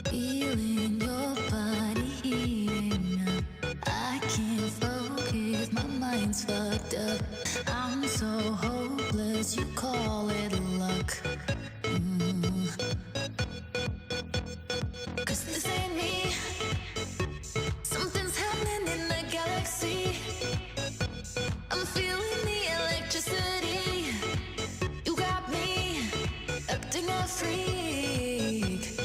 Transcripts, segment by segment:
Feeling your body heating up. I can't focus, my mind's fucked up. I'm so hopeless, you call it luck. Cause this ain't me. Something's happening in the galaxy. I'm feeling the electricity. You got me acting a freak.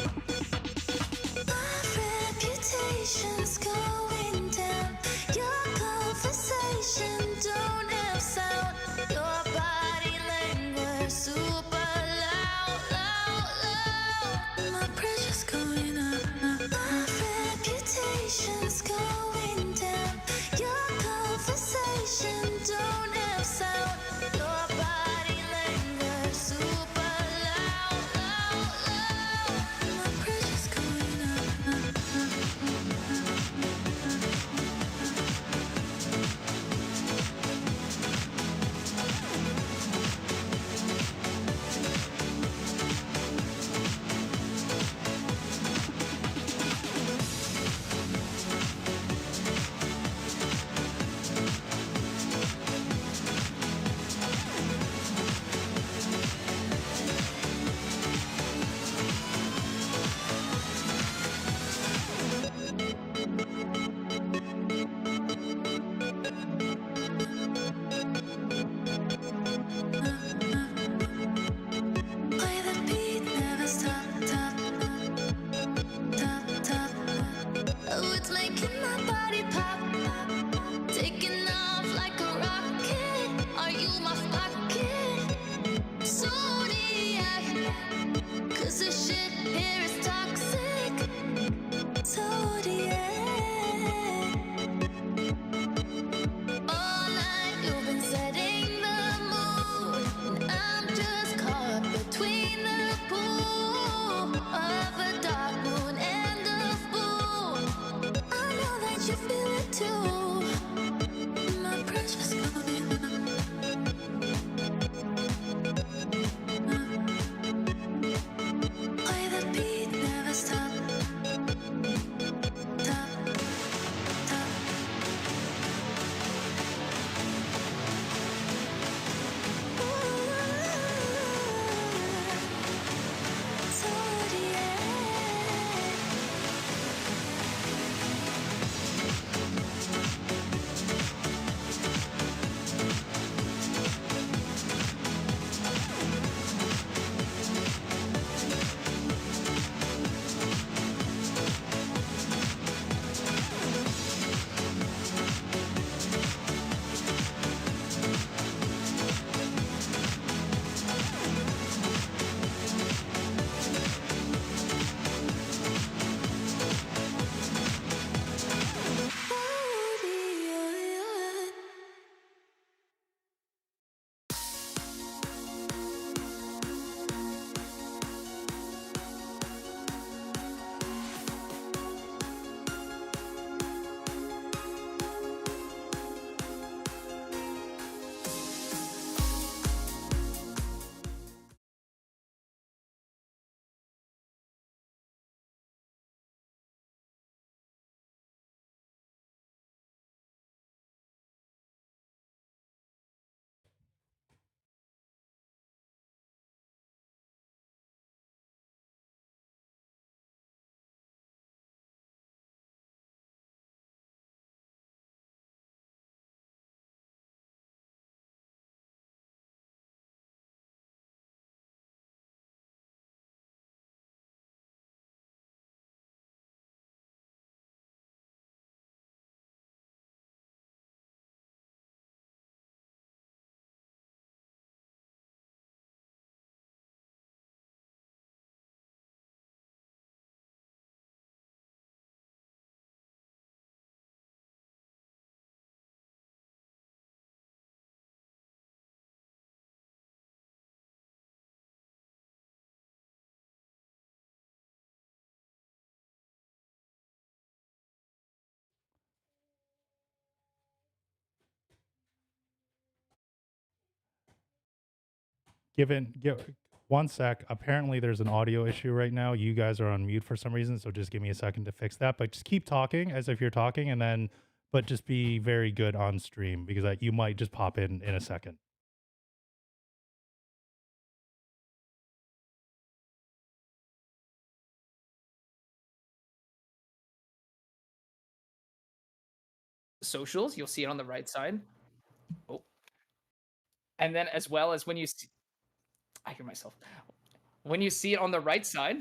My reputation's going down. Your conversation don't have sound. Your body language super loud, loud, loud. My pressure's going up. My reputation's going down. Your conversation don't have sound. Your body language super loud, loud, Give one sec. Apparently, there's an audio issue right now. You guys are on mute for some reason, so just give me a second to fix that. But just keep talking as if you're talking, and then, but just be very good on stream because you might just pop in a second. Socials, you'll see it on the right side. Oh, and then as well as when you see, I hear myself. When you see it on the right side,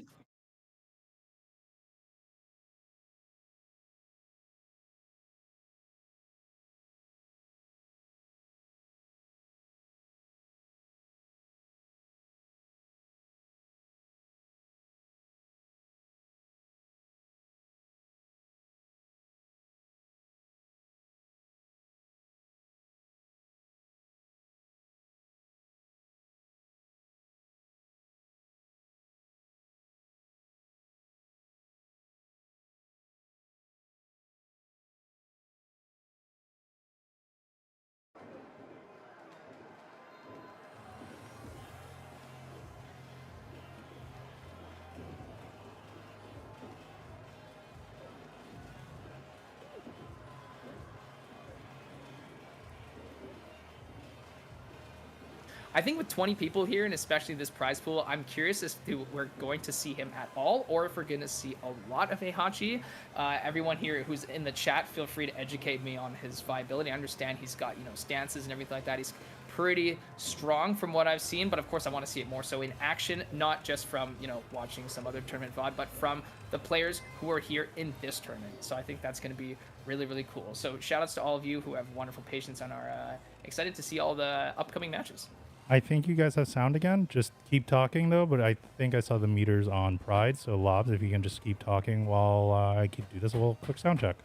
I think with 20 people here, and especially this prize pool, I'm curious as to we're going to see him at all, or if we're going to see a lot of Heihachi. Everyone here who's in the chat, feel free to educate me on his viability. I understand he's got, stances and everything like that. He's pretty strong from what I've seen, but of course I want to see it more so in action, not just from, watching some other tournament VOD, but from the players who are here in this tournament. So I think that's going to be really, really cool. So shout outs to all of you who have wonderful patience and are excited to see all the upcoming matches. I think you guys have sound again. Just keep talking though, but I think I saw the meters on Pride. So Lobs, if you can just keep talking while I keep do this a little quick sound check.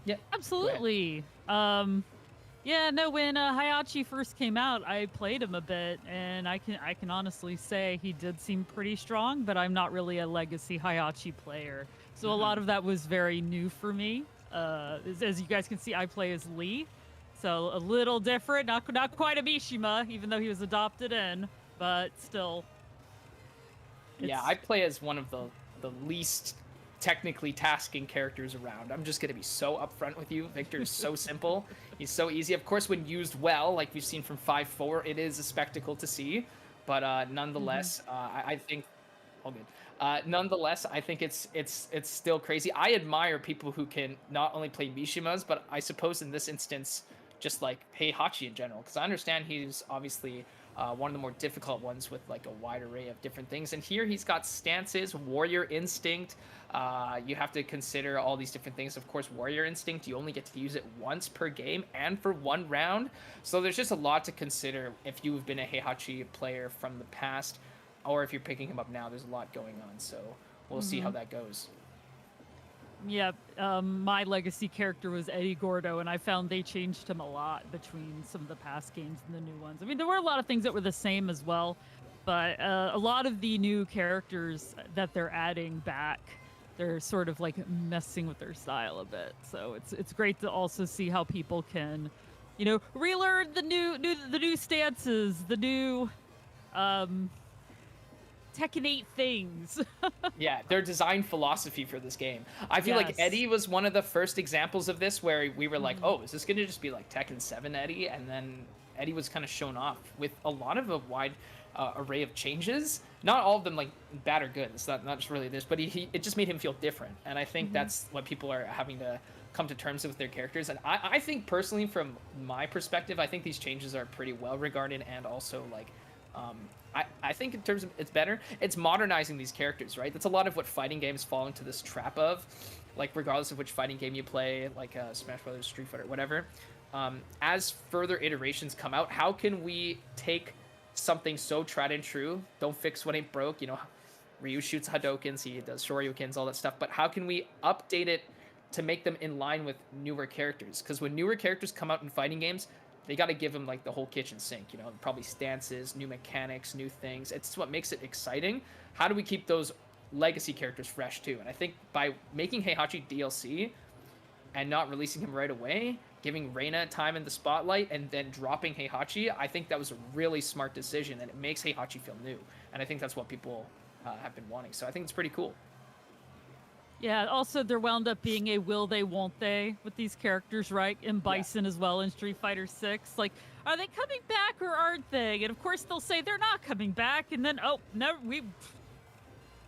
Yeah, absolutely. Yeah, no. When Hayachi first came out, I played him a bit, and I can honestly say he did seem pretty strong. But I'm not really a legacy Hayachi player, so a lot of that was very new for me. As you guys can see, I play as Lee. So a little different, not quite a Mishima, even though he was adopted in, but still. Yeah, I play as one of the least technically tasking characters around. I'm just gonna be so upfront with you. Victor is so simple. He's so easy. Of course, when used well, like we've seen from 5-4, it is a spectacle to see. But nonetheless, I think all good. Nonetheless, I think it's still crazy. I admire people who can not only play Mishimas, but I suppose in this instance, just like Heihachi in general, because I understand he's obviously one of the more difficult ones with like a wide array of different things. And here he's got stances, warrior instinct. You have to consider all these different things. Of course, warrior instinct, you only get to use it once per game and for one round. So there's just a lot to consider if you've been a Heihachi player from the past, or if you're picking him up now. There's a lot going on. So we'll see how that goes. Yeah, my legacy character was Eddie Gordo, and I found they changed him a lot between some of the past games and the new ones. I mean, there were a lot of things that were the same as well, but a lot of the new characters that they're adding back, they're sort of like messing with their style a bit. So it's great to also see how people can, relearn the new stances, the new Tekken 8 things. Yeah, their design philosophy for this game. I feel like Eddie was one of the first examples of this where we were like, oh, is this going to just be like Tekken 7 Eddie? And then Eddie was kind of shown off with a lot of a wide array of changes. Not all of them like bad or good. It's not just really this, but it just made him feel different. And I think that's what people are having to come to terms with their characters. And I think personally, from my perspective, I think these changes are pretty well regarded and also like I think in terms of it's better, it's modernizing these characters, right? That's a lot of what fighting games fall into this trap of, like regardless of which fighting game you play, like Smash Brothers, Street Fighter, whatever. As further iterations come out, how can we take something so tried and true? Don't fix what ain't broke. Ryu shoots Hadokens, he does Shoryukens, all that stuff. But how can we update it to make them in line with newer characters? Because when newer characters come out in fighting games, they got to give them like the whole kitchen sink, probably stances, new mechanics, new things. It's what makes it exciting. How do we keep those legacy characters fresh too? And I think by making Heihachi DLC and not releasing him right away giving Reina time in the spotlight and then dropping Heihachi, I think that was a really smart decision, and it makes Heihachi feel new. And I think that's what people have been wanting. So I think it's pretty cool. Yeah, also there wound up being a will they, won't they with these characters, right? And Bison as well in Street Fighter 6. Like, are they coming back or aren't they? And of course they'll say they're not coming back, and then, oh, no, we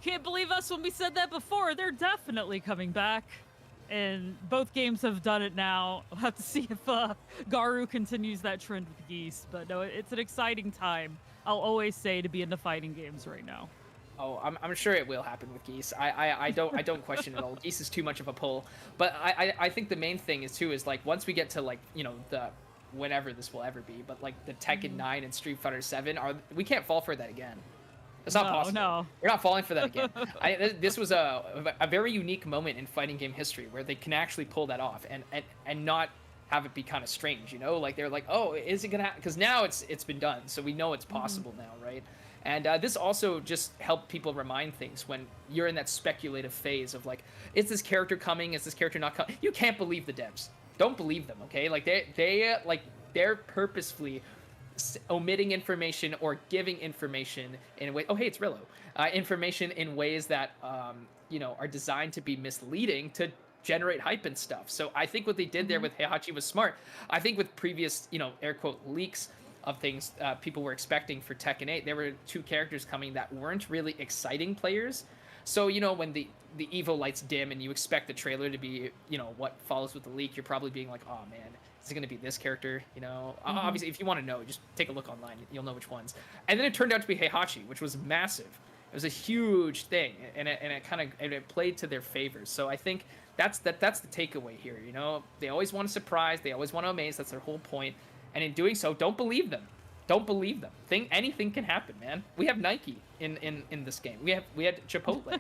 can't believe us when we said that before. They're definitely coming back. And both games have done it now. We'll have to see if Garu continues that trend with Geese. But no, it's an exciting time, I'll always say, to be into fighting games right now. Oh, I'm sure it will happen with Geese. I don't question it at all. Geese is too much of a pull. But I think the main thing is like once we get to like, you know, the whenever this will ever be, but like the Tekken 9 and Street Fighter 7 we can't fall for that again. It's not possible. No. We're not falling for that again. This was a very unique moment in fighting game history where they can actually pull that off and not have it be kind of strange, you know? Like they're like, oh, is it gonna happen? Because now it's been done, so we know it's possible now, right? And this also just helped people remind things when you're in that speculative phase of like, is this character coming? Is this character not coming? You can't believe the devs. Don't believe them, okay? Like they're purposefully omitting information or giving information in a way. Oh, hey, it's Rillo. Information in ways that you know, are designed to be misleading to generate hype and stuff. So I think what they did there with Heihachi was smart. I think with previous, you know, air quote leaks of things people were expecting for Tekken 8, there were two characters coming that weren't really exciting players. So, you know, when the Evo lights dim and you expect the trailer to be, you know, what follows with the leak, you're probably being like, oh man, is it going to be this character? You know, obviously, if you want to know, just take a look online. You'll know which ones. And then it turned out to be Heihachi, which was massive. It was a huge thing, and it played to their favors. So I think that's the takeaway here. You know, they always want to surprise, they always want to amaze. That's their whole point. And in doing so, don't believe them. Don't believe them. Anything can happen, man. We have Nike in this game. We had Chipotle.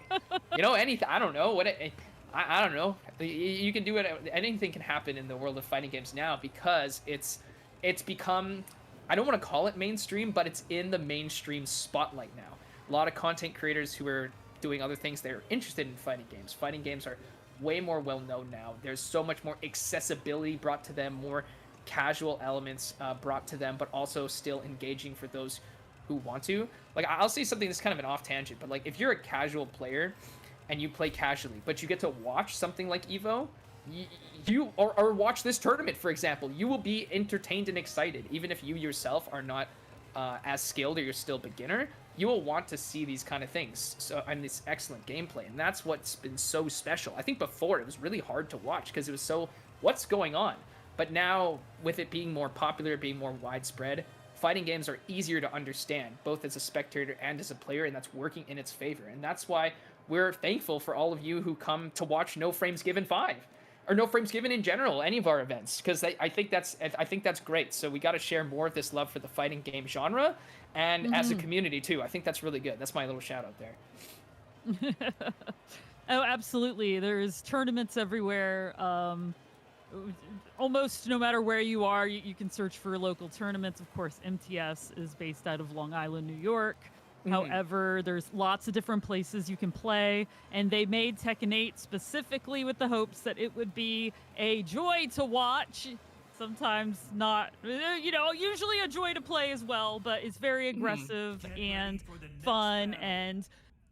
You know, anything. I don't know what it. I don't know. You can do it. Anything can happen in the world of fighting games now because it's become. I don't want to call it mainstream, but it's in the mainstream spotlight now. A lot of content creators who are doing other things, they're interested in fighting games. Fighting games are way more well known now. There's so much more accessibility brought to them, more casual elements brought to them, but also still engaging for those who want to. Like, I'll say something that's kind of an off tangent, but like if you're a casual player and you play casually, but you get to watch something like Evo, you or watch this tournament, for example, you will be entertained and excited, even if you yourself are not as skilled or you're still a beginner. You will want to see these kind of things, and this excellent gameplay, and that's what's been so special. I think before it was really hard to watch because it was so, what's going on? But now, with it being more popular, being more widespread, fighting games are easier to understand, both as a spectator and as a player, and that's working in its favor. And that's why we're thankful for all of you who come to watch No Frames Given 5, or No Frames Given in general, any of our events, because I think that's great. So we got to share more of this love for the fighting game genre, and as a community too. I think that's really good. That's my little shout out there. Oh, absolutely. There's tournaments everywhere. Almost no matter where you are, you can search for local tournaments. Of course, MTS is based out of Long Island, New York. However, there's lots of different places you can play, and they made Tekken 8 specifically with the hopes that it would be a joy to watch. Sometimes not, you know, usually a joy to play as well, but it's very aggressive and fun. And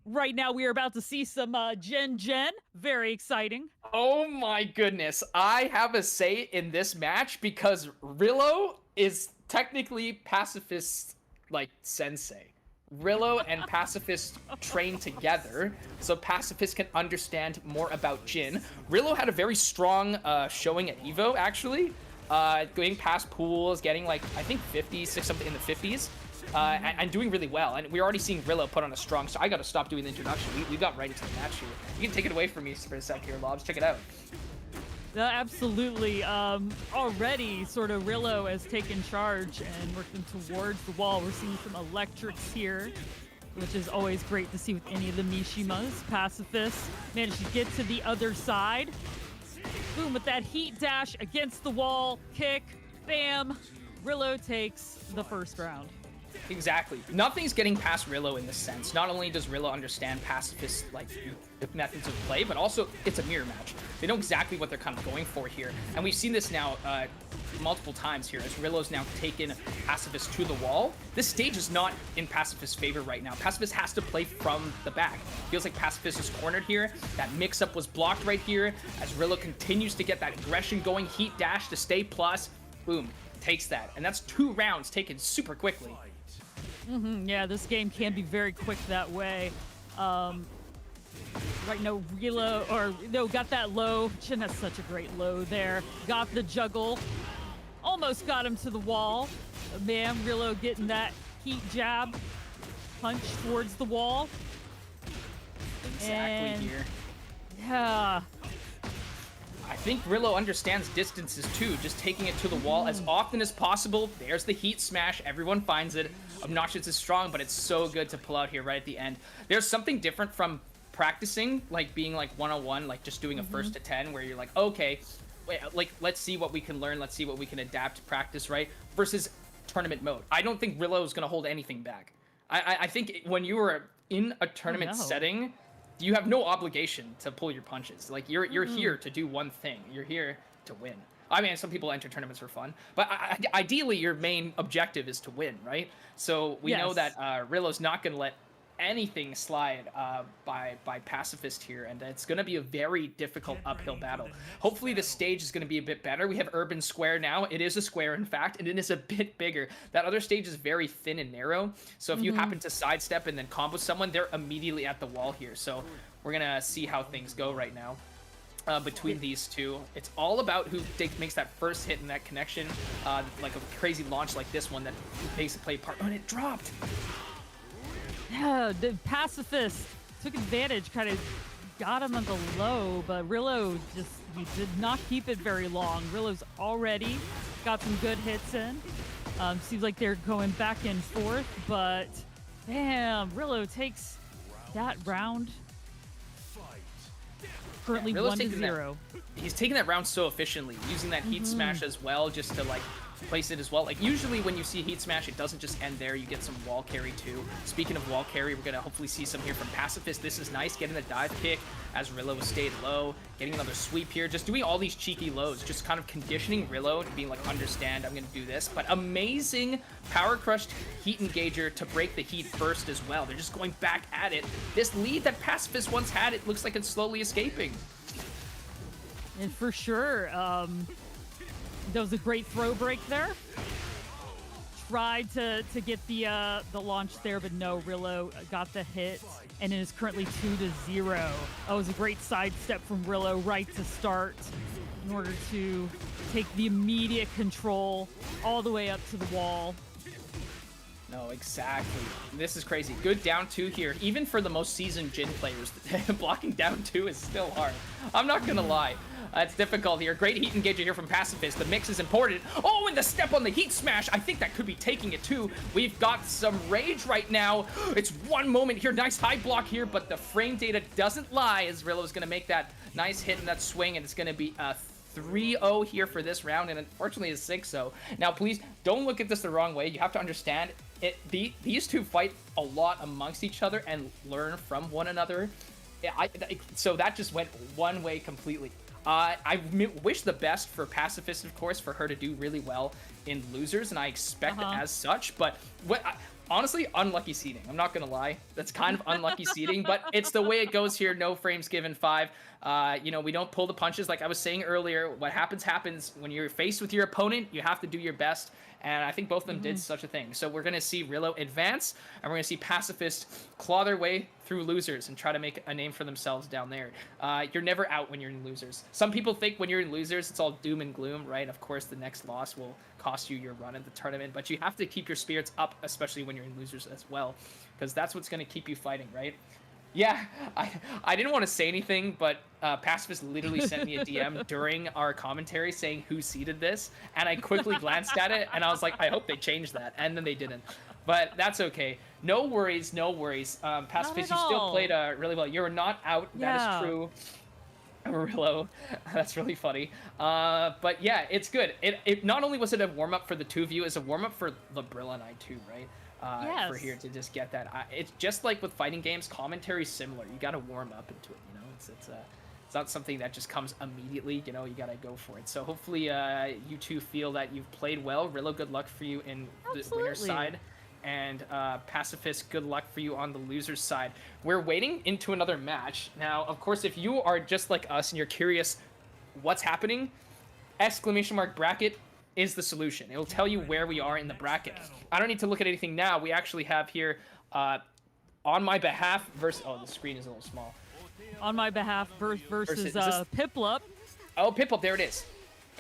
right now we are about to see some Gen. Very exciting. Oh my goodness. I have a say in this match because Rillo is technically Pacifist, like, sensei. Rillo and Pacifist train together, so Pacifist can understand more about Jin. Rillo had a very strong showing at Evo, actually. Going past pools, getting like, I think 50s, something in the 50s. And doing really well. And we're already seeing Rillo put on a strong, so I gotta stop doing the introduction. We got right into the match here. You can take it away from me for a sec here, Lobs. Check it out. Absolutely. Already, sort of, Rillo has taken charge and working towards the wall. We're seeing some electrics here, which is always great to see with any of the Mishimas. Pacifist managed to get to the other side. Boom, with that heat dash against the wall, kick, bam. Rillo takes the first round. Exactly. Nothing's getting past Rillo in this sense. Not only does Rillo understand pacifist like methods of play, but also it's a mirror match. They know exactly what they're kind of going for here, and we've seen this now multiple times here as Rillo's now taken Pacifist to the wall. This stage is not in Pacifist's favor right now. Pacifist has to play from the back. Feels like Pacifist is cornered here. That mix-up was blocked right here as Rillo continues to get that aggression going. Heat dash to stay plus. Boom. Takes that. And that's 2 rounds taken super quickly. Yeah, this game can be very quick that way. Right now, Rillo, or no, got that low. Chin has such a great low there. Got the juggle. Almost got him to the wall. Man, Rillo getting that heat jab. Punch towards the wall. Exactly here. Yeah. I think Rillo understands distances too, just taking it to the wall as often as possible. There's the heat smash. Everyone finds it. Obnoxious is strong, but it's so good to pull out here right at the end. There's something different from practicing, like being like 101, like just doing a first to 10 where you're like, okay, wait, like let's see what we can learn. Let's see what we can adapt to practice, right? Versus tournament mode. I don't think Rillo is going to hold anything back. I think when you are in a tournament setting, you have no obligation to pull your punches. Like you're here to do one thing. You're here to win. I mean, some people enter tournaments for fun, but ideally your main objective is to win, right? So we know that Rillo's not going to let anything slide by Pacifist here, and it's going to be a very difficult uphill battle. Hopefully the stage is going to be a bit better. We have Urban Square now. It is a square, in fact, and it is a bit bigger. That other stage is very thin and narrow, so if you happen to sidestep and then combo someone, they're immediately at the wall here. So we're going to see how things go right now. Between these two, it's all about who makes that first hit in that connection, like a crazy launch like this one that makes it play part. Oh, and it dropped. Yeah, the Pacifist took advantage, kind of got him on the low, but Rillo he did not keep it very long. Rillo's already got some good hits in. Seems like they're going back and forth, but bam, Rillo takes that round. Currently 1-0. He's taking that round so efficiently, using that heat smash as well, just to like place it as well. Like usually when you see heat smash, it doesn't just end there. You get some wall carry too. Speaking of wall carry, we're gonna hopefully see some here from Pacifist. This is nice, getting the dive kick as Rillo stayed low, getting another sweep here, just doing all these cheeky lows, just kind of conditioning Rillo to being like, understand, I'm gonna do this. But amazing power crushed heat engager to break the heat first as well. They're just going back at it. This lead that Pacifist once had, it looks like it's slowly escaping. And for sure, that was a great throw break there. Tried to get the launch there, but no, Rillo got the hit, and it is currently 2-0. That was a great sidestep from Rillo right to start in order to take the immediate control all the way up to the wall. No, exactly. This is crazy. Good down 2 here. Even for the most seasoned Jin players, blocking down 2 is still hard. I'm not gonna lie. It's difficult here. Great heat engager here from Pacifist. The mix is important. Oh, and the step on the heat smash. I think that could be taking it too. We've got some rage right now. It's one moment here. Nice high block here, but the frame data doesn't lie as Rillo's going to make that nice hit and that swing, and it's going to be a 3-0 here for this round, and unfortunately a 6-0. Now, please don't look at this the wrong way. You have to understand these two fight a lot amongst each other and learn from one another. So that just went one way completely. I wish the best for Pacifist, of course, for her to do really well in losers, and I expect as such, but honestly, unlucky seeding. I'm not gonna lie. That's kind of unlucky seeding, but it's the way it goes here. No frames given 5. You know, we don't pull the punches. Like I was saying earlier, what happens. When you're faced with your opponent, you have to do your best, and I think both of them did such a thing. So we're gonna see Rillo advance, and we're gonna see Pacifist claw their way through losers and try to make a name for themselves down there. You're never out when you're in losers. Some people think when you're in losers, it's all doom and gloom, right? Of course, the next loss will cost you your run at the tournament, but you have to keep your spirits up, especially when you're in losers as well, because that's what's going to keep you fighting, right? Yeah, I didn't want to say anything, but Pacifist literally sent me a DM during our commentary saying who seeded this, and I quickly glanced at it, and I was like, I hope they changed that, and then they didn't. But that's okay. No worries, no worries. Pacifist, you still played really well. You're not out. Yeah. That is true. Rillo, that's really funny. But yeah, it's good. It not only was it a warm-up for the two of you, it's a warm-up for Labrilla and I too, right? for here to just get that. It's just like with fighting games, commentary's similar. You got to warm up into it, you know? It's not something that just comes immediately, you know, you got to go for it. So hopefully you two feel that you've played well. Rillo, good luck for you in the winner's side. And Pacifist, good luck for you on the loser's side. We're waiting into another match. Now, of course, if you are just like us and you're curious what's happening, !bracket is the solution. It'll tell you where we are in the bracket. I don't need to look at anything now. We actually have here on my behalf versus... Oh, the screen is a little small. On my behalf versus Piplup. Oh, Piplup, there it is.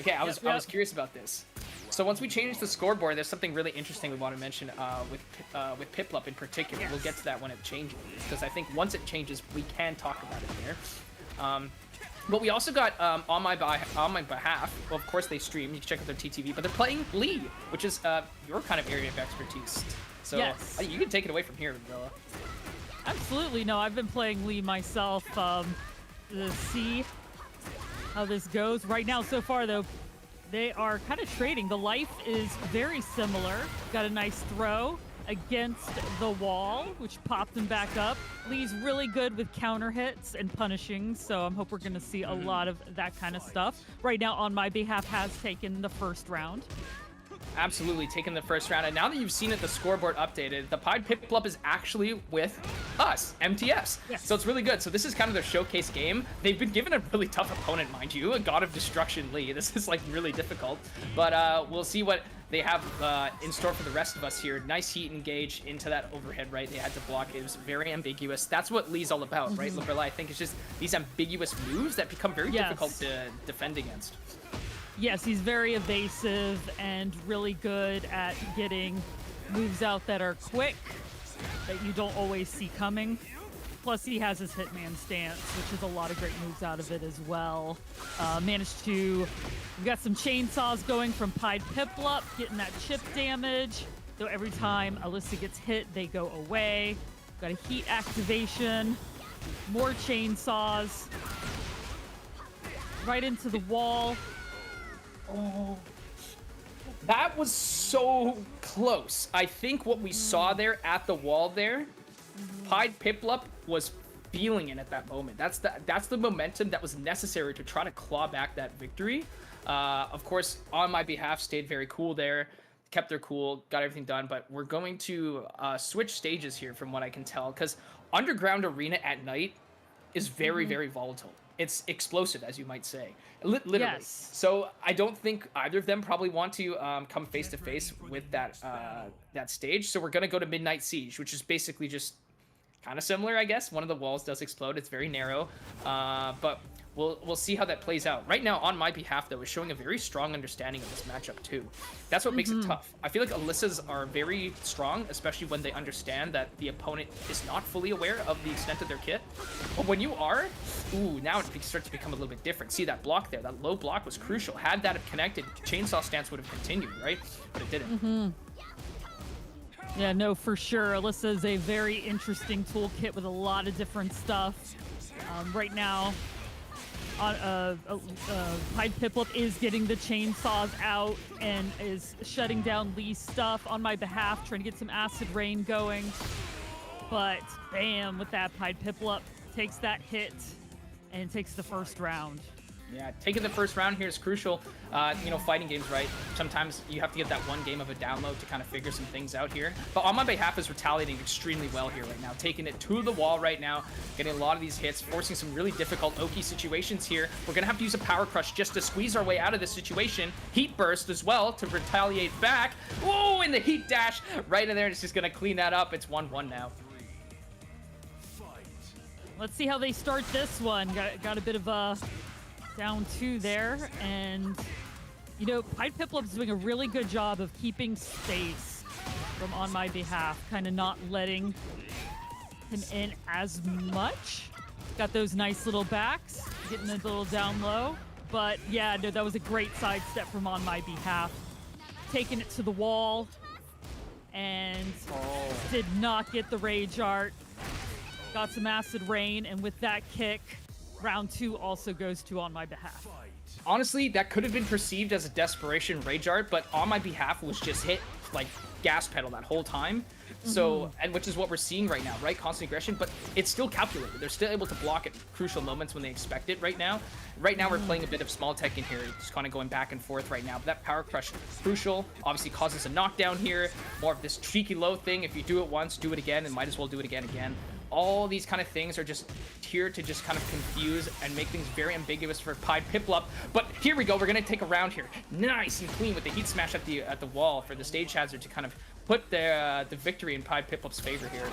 Okay, I was curious about this. So once we change the scoreboard, there's something really interesting we want to mention with Piplup in particular. We'll get to that when it changes, because I think once it changes, we can talk about it here. But we also got on my behalf. Well, of course they stream. You can check out their TTV, but they're playing Lee, which is your kind of area of expertise. So you can take it away from here, Villa. Absolutely. No, I've been playing Lee myself. To see how this goes right now. So far, though, they are kind of trading. The life is very similar. Got a nice throw against the wall, which popped him back up. Lee's really good with counter hits and punishing, so I hope we're going to see a lot of that kind of stuff. Right now, on my behalf, has taken the first round. Absolutely, taking the first round. And now that you've seen it, the scoreboard updated, the Pied Piplup is actually with us, MTS. Yes. So it's really good. So this is kind of their showcase game. They've been given a really tough opponent, mind you, a God of Destruction Lee. This is like really difficult. But we'll see what they have in store for the rest of us here. Nice heat engage into that overhead, right? They had to block it. It was very ambiguous. That's what Lee's all about, right, Librella? I think it's just these ambiguous moves that become very difficult to defend against. Yes, he's very evasive and really good at getting moves out that are quick, that you don't always see coming. Plus, he has his Hitman stance, which is a lot of great moves out of it as well. We got some chainsaws going from Pied Piplup, getting that chip damage. So every time Alyssa gets hit, they go away. Got a heat activation, more chainsaws. Right into the wall. Oh, that was so close. I think what we saw there at the wall there, Pied Piplup was feeling it at that moment. That's the momentum that was necessary to try to claw back that victory. Of course, on my behalf, stayed very cool there, kept their cool, got everything done. But we're going to switch stages here from what I can tell, because Underground Arena at night is very, very volatile. It's explosive, as you might say, literally. Yes. So I don't think either of them probably want to come face to face with that stage. So we're gonna go to Midnight Siege, which is basically just kind of similar, I guess. One of the walls does explode. It's very narrow, but we'll see how that plays out. Right now, on my behalf, though, is showing a very strong understanding of this matchup too. That's what makes it tough. I feel like Alyssa's are very strong, especially when they understand that the opponent is not fully aware of the extent of their kit. But when you are, now it starts to become a little bit different. See that block there? That low block was crucial. Had that have connected, Chainsaw Stance would have continued, right? But it didn't. Yeah, no, for sure. Alyssa is a very interesting toolkit with a lot of different stuff. Right now, Pied Piplup is getting the chainsaws out and is shutting down Lee's stuff on my behalf, trying to get some acid rain going. But bam, with that, Pied Piplup takes that hit and takes the first round. Yeah, taking the first round here is crucial. You know, fighting games, right? Sometimes you have to get that one game of a download to kind of figure some things out here. But on my behalf is retaliating extremely well here right now. Taking it to the wall right now, getting a lot of these hits, forcing some really difficult Oki situations here. We're going to have to use a Power Crush just to squeeze our way out of this situation. Heat Burst as well to retaliate back. Oh, and the Heat Dash right in there. It's just going to clean that up. It's 1-1 now. Let's see how they start this one. Got a bit of a... down 2 there, and you know, Pied Piplup's doing a really good job of keeping space from on my behalf, kind of not letting him in as much. Got those nice little backs, getting a little down low, but yeah, no, that was a great sidestep from on my behalf. Taking it to the wall, and did not get the Rage Art. Got some Acid Rain, and with that kick, round 2 also goes to on my behalf. Honestly, that could have been perceived as a desperation Rage Art, but on my behalf was just hit like gas pedal that whole time. So, and which is what we're seeing right now, right? Constant aggression, but it's still calculated. They're still able to block at crucial moments when they expect it right now. Right now, we're playing a bit of small Tekken here, just kind of going back and forth right now. But that power crush is crucial. Obviously, causes a knockdown here. More of this cheeky low thing. If you do it once, do it again, and might as well do it again. All these kind of things are just here to just kind of confuse and make things very ambiguous for Pied Piplup. But here we go. We're gonna take a round here, nice and clean with the heat smash at the wall for the stage hazard to kind of put the victory in Pied Piplup's favor here.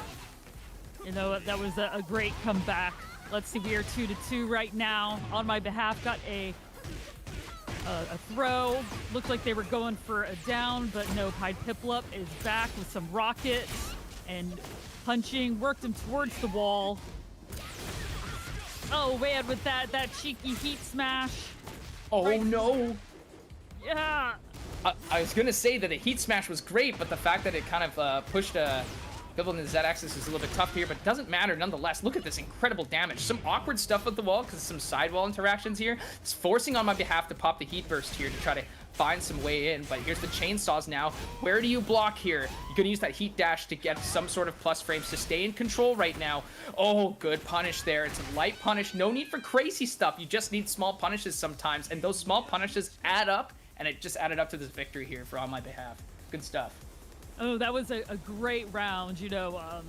You know, that was a great comeback. Let's see, we are 2-2 right now. On my behalf, got a throw. Looked like they were going for a down, but no, Pied Piplup is back with some rockets and punching, worked him towards the wall. Oh man, with that cheeky heat smash. Oh right. No! Yeah. I was gonna say that the heat smash was great, but the fact that it kind of pushed Bibble in the Z-axis is a little bit tough here, but it doesn't matter nonetheless. Look at this incredible damage. Some awkward stuff with the wall because of some sidewall interactions here. It's forcing on my behalf to pop the heat burst here to try to find some way in, but here's the chainsaws now. Where do you block here? You're gonna use that heat dash to get some sort of plus frames to stay in control right now. Oh, good punish there. It's a light punish. No need for crazy stuff. You just need small punishes sometimes, and those small punishes add up, and it just added up to this victory here for on my behalf. Good stuff. Oh, that was a great round. You know,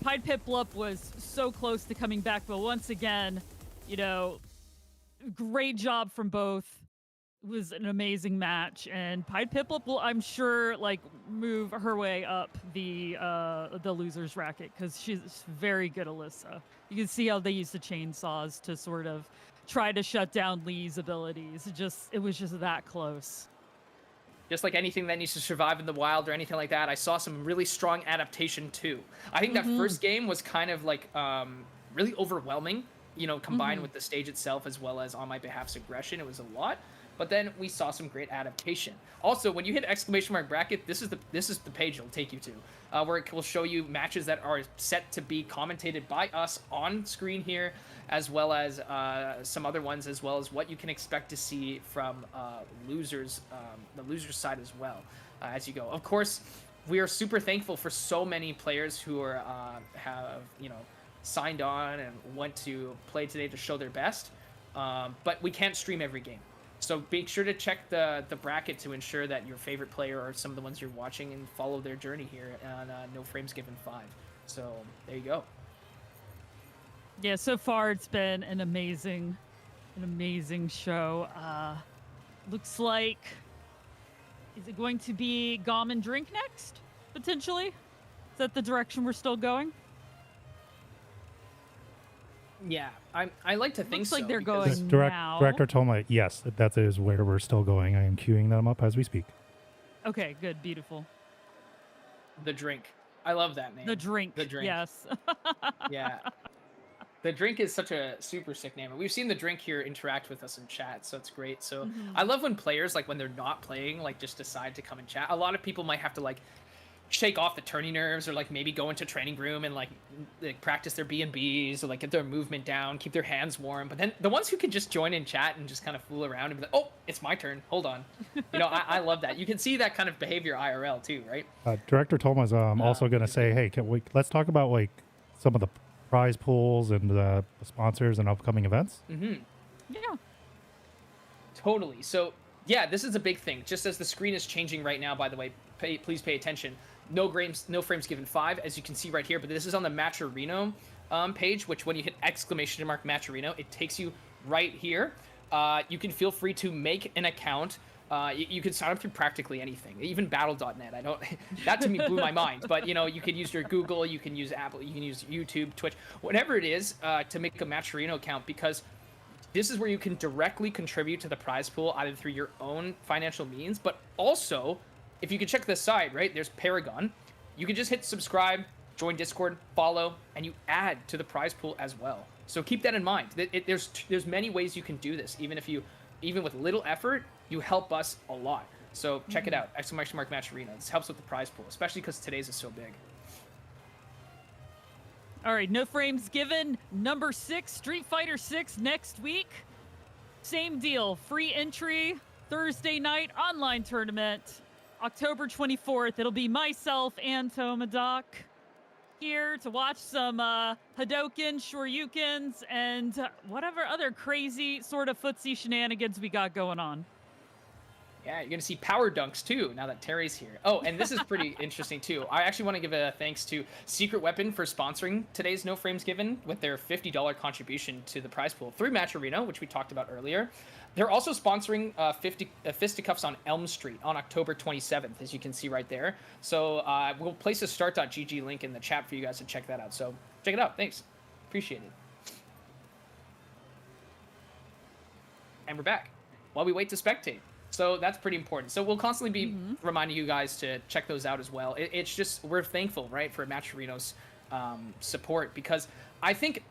Pied Piplup was so close to coming back, but once again, you know, great job from both. It was an amazing match, and Pied Piplup will, I'm sure, like, move her way up the losers bracket because she's very good, Alyssa. You can see how they use the chainsaws to sort of try to shut down Lee's abilities. It was just that close. Just like anything that needs to survive in the wild or anything like that, I saw some really strong adaptation too. I think that first game was kind of like really overwhelming, you know, combined with the stage itself as well as on my behalf's aggression. It was a lot. But then we saw some great adaptation. Also, when you hit exclamation mark bracket, this is the page it'll take you to, where it will show you matches that are set to be commentated by us on screen here, as well as some other ones, as well as what you can expect to see from losers, the losers side as well, as you go. Of course, we are super thankful for so many players who are have signed on and want to play today to show their best, but we can't stream every game. So be sure to check the bracket to ensure that your favorite player or some of the ones you're watching and follow their journey here on No Frames Given 5. So there you go. Yeah, so far it's been an amazing show. Looks like, is it going to be Gom and Drink next, potentially? Is that the direction we're still going? Yeah, I like to think Looks so. like they're because- going Direct, now. Director Toma, yes, that is where we're still going. I am queuing them up as we speak. Okay, good, beautiful. The Drink. I love that name. The Drink. The Drink. Yes. Yeah. The Drink is such a super sick name. And we've seen the Drink here interact with us in chat, so it's great. So I love when players, like when they're not playing, like just decide to come and chat. A lot of people might have to like shake off the tourney nerves or like maybe go into training room and like practice their B&Bs or like get their movement down, keep their hands warm. But then the ones who can just join in chat and just kind of fool around and be like, oh, it's my turn. Hold on. I love that. You can see that kind of behavior IRL too, right? Director Toma's also going to say, hey, let's talk about like some of the prize pools and the sponsors and upcoming events. Yeah. Totally. So yeah, this is a big thing. Just as the screen is changing right now, by the way, please pay attention. No frames given 5, as you can see right here, but this is on the Matcherino page, which when you hit exclamation mark Matcherino, it takes you right here. You can feel free to make an account. You can sign up through practically anything, even battle.net. That to me blew my mind, but you can use your Google, you can use Apple, you can use YouTube, Twitch, whatever it is, to make a Matcherino account, because this is where you can directly contribute to the prize pool, either through your own financial means, but also, if you can check this side, right, there's Paragon. You can just hit subscribe, join Discord, follow, and you add to the prize pool as well. So keep that in mind. There's many ways you can do this. Even with little effort, you help us a lot. So check it out, exclamation mark Matcherino. This helps with the prize pool, especially because today's is so big. All right, no frames given. Number 6, Street Fighter 6 next week. Same deal, free entry, Thursday night online tournament. October 24th, it'll be myself and Tomadoc here to watch some Hadoken, Shoryukens, and whatever other crazy sort of footsie shenanigans we got going on. Yeah, you're going to see power dunks too, now that Terry's here. Oh, and this is pretty interesting too. I actually want to give a thanks to Secret Weapon for sponsoring today's No Frames Given with their $50 contribution to the prize pool through Match Arena, which we talked about earlier. They're also sponsoring Fisticuffs on Elm Street on October 27th, as you can see right there. So we'll place a start.gg link in the chat for you guys to check that out. So check it out. Thanks. Appreciate it. And we're back while we wait to spectate. So that's pretty important. So we'll constantly be reminding you guys to check those out as well. It's just, we're thankful, right, for Matcherino's support, because I think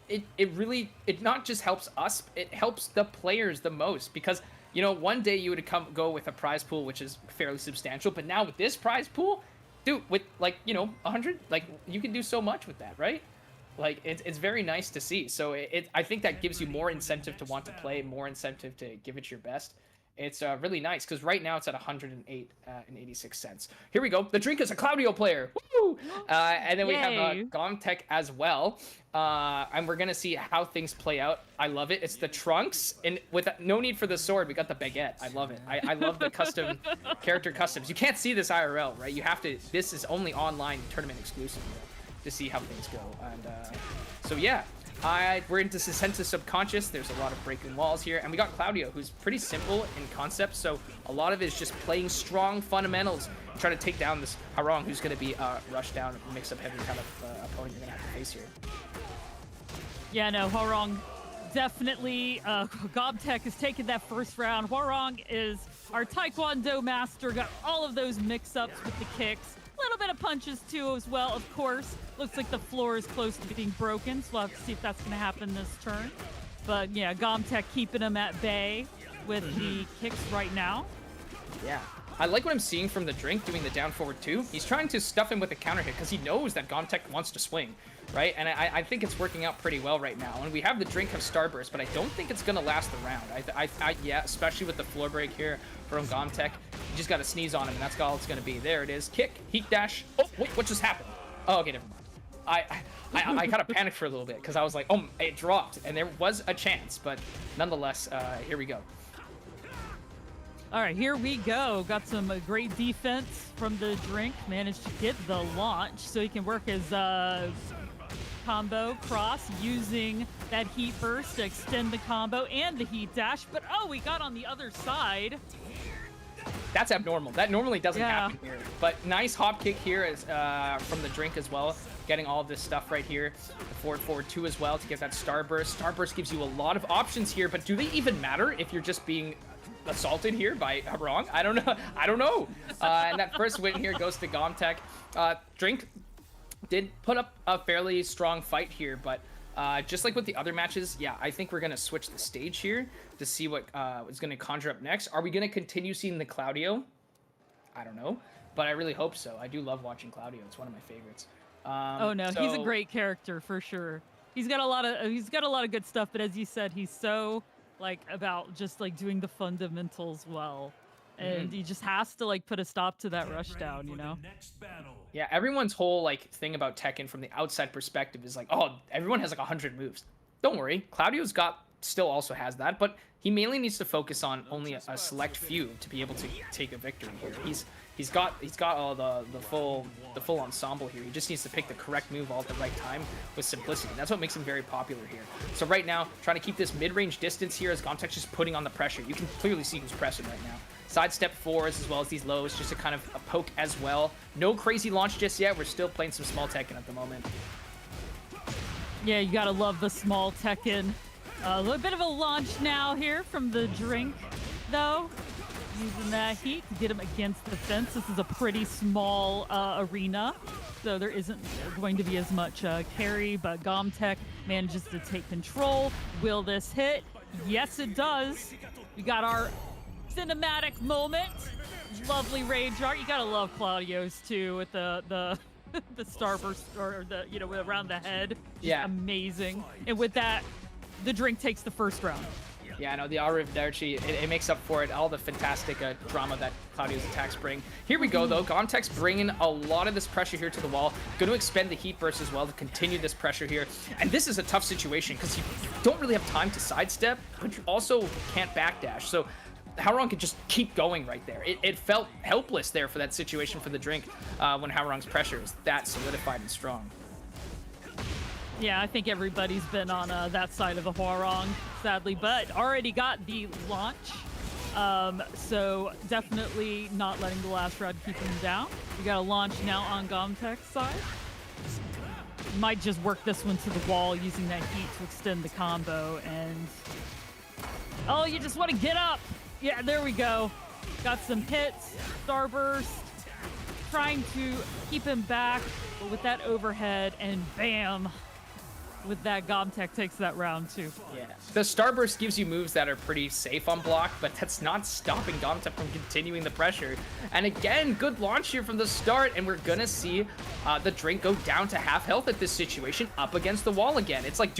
it not just helps us, it helps the players the most, because, you know, one day you would go with a prize pool, which is fairly substantial, but now with this prize pool, dude, with like, you know, 100, like you can do so much with that, right? Like it's very nice to see. So I think that gives you more incentive to want to play, more incentive to give it your best. It's really nice, because right now it's at 108 and 86 cents. Here we go. The drink is a Claudio player. Woo! And then we have Gomtech as well. And we're going to see how things play out. I love it. It's the trunks. And with no need for the sword, we got the baguette. I love it. I love the custom character customs. You can't see this IRL, right? You have to. This is only online tournament exclusive to see how things go. And so, yeah. We're into Sensei Subconscious. There's a lot of breaking walls here. And we got Claudio, who's pretty simple in concept. So a lot of it is just playing strong fundamentals, trying to take down this Harong, who's going to be a rush down, mix up heavy kind of opponent you're going to have to face here. Yeah, no, Harong definitely. Gomtech has taken that first round. Harong is our Taekwondo master, got all of those mix-ups with the kicks. A little bit of punches too as well, of course. Looks like the floor is close to being broken, so we'll have to see if that's going to happen this turn. But yeah, Gomtech keeping him at bay with the kicks right now. Yeah. I like what I'm seeing from the drink doing the down forward too. He's trying to stuff him with a counter hit because he knows that Gomtech wants to swing, right? And I think it's working out pretty well right now. And we have the drink of Starburst, but I don't think it's going to last the round. Yeah, especially with the floor break here from Gomtech. You just got to sneeze on him, and that's all it's going to be. There it is. Kick, heat dash. Oh, wait, what just happened? Oh, okay, never mind. I kind of panicked for a little bit because I was like, oh, it dropped. And there was a chance, but nonetheless, here we go. All right, here we go. Got some great defense from the drink. Managed to get the launch so he can work his combo cross using that heat burst to extend the combo and the heat dash. But oh, we got on the other side. That's abnormal. That normally doesn't happen here. But nice hop kick here is from the drink as well. Getting all of this stuff right here. The forward 2 as well to get that Starburst. Starburst gives you a lot of options here, but do they even matter if you're just being assaulted here by Harong? I don't know. I don't know. And that first win here goes to Gomtech. Drink did put up a fairly strong fight here, but just like with the other matches, yeah, I think we're going to switch the stage here to see what is going to conjure up next. Are we going to continue seeing the Claudio? I don't know, but I really hope so. I do love watching Claudio. It's one of my favorites. Oh no, he's a great character for sure. He's got a lot of good stuff, but as you said, he's so like about just like doing the fundamentals well. And he just has to like put a stop to that rush down, you know? Yeah, everyone's whole like thing about Tekken from the outside perspective is like, oh, everyone has like 100 moves. Don't worry, Claudio's still also has that, but he mainly needs to focus on only a select few to be able to take a victory here. He's got all the full ensemble here. He just needs to pick the correct move all at the right time with simplicity. That's what makes him very popular here. So right now, trying to keep this mid-range distance here as Gomtech's just putting on the pressure. You can clearly see who's pressing right now. Sidestep 4s as well as these lows, just to kind of a poke as well. No crazy launch just yet. We're still playing some small Tekken at the moment. Yeah, you gotta love the small Tekken. A little bit of a launch now here from the drink, though. Using that heat to get him against the fence. This is a pretty small arena, so there isn't going to be as much carry, but Gomtech manages to take control. Will this hit? Yes, it does. We got our cinematic moment. Lovely rage art. You gotta love Claudio's too with the the starburst or the around the head. Just amazing. And with that, the drink takes the first round. Yeah, no, the Arrivederci, it makes up for it. All the fantastic drama that Claudio's attacks bring. Here we go, though. Gomtek's bringing a lot of this pressure here to the wall. Going to expend the heat burst as well to continue this pressure here. And this is a tough situation because you don't really have time to sidestep, but you also can't backdash. So Howrong can just keep going right there. It felt helpless there for that situation for the drink when Howrong's pressure is that solidified and strong. Yeah, I think everybody's been on that side of the Hwarong, sadly, but already got the launch. So definitely not letting the last round keep him down. We got a launch now on Gomtek's side. Might just work this one to the wall using that heat to extend the combo. And oh, you just want to get up. Yeah, there we go. Got some hits, starburst, trying to keep him back, but with that overhead, and bam. With that, Gomtek takes that round too. Yeah, the Starburst gives you moves that are pretty safe on block, but that's not stopping Gomtek from continuing the pressure. And again, good launch here from the start, and we're gonna see the drink go down to half health at this situation, up against the wall again. It's like,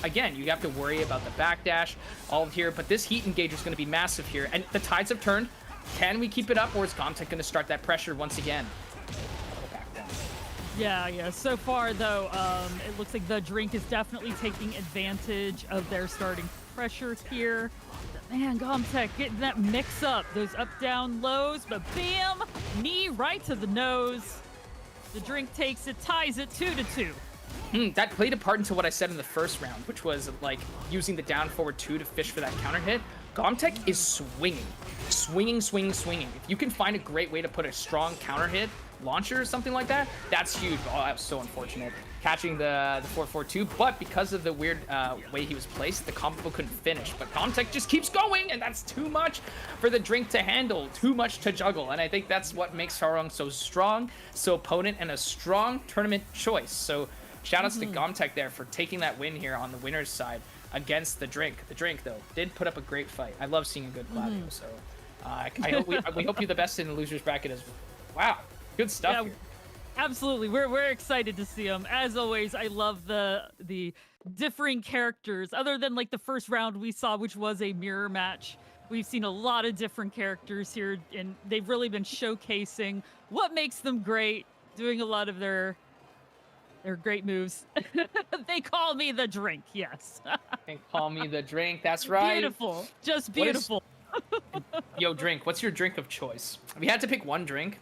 again, you have to worry about the backdash all here, but this heat engage is gonna be massive here, and the tides have turned. Can we keep it up, or is Gomtek gonna start that pressure once again? Yeah. So far, though, it looks like the drink is definitely taking advantage of their starting pressure here. Man, Gomtek getting that mix up, those up, down, lows, but bam, knee right to the nose. The drink takes it, ties it 2-2. That played a part into what I said in the first round, which was like using the down forward 2 to fish for that counter hit. Gomtek is swinging. If you can find a great way to put a strong counter hit, launcher or something like that, that's huge. Oh, that was so unfortunate. Catching the 4-4-2, but because of the weird way he was placed, the combo couldn't finish. But Gomtek just keeps going, and that's too much for the drink to handle, too much to juggle. And I think that's what makes Hwarong so strong, so potent, and a strong tournament choice. So shout-outs to Gomtek there for taking that win here on the winner's side against the drink. The drink, though, did put up a great fight. I love seeing a good Claudio, so I hope we hope you the best in the loser's bracket as well. Wow. Good stuff. Yeah, absolutely. We're excited to see them. As always, I love the differing characters. Other than like the first round we saw, which was a mirror match, we've seen a lot of different characters here, and they've really been showcasing what makes them great, doing a lot of their great moves. They call me the drink. Yes. They call me the drink. That's right. Beautiful. Just beautiful. Yo, drink. What's your drink of choice? If you had to pick one drink,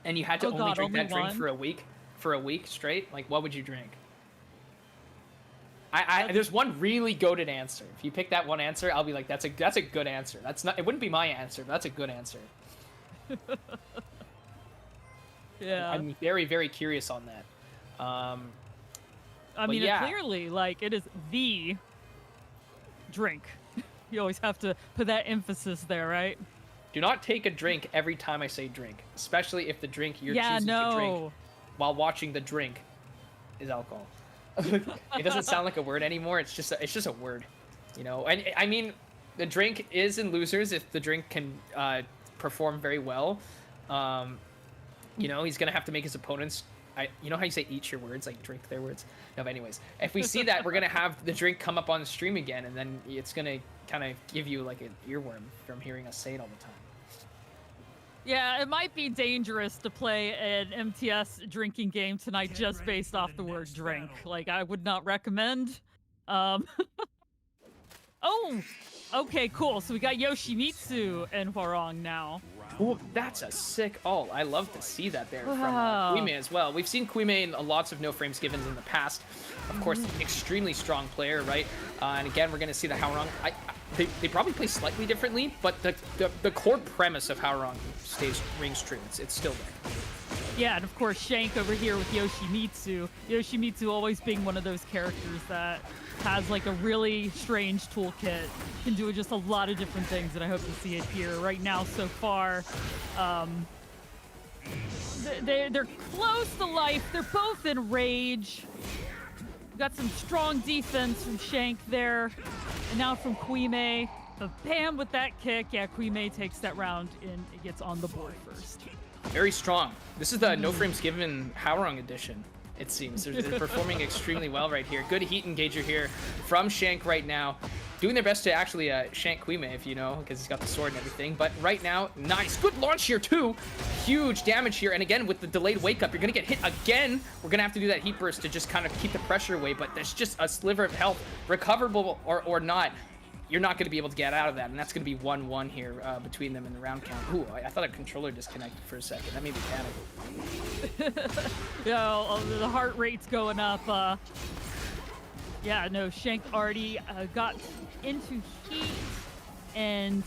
and you had to only drink that drink for a week straight, like what would you drink? There's one really goated answer. If you pick that one answer, I'll be like, that's a good answer. It wouldn't be my answer, but that's a good answer. Yeah. I'm very, very curious on that. I mean, yeah. Clearly, like, it is the drink. You always have to put that emphasis there, right? Do not take a drink every time I say drink, especially if the drink you're choosing to drink while watching the drink is alcohol. It doesn't sound like a word anymore. It's just a word, you know. And I mean, the drink is in losers if the drink can perform very well. You know, he's gonna have to make his opponents. You know how you say eat your words, like drink their words? No, but anyways, if we see that, we're gonna have the drink come up on the stream again, and then it's gonna kind of give you like an earworm from hearing us say it all the time. Yeah, it might be dangerous to play an MTS drinking game tonight just based off the word drink. Like, I would not recommend. Oh, okay, cool. So we got Yoshimitsu and Hwarong now. Ooh, that's a sick ult. I love to see that there from Kuime as well. We've seen Kuime in lots of no frames givens in the past. Of course, extremely strong player, right? And again, we're going to see the Hwarong. They probably play slightly differently, but the core premise of Hwarong rings true. It's still there. Yeah, and of course, Shank over here with Yoshimitsu. Yoshimitsu always being one of those characters that has like a really strange toolkit, can do just a lot of different things, and I hope to see it here. Right now, so far, they're close to life. They're both in rage. Got some strong defense from Shank there, and now from Kuime. But bam, with that kick, yeah, Kuime takes that round and it gets on the board first. Very strong. This is the no frames given Hwarong edition. it seems. They're performing extremely well right here. Good heat engager here from Shank right now. Doing their best to actually shank Quime, if you know, because he's got the sword and everything. But right now, nice. Good launch here, too. Huge damage here. And again, with the delayed wake up, you're going to get hit again. We're going to have to do that heat burst to just kind of keep the pressure away. But there's just a sliver of health, recoverable or not. You're not going to be able to get out of that. And that's going to be 1-1 here between them in the round count. Ooh, I thought a controller disconnected for a second. That made me panic. Yo, the heart rate's going up. Yeah, no, Shank already got into heat, and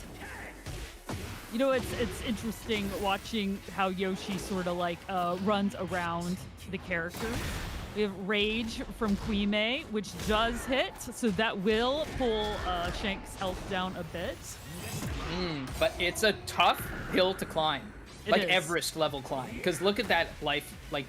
you know, it's interesting watching how Yoshi sort of like runs around the character. We have Rage from Quime, which does hit, so that will pull Shank's health down a bit. But it's a tough hill to climb. Like is. Everest level climb, because look at that life like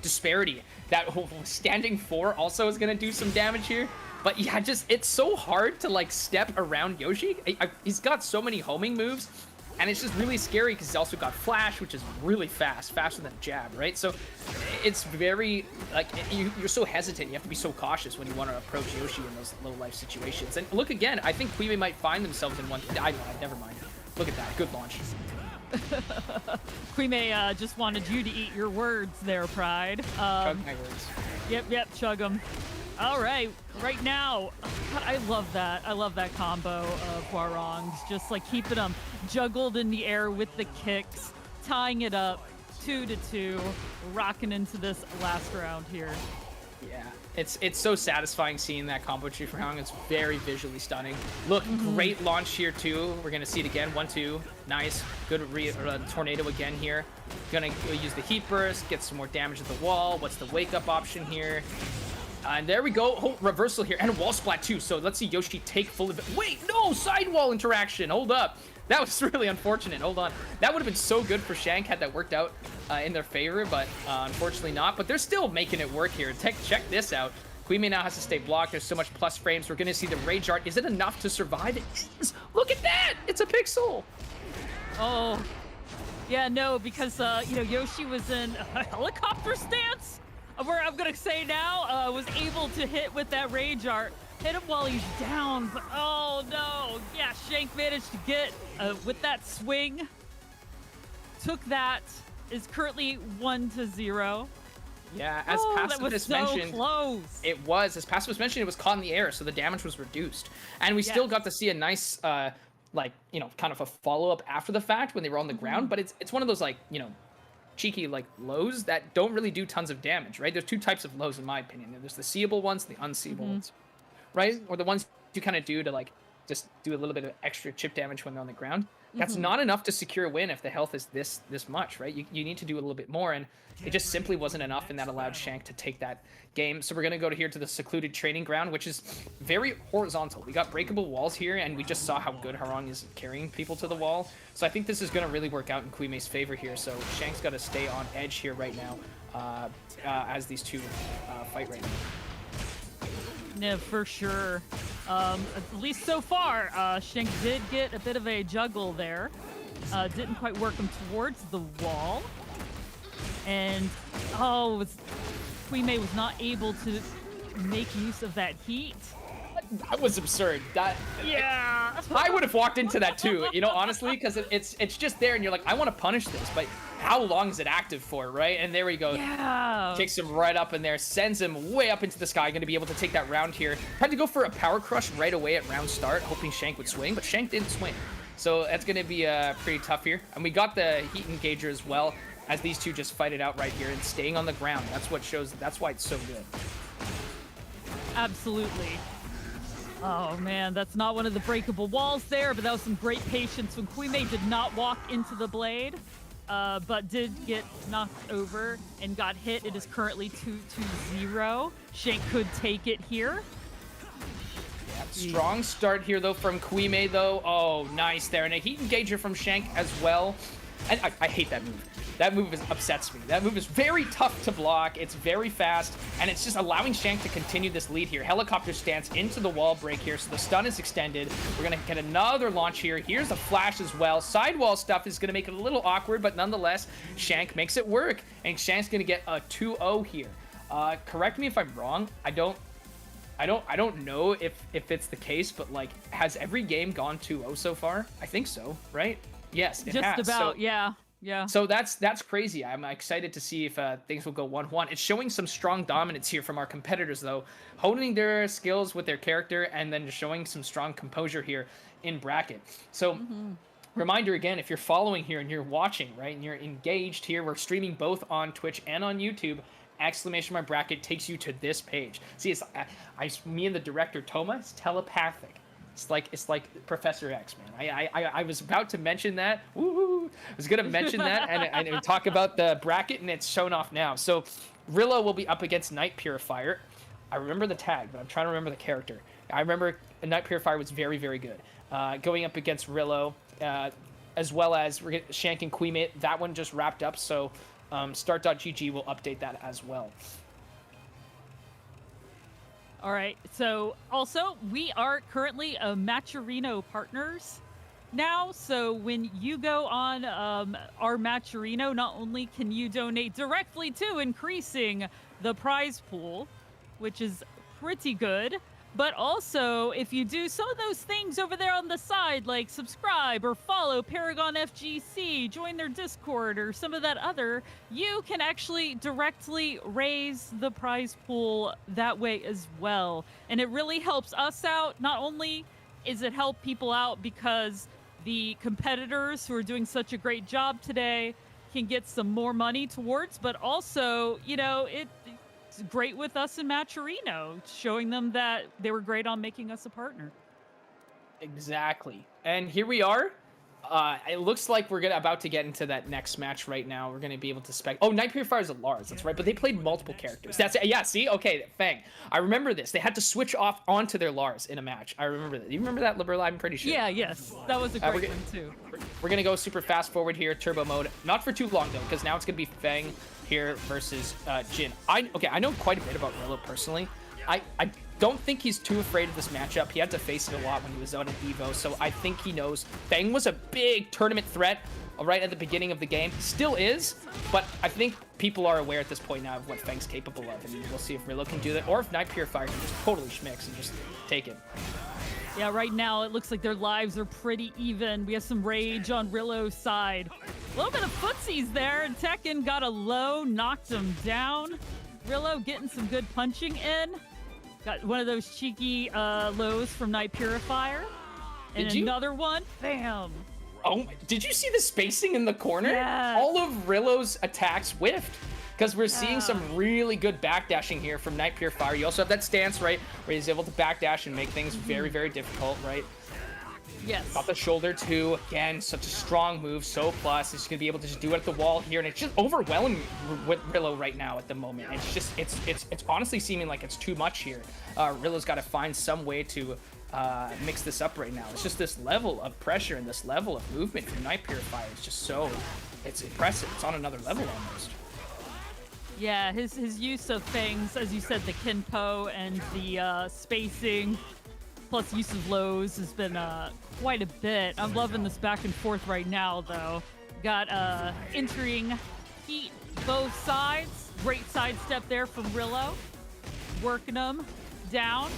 disparity. That whole standing 4 also is gonna do some damage here. But yeah, just it's so hard to like step around Yoshi. He's got so many homing moves, and it's just really scary because he's also got Flash, which is really fast, faster than a jab, right? So it's very like you're so hesitant. You have to be so cautious when you want to approach Yoshi in those low life situations. And look again, I think Quime might find themselves in one. I lied, never mind. Look at that, good launch. Quime just wanted you to eat your words there, Pride. Chug my words. Yep, chug them. All right, right now, God, I love that. I love that combo of Hwoarongs, just like keeping them juggled in the air with the kicks, tying it up 2-2, rocking into this last round here. Yeah, it's so satisfying seeing that combo tree for Hwoarong. It's very visually stunning. Look, great launch here too. We're gonna see it again. 1-2, nice, good tornado again here. Gonna use the heat burst, get some more damage at the wall. What's the wake up option here? And there we go. Oh, reversal here and a wall splat too. So let's see Yoshi take full of. Wait, no, sidewall interaction. Hold up. That was really unfortunate. Hold on. That would have been so good for Shank had that worked out in their favor, but unfortunately not. But they're still making it work here. Check this out. Quime now has to stay blocked. There's so much plus frames. We're going to see the Rage Art. Is it enough to survive? It is. Look at that. It's a pixel. Oh, yeah, no, because, you know, Yoshi was in a helicopter stance, where I'm going to say now, was able to hit with that Rage Art. Hit him while he's down, but oh no. Yeah, Shank managed to get with that swing. Took that. Is currently 1-0. Yeah, as Pacifist mentioned, close. It was. As Pacifist mentioned, it was caught in the air, so the damage was reduced. And we still got to see a nice, like, you know, kind of a follow-up after the fact when they were on the ground. But it's one of those, like, you know, cheeky, like, lows that don't really do tons of damage, right? There's two types of lows, in my opinion. There's the seeable ones and the unseeable ones. Right? Or the ones you kind of do to like just do a little bit of extra chip damage when they're on the ground. That's not enough to secure a win if the health is this much, right? You need to do a little bit more, and it just simply wasn't enough, and that allowed Shank to take that game. So we're gonna go to here to the secluded training ground, which is very horizontal. We got breakable walls here, and we just saw how good Hwoarong is carrying people to the wall. So I think this is gonna really work out in Quime's favor here. So Shank's got to stay on edge here right now as these two fight right now. Yeah, for sure. At least so far, Shank did get a bit of a juggle there. Didn't quite work him towards the wall. And, Quime was not able to make use of that heat. That was absurd. Yeah. I would have walked into that too, you know, honestly, because it's just there and you're like, I want to punish this, but how long is it active for, right? And there we go. Yeah. Takes him right up in there, sends him way up into the sky. Going to be able to take that round here. Tried to go for a power crush right away at round start, hoping Shank would swing, but Shank didn't swing. So that's going to be pretty tough here. And we got the heat engager as well, as these two just fight it out right here and staying on the ground. That's what shows, that's why it's so good. Absolutely. Oh man, that's not one of the breakable walls there, but that was some great patience when Quime did not walk into the blade, but did get knocked over and got hit. It is currently 2-0. Shank could take it here. Yeah, strong start here though from Quime though. Oh, nice there. And a heat engager from Shank as well. And I hate that move. That move upsets me. That move is very tough to block. It's very fast, and it's just allowing Shank to continue this lead here. Helicopter stance into the wall break here, so the stun is extended. We're going to get another launch here. Here's a flash as well. Sidewall stuff is going to make it a little awkward, but nonetheless, Shank makes it work, and Shank's going to get a 2-0 here. Correct me if I'm wrong. I don't know if it's the case, but like, has every game gone 2-0 so far? I think so, right? Yes, it Just has. about, So, yeah. Yeah. so that's crazy. I'm excited to see if things will go 1-1. It's showing some strong dominance here from our competitors, though, honing their skills with their character and then showing some strong composure here in bracket. So. Reminder again, if you're following here and you're watching, right, and you're engaged here, we're streaming both on Twitch and on YouTube. Exclamation mark bracket takes you to this page. See, it's me and the director Toma. It's telepathic. It's like Professor X, man. I was about to mention that. Woo-hoo. I was gonna mention that and talk about the bracket, and it's shown off now. So, Rillo will be up against Night Purifier. I remember the tag, but I'm trying to remember the character. I remember Night Purifier was very, very good. Going up against Rillo, as well as Shank and Queemate. That one just wrapped up, so start.gg will update that as well. All right. So also, we are currently Matcherino partners now. So when you go on our Matcherino, not only can you donate directly to increasing the prize pool, which is pretty good, but also if you do some of those things over there on the side, like subscribe or follow Paragon FGC, join their Discord or some of that other, you can actually directly raise the prize pool that way as well. And it really helps us out. Not only is it help people out because the competitors who are doing such a great job today can get some more money towards, but also, you know, it's great with us in Matcherino, showing them that they were great on making us a partner. Exactly. And here we are. It looks like we're about to get into that next match right now. We're gonna be able to spec. Oh, Night Purifier is a Lars. That's right. But they played multiple characters. That's yeah. See, okay, Fang. I remember this. They had to switch off onto their Lars in a match. I remember that. You remember that, Liberal? I'm pretty sure. Yeah. Yes. That was a great one too. We're gonna go super fast forward here, turbo mode. Not for too long though, because now it's gonna be Fang here versus Jin. I know quite a bit about Rillo personally. I don't think he's too afraid of this matchup. He had to face it a lot when he was out at Evo, so I think he knows. Fang was a big tournament threat right at the beginning of the game. Still is, but I think people are aware at this point now of what Fang's capable of, and we'll see if Rillo can do that, or if Night Purifier can just totally schmicks and just take it. Yeah, right now it looks like their lives are pretty even. We have some rage on Rillo's side. A little bit of footsies there, and Tekken got a low, knocked him down. Rillo getting some good punching in. Got one of those cheeky lows from Night Purifier. And another one, bam. Oh, did you see the spacing in the corner? Yes. All of Rillo's attacks whiffed. Because we're seeing some really good backdashing here from Night Purifier. You also have that stance, right, where he's able to backdash and make things very, very difficult, right? Yes. Got the shoulder too. Again, such a strong move. So plus, he's gonna be able to just do it at the wall here, and it's just overwhelming with Rillo right now at the moment. It's just, it's honestly seeming like it's too much here. Rillo's got to find some way to mix this up right now. It's just this level of pressure and this level of movement from Night Purifier. It's just so, it's impressive. It's on another level almost. Yeah, his use of things, as you said, the Kinpo and the spacing, plus use of lows has been quite a bit. I'm loving this back and forth right now, though. Got entering heat both sides. Great sidestep there from Rillo. Working them down.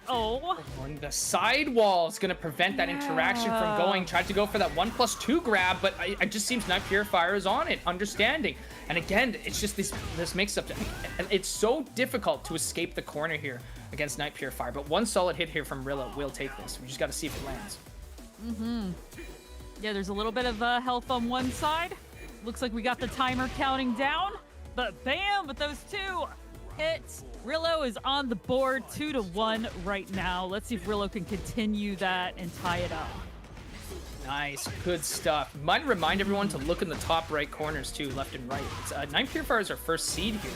Oh. On the sidewall is going to prevent that interaction from going. Tried to go for that 1+2 grab, but it just seems Night Purifier is on it, understanding. And again, it's just this mix-up. And it's so difficult to escape the corner here against Night Purifier. But one solid hit here from Rillo will take this. We just got to see if it lands. Yeah, there's a little bit of health on one side. Looks like we got the timer counting down. But bam, with those two hits, Rillo is on the board 2-1 right now. Let's see if Rillo can continue that and tie it up. Nice, good stuff. Might remind everyone to look in the top right corners too, left and right. It's, Night Purifier is our first seed here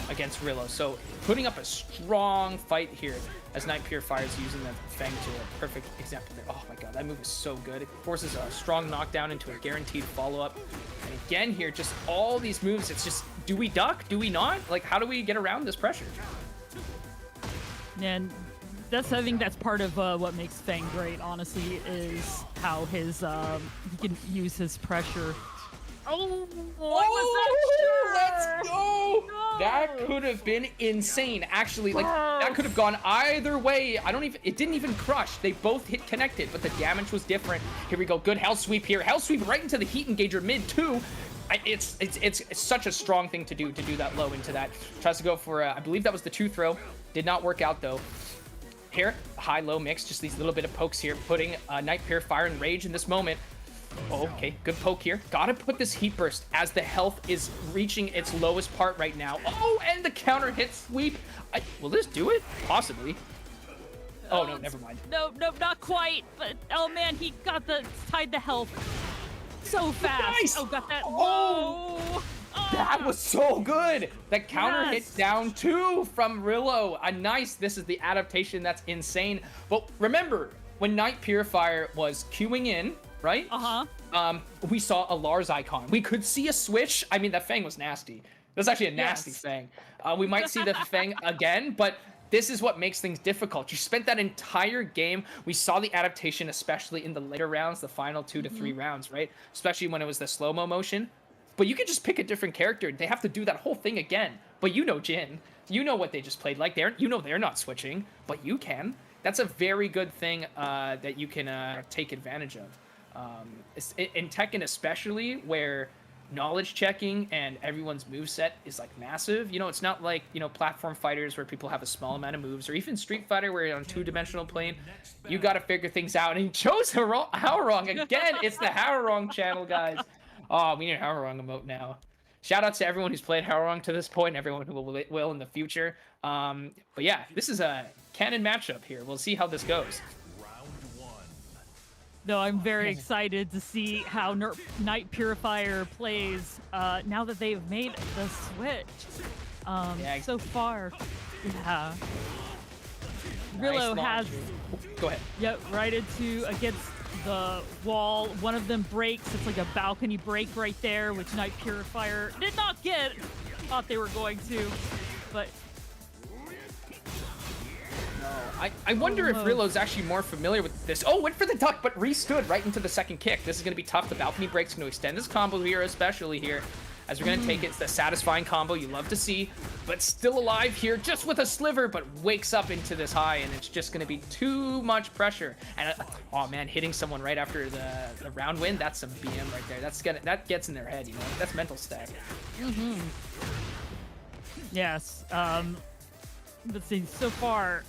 against Rillo, so putting up a strong fight here as Night Purifier is using that Fang to a perfect example there. Oh my god, that move is so good. It forces a strong knockdown into a guaranteed follow-up. And again here, just all these moves, it's just, do we duck? Do we not? Like, how do we get around this pressure? And I think that's part of what makes Fang great, honestly, is how his he can use his pressure. Oh, I wasn't sure. Let's go! No. That could have been insane. Actually, like, that could have gone either way. It didn't even crush. They both hit connected, but the damage was different. Here we go. Good hell sweep here. Hell sweep right into the heat engager mid too. It's such a strong thing to do that low into that. Tries to go for, I believe that was the 2 throw. Did not work out though. Here, high-low mix, just these little bit of pokes here, putting Night Purifier in rage in this moment. Oh, okay, good poke here. Gotta put this heat burst as the health is reaching its lowest part right now. Oh, and the counter hit sweep. Will this do it? Possibly. Oh, no, never mind. No, not quite. But, oh man, he got tied the health so fast. Nice. Oh, got that. Oh. Whoa. That was so good. The counter hit Yes. down 2 from Rillo. Nice. This is the adaptation that's insane. But remember, when Night Purifier was queuing in, right? We saw a Lars icon. We could see a switch. I mean, that Fang was nasty. That's actually a nasty Fang. We might see the Fang again, but this is what makes things difficult. You spent that entire game. We saw the adaptation, especially in the later rounds, the final 2 to 3 rounds, right? Especially when it was the slow-mo motion. But you can just pick a different character. They have to do that whole thing again. But you know Jin. You know what they just played like. You know they're not switching, but you can. That's a very good thing that you can take advantage of. In Tekken especially, where knowledge checking and everyone's moveset is like massive. You know, it's not like, you know, platform fighters where people have a small amount of moves, or even Street Fighter where you're on 2-dimensional plane. You got to figure things out. And he chose Howrong again. It's the Howrong channel, guys. Oh, we need a Howrong emote now. Shout out to everyone who's played Howrong to this point, and everyone who will in the future. But yeah, this is a canon matchup here. We'll see how this goes. No, I'm very excited to see how Night Purifier plays now that they've made the switch. Yeah. So far, yeah. Nice Rillo launch. has, Go ahead. yep, right into against the wall. One of them breaks. It's like a balcony break right there, which Night Purifier did not get. Thought they were going to, but I wonder if Rillo's actually more familiar with this. Oh, went for the duck, but re-stood right into the second kick. This is going to be tough. The balcony break's going to extend this combo here, especially here, as we're going to take it. It's the satisfying combo you love to see, but still alive here, just with a sliver, but wakes up into this high, and it's just going to be too much pressure. And oh man, hitting someone right after the round win, that's some BM right there. That gets in their head, you know. That's mental stack. yes. Let's see. So far,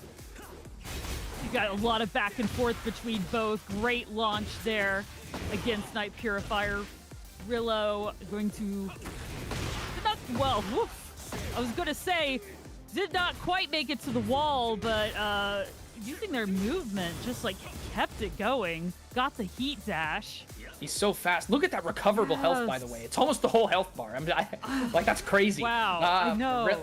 you got a lot of back and forth between both. Great launch there against Night Purifier. Rillo going to I was going to say did not quite make it to the wall, but using their movement just like kept it going. Got the heat dash. He's so fast. Look at that recoverable health, by the way. It's almost the whole health bar. Like, that's crazy. Wow, I know.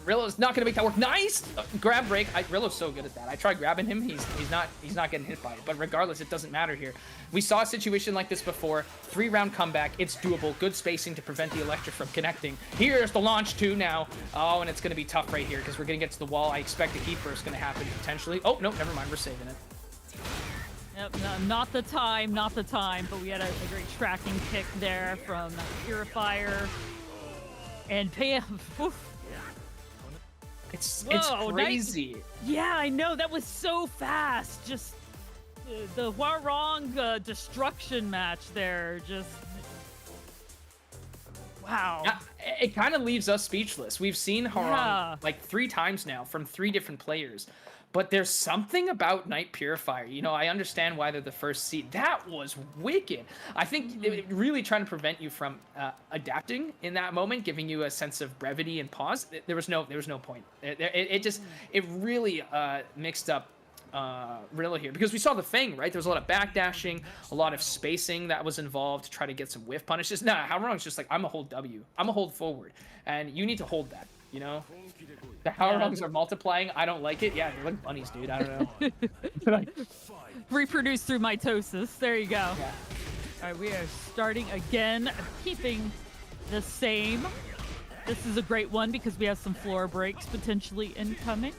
Rillo's not gonna make that work. Nice grab break. Rillo's so good at that. I tried grabbing him. He's not getting hit by it. But regardless, it doesn't matter here. We saw a situation like this before. 3-round comeback. It's doable. Good spacing to prevent the electric from connecting. Here's the launch 2 now. Oh, and it's gonna be tough right here because we're gonna get to the wall. I expect a heat burst gonna happen potentially. Oh no, never mind. We're saving it. Yep, no, not the time, but we had a great tracking kick there from Purifier. And Pam, It's Nice. crazy. Yeah, I know, that was so fast. Just the Hwarong destruction match there, just wow. It kind of leaves us speechless. We've seen Hwarong like 3 times now from 3 different players. But there's something about Night Purifier. You know, I understand why they're the first seed. That was wicked. I think it really trying to prevent you from adapting in that moment, giving you a sense of brevity and pause. There was no point. It really mixed up Rillo here, because we saw the Fang, right? There was a lot of backdashing, a lot of spacing that was involved to try to get some whiff punishes. Nah, Howrong's just like, I'm a hold W. I'm a hold forward. And you need to hold that, you know? The Howrongs are multiplying. I don't like it. Yeah, they're like bunnies, dude. I don't know. Reproduce through mitosis. There you go. Yeah. All right, we are starting again, keeping the same. This is a great one because we have some floor breaks potentially incoming.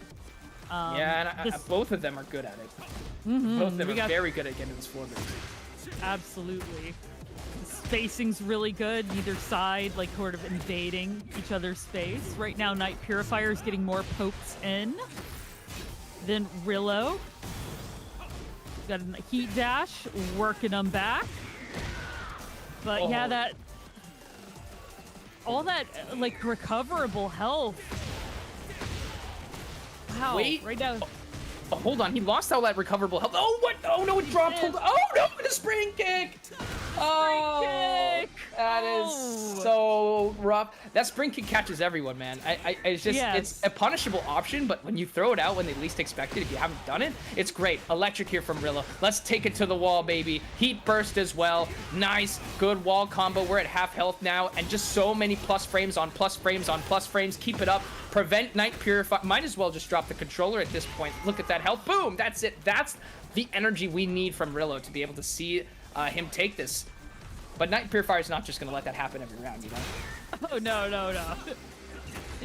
Yeah, and both of them are good at it. Both of them are very good at getting those floor breaks. Absolutely. Spacing's really good, neither side, like, sort of invading each other's space. Right now, Night Purifier is getting more pokes in than Rillo. Got a heat dash, working them back. But yeah, all that, like, recoverable health. Wow, Wait. right now. Oh, hold on, he lost all that recoverable health. Oh, what? Oh, no, it dropped. Hold on. Oh, no, the spring kick. Oh, kick. that is so rough. That spring kick catches everyone, man. It's just, it's a punishable option, but when you throw it out when they least expect it, if you haven't done it, it's great. Electric here from Rillo. Let's take it to the wall, baby. Heat burst as well. Nice, good wall combo. We're at half health now, and just so many plus frames on plus frames on plus frames. Keep it up. Prevent Night Purify. Might as well just drop the controller at this point. Look at that health. Boom, that's it. That's the energy we need from Rillo to be able to see him take this. But Night Purifier is not just going to let that happen every round, you know? Oh, no.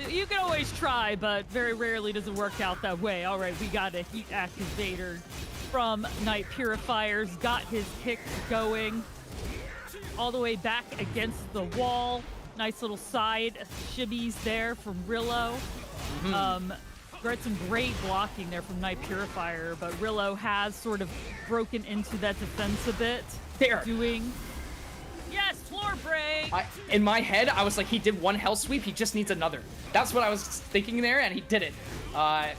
You can always try, but very rarely does it work out that way. All right, we got a Heat Activator from Night Purifiers. Got his kick going all the way back against the wall. Nice little side shimmies there from Rillo. Got some great blocking there from Night Purifier, but Rillo has sort of broken into that defense a bit. There. Yes, floor break! In my head, I was like, he did one hell sweep, he just needs another. That's what I was thinking there, and he did it,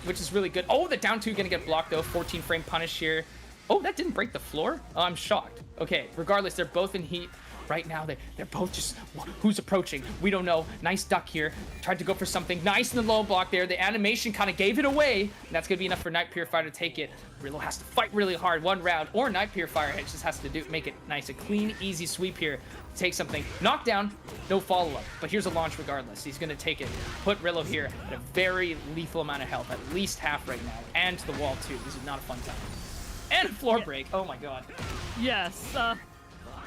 which is really good. Oh, the down two gonna get blocked, though. 14 frame punish here. Oh, that didn't break the floor? Oh, I'm shocked. Okay, regardless, they're both in heat. Right now, they're both just... Who's approaching? We don't know. Nice duck here. Tried to go for something nice in the low block there. The animation kind of gave it away. And that's going to be enough for Night Purifier to take it. Rillo has to fight really hard one round. Or Night Purifier just has to make it nice. A clean, easy sweep here. Take something. Knockdown. No follow-up. But here's a launch regardless. He's going to take it. Put Rillo here at a very lethal amount of health. At least half right now. And to the wall, too. This is not a fun time. And a floor break. Oh, my God. Yes.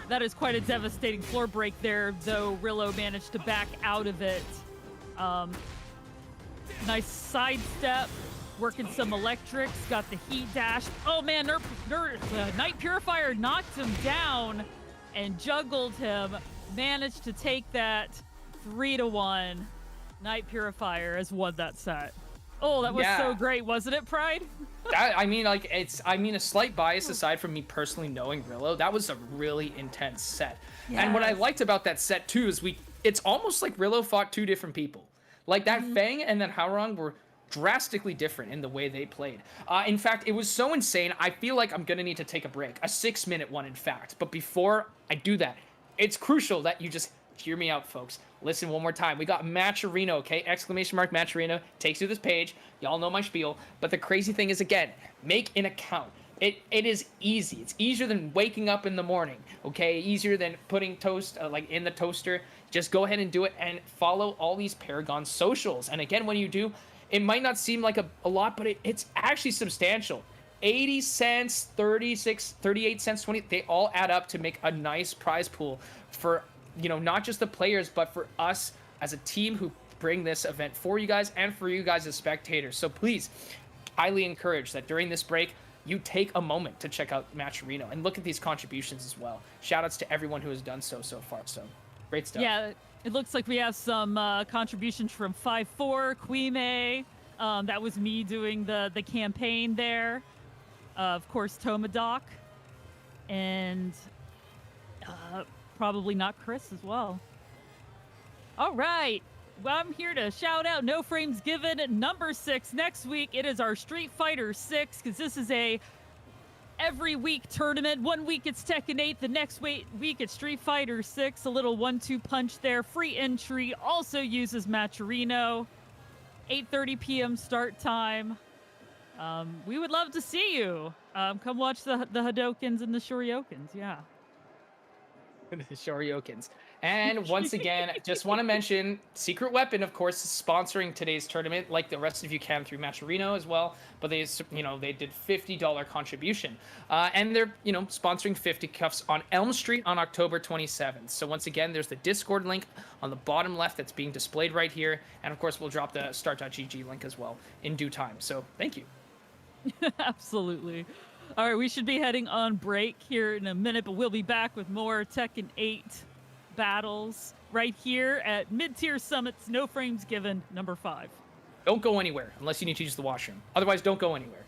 That is quite a devastating floor break there, though Rillo managed to back out of it. Nice sidestep, working some electrics, got the heat dash. Oh man, Night Purifier knocked him down and juggled him. Managed to take that 3-1. Night Purifier has won that set. Oh, that was so great, wasn't it, Pride? A slight bias aside from me personally knowing Rillo, that was a really intense set. Yes. And what I liked about that set too is it's almost like Rillo fought two different people. Like that Fang and then Haorong were drastically different in the way they played. In fact, it was so insane, I feel like I'm gonna need to take a break. A 6-minute one, in fact. But before I do that, it's crucial that you just hear me out, folks. Listen one more time. We got Matcherino, okay? Exclamation mark Matcherino. Takes you to this page. Y'all know my spiel. But the crazy thing is, again, make an account. It is easy. It's easier than waking up in the morning, okay? Easier than putting toast in the toaster. Just go ahead and do it and follow all these Paragon socials. And again, when you do, it might not seem like a lot, but it's actually substantial. 80 cents, 36, 38 cents, 20, they all add up to make a nice prize pool for, not just the players, but for us as a team who bring this event for you guys and for you guys as spectators. So please, highly encourage that during this break, you take a moment to check out Matcherino and look at these contributions as well. Shout outs to everyone who has done so far. So great stuff. Yeah, it looks like we have some contributions from 5-4, Quime. That was me doing the campaign there. Of course, Tomadoc. And probably not Chris as well. All right. Well, I'm here to shout out No Frames Given number 6. Next week, it is our Street Fighter 6, because this is a every week tournament. 1 week it's Tekken 8, the next week it's Street Fighter 6. A little 1-2 punch there. Free entry. Also uses Matcherino. 8:30 p.m. start time. We would love to see you. Come watch the Hadokens and the Shoryokens. Yeah. The Shoryokens. And once again, just want to mention, Secret Weapon, of course, is sponsoring today's tournament, like the rest of you can through Matcherino as well. But they did $50 contribution. And they're, sponsoring 50 Cuffs on Elm Street on October 27th. So once again, there's the Discord link on the bottom left that's being displayed right here. And of course, we'll drop the start.gg link as well in due time. So thank you. Absolutely. All right, we should be heading on break here in a minute, but we'll be back with more Tekken 8 battles right here at Mid-Tier Summits, No Frames Given, number 5. Don't go anywhere unless you need to use the washroom. Otherwise, don't go anywhere.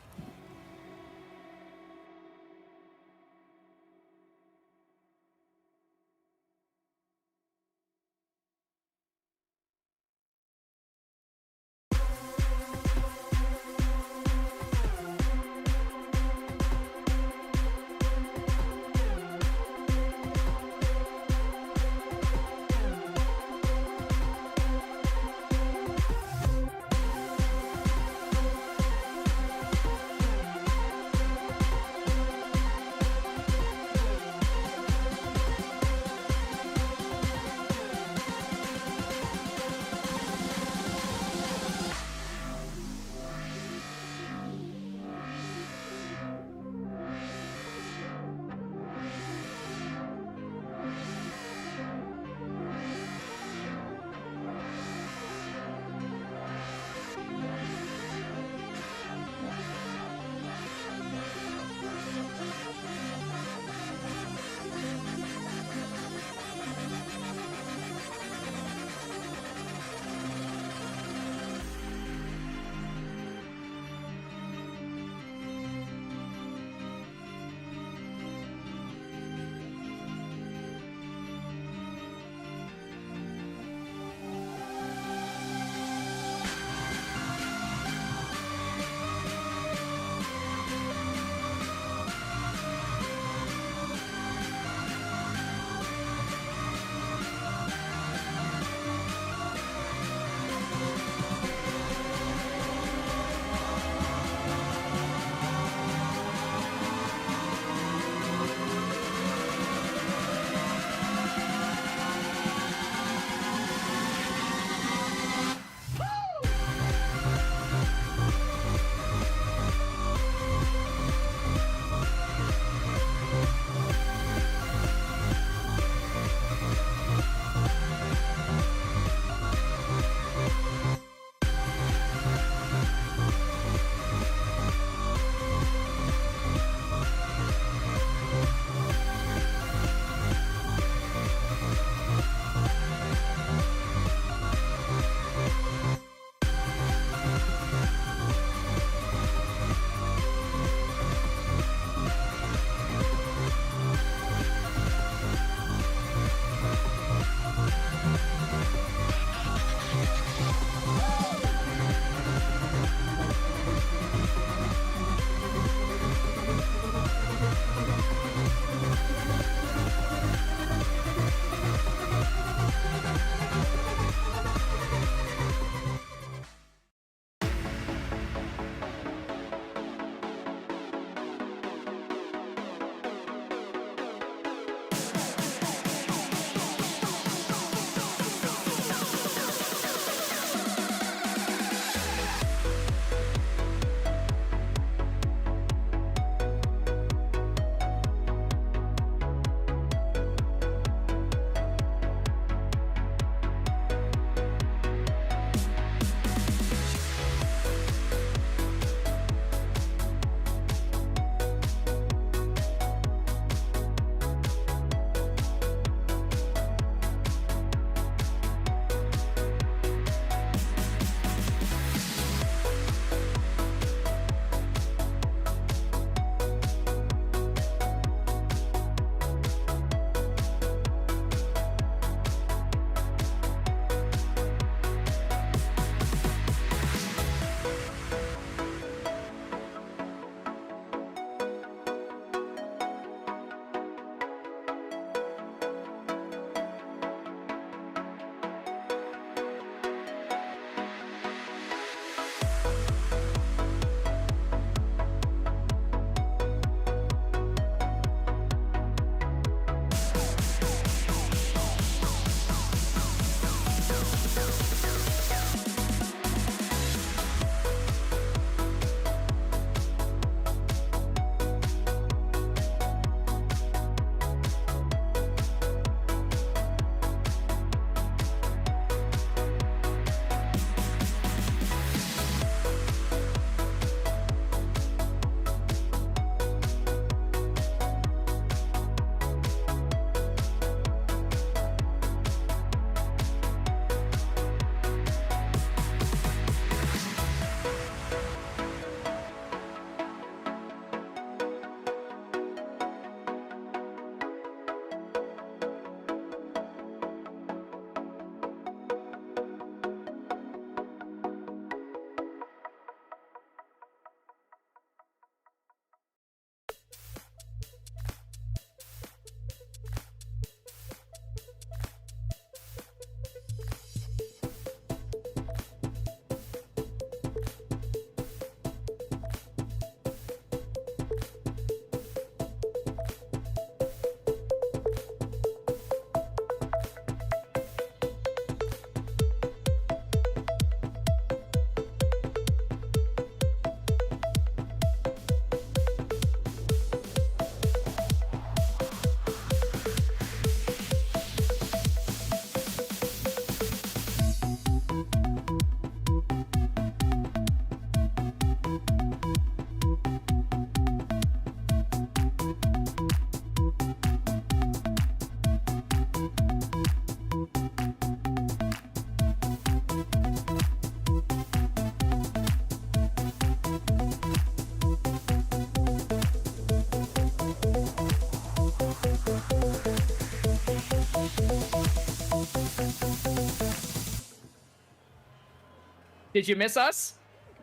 Did you miss us?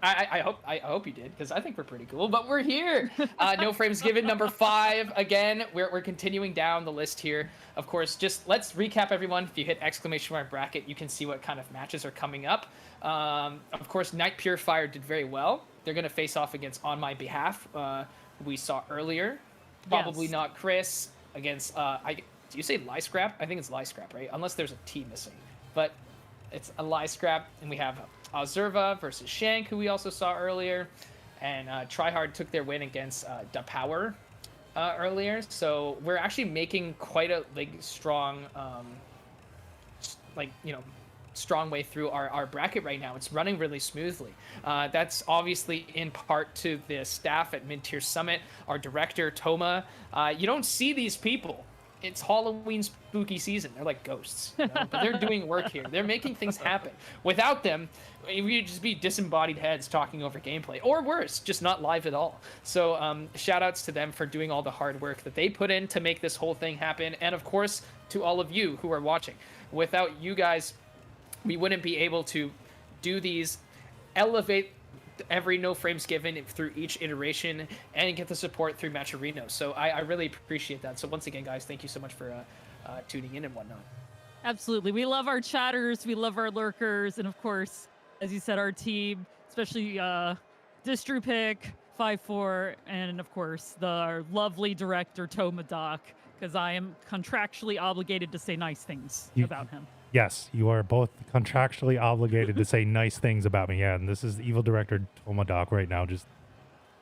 I hope you did, because I think we're pretty cool. But we're here. No frames given, number 5. Again, we're continuing down the list here. Of course, just let's recap everyone. If you hit exclamation mark bracket, you can see what kind of matches are coming up. Of course, Night Purifier did very well. They're going to face off against On My Behalf, we saw earlier. Probably Yes. not Chris against. Do you say Lie Scrap? I think it's Lie Scrap, right? Unless there's a T missing, but it's a Lie Scrap, and we have Zerva versus Shank, who we also saw earlier, and Tryhard took their win against Da Power earlier. So we're actually making quite a strong, strong way through our bracket right now. It's running really smoothly. That's obviously in part to the staff at Mid-Tier Summit, our director Toma. You don't see these people. It's Halloween spooky season. They're like ghosts, you know? But they're doing work here. They're making things happen. Without them, we'd just be disembodied heads talking over gameplay, or worse, just not live at all. So shout outs to them for doing all the hard work that they put in to make this whole thing happen. And of course, to all of you who are watching. Without you guys, we wouldn't be able to do these, elevate every no frames given through each iteration, and get the support through Matcherino. So I really appreciate that. So once again, guys, thank you so much for tuning in and whatnot. Absolutely. We love our chatters. We love our lurkers. And of course, as you said, our team, especially DistroPick, 5-4, and of course, our lovely director, Toma Doc, because I am contractually obligated to say nice things about him. Yes, you are both contractually obligated to say nice things about me. Yeah, and this is the evil director Tomadoc right now, just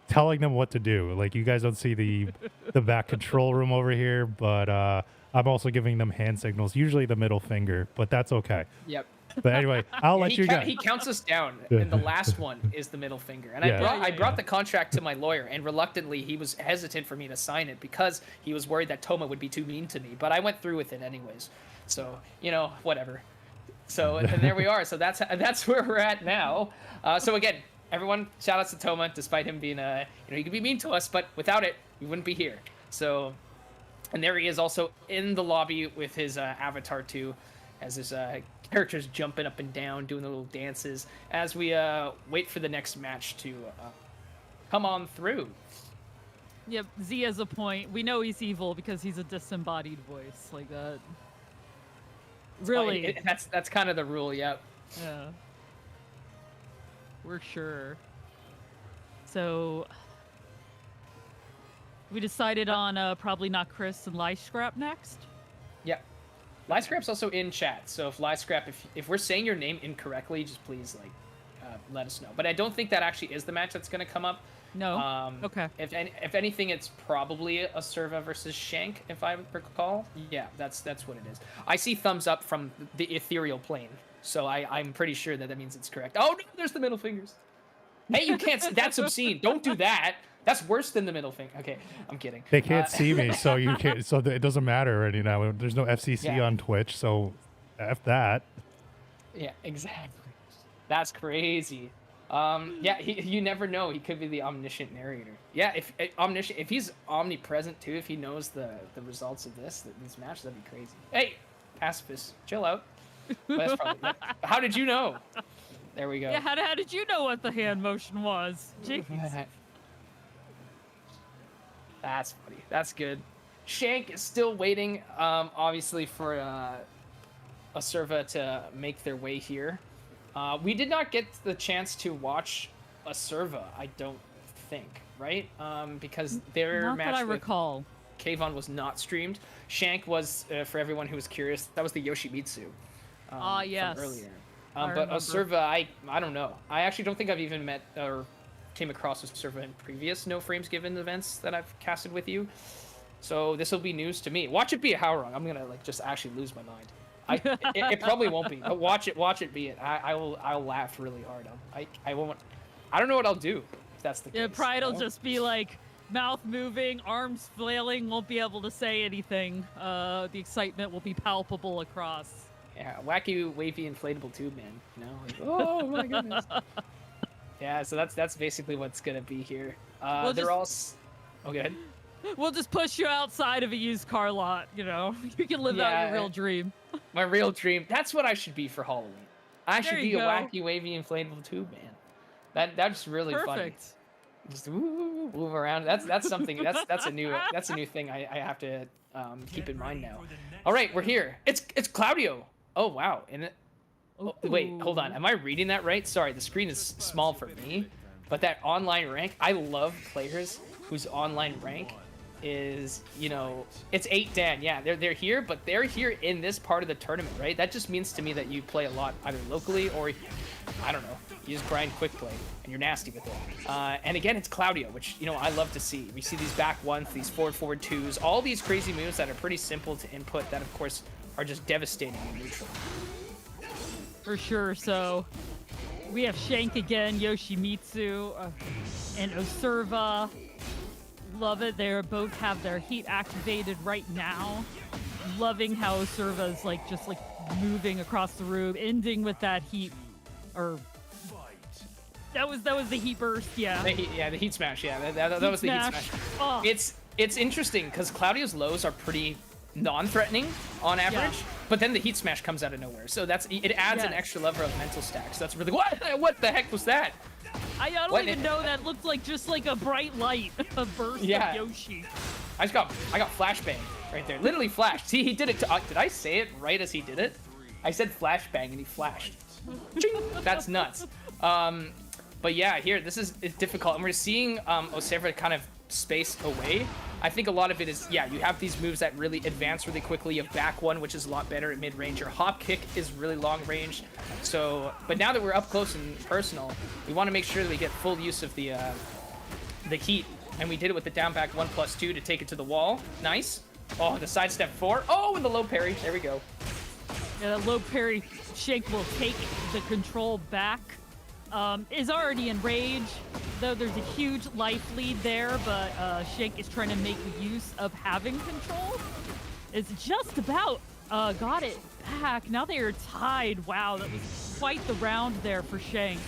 telling them what to do. Like, you guys don't see the back control room over here, but I'm also giving them hand signals, usually the middle finger, but that's okay. Yep. But anyway, I'll let you guys. He counts us down, and the last one is the middle finger. And Yeah. I brought the contract to my lawyer, and reluctantly he was hesitant for me to sign it because he was worried that Toma would be too mean to me. But I went through with it anyways. So, you know, whatever. So, and there we are. So that's where we're at now. So again, everyone, shout outs to Toma, despite him being he could be mean to us, but without it, we wouldn't be here. So, and there he is also in the lobby with his avatar too, as his character's jumping up and down, doing the little dances as we wait for the next match to come on through. Yep, Z has a point. We know he's evil because he's a disembodied voice like that. Really? That's kind of the rule, yep. Yeah. We're sure. So we decided on probably not Chris and Lie Scrap next. Yep. Lie Scrap's also in chat, so if Lie Scrap, if we're saying your name incorrectly, just please let us know. But I don't think that actually is the match that's going to come up. No. Okay. If anything, it's probably a Serva versus Shank, if I recall. Yeah, that's what it is. I see thumbs up from the ethereal plane, so I'm pretty sure that means it's correct. Oh no, there's the middle fingers. Hey, you can't. That's obscene. Don't do that. That's worse than the middle finger. Okay, I'm kidding. They can't see me, so you can't. So it doesn't matter already now. There's no FCC on Twitch, so F that. Yeah, exactly. That's crazy. Yeah, you never know. He could be the omniscient narrator. Yeah, if he's omnipresent too, if he knows the results of this match, that'd be crazy. Hey, pacifist, chill out. But that's probably, how did you know? There we go. Yeah, how did you know what the hand motion was? Jeez. That's funny. That's good. Shank is still waiting, obviously, for a Serva to make their way here. We did not get the chance to watch a Serva, I don't think, right? Because their Not match that I with recall. Kayvon was not streamed. Shank was, for everyone who was curious, that was the Yoshimitsu yes. from earlier. I But remember. a Serva, I don't know. I actually don't think I've even met or came across a Serva in previous No Frames Given events that I've casted with you. So this will be news to me. Watch it be a How Wrong. I'm gonna just actually lose my mind. It probably won't be, but watch it be it. I'll laugh really hard. I won't. I don't know what I'll do if that's the case. Yeah, Pride will you know? just be like mouth moving, arms flailing, won't be able to say anything. The excitement will be palpable across. Yeah, wacky, wavy, inflatable tube man. You know, like, oh my goodness. Yeah, so that's basically what's gonna be here. They're all. Oh, go ahead. We'll just push you outside of a used car lot. You know, you can live out your real dream. My real dream. That's what I should be for Halloween. I There should you be a go. wacky, wavy, inflatable tube man. That's really funny. Perfect. Just move around. That's something. That's a new thing I have to keep in mind now. All right, we're here. It's Claudio. Oh wow. And oh, wait, hold on. Ooh. Am I reading that right? Sorry, the screen is small for me. But that online rank, I love players whose online rank is, you know, it's 8 Dan. Yeah, they're here, but they're here in this part of the tournament, right? That just means to me that you play a lot either locally or, I don't know, you just grind quick play and you're nasty with it. And again, it's Claudio, which, you know, I love to see. We see these back ones, these forward twos, all these crazy moves that are pretty simple to input that, of course, are just devastating in neutral. For sure. So we have Shank again, Yoshimitsu, and Osurva. Love it. They both have their heat activated right now. Loving how Osurva is like just like moving across the room, ending with that heat, or that was the heat burst. Yeah. The heat smash. Yeah, that was the heat smash. Oh. It's interesting because Claudio's lows are pretty non-threatening on average, but then the heat smash comes out of nowhere. So it adds an extra level of mental stack. So that's really what the heck was that? I don't even know. That looked like just like a bright light, a burst of Yoshi. I got flashbang right there. Literally flashed. See, he did it. Did I say it right as he did it? I said flashbang and he flashed. Ching! That's nuts. But yeah, here it's difficult, and we're seeing Osurva kind of space away. I think a lot of it is, you have these moves that really advance really quickly. You have back one, which is a lot better at mid-range. Your hop kick is really long range. So, but now that we're up close and personal, we want to make sure that we get full use of the heat. And we did it with the down back 1+2 to take it to the wall. Nice. Oh, the sidestep 4. Oh, and the low parry. There we go. Yeah, that low parry Shank will take the control back. Is already in rage, though there's a huge life lead there, but Shank is trying to make use of having control. It's just about got it back. Now they are tied. Wow, that was quite the round there for Shank.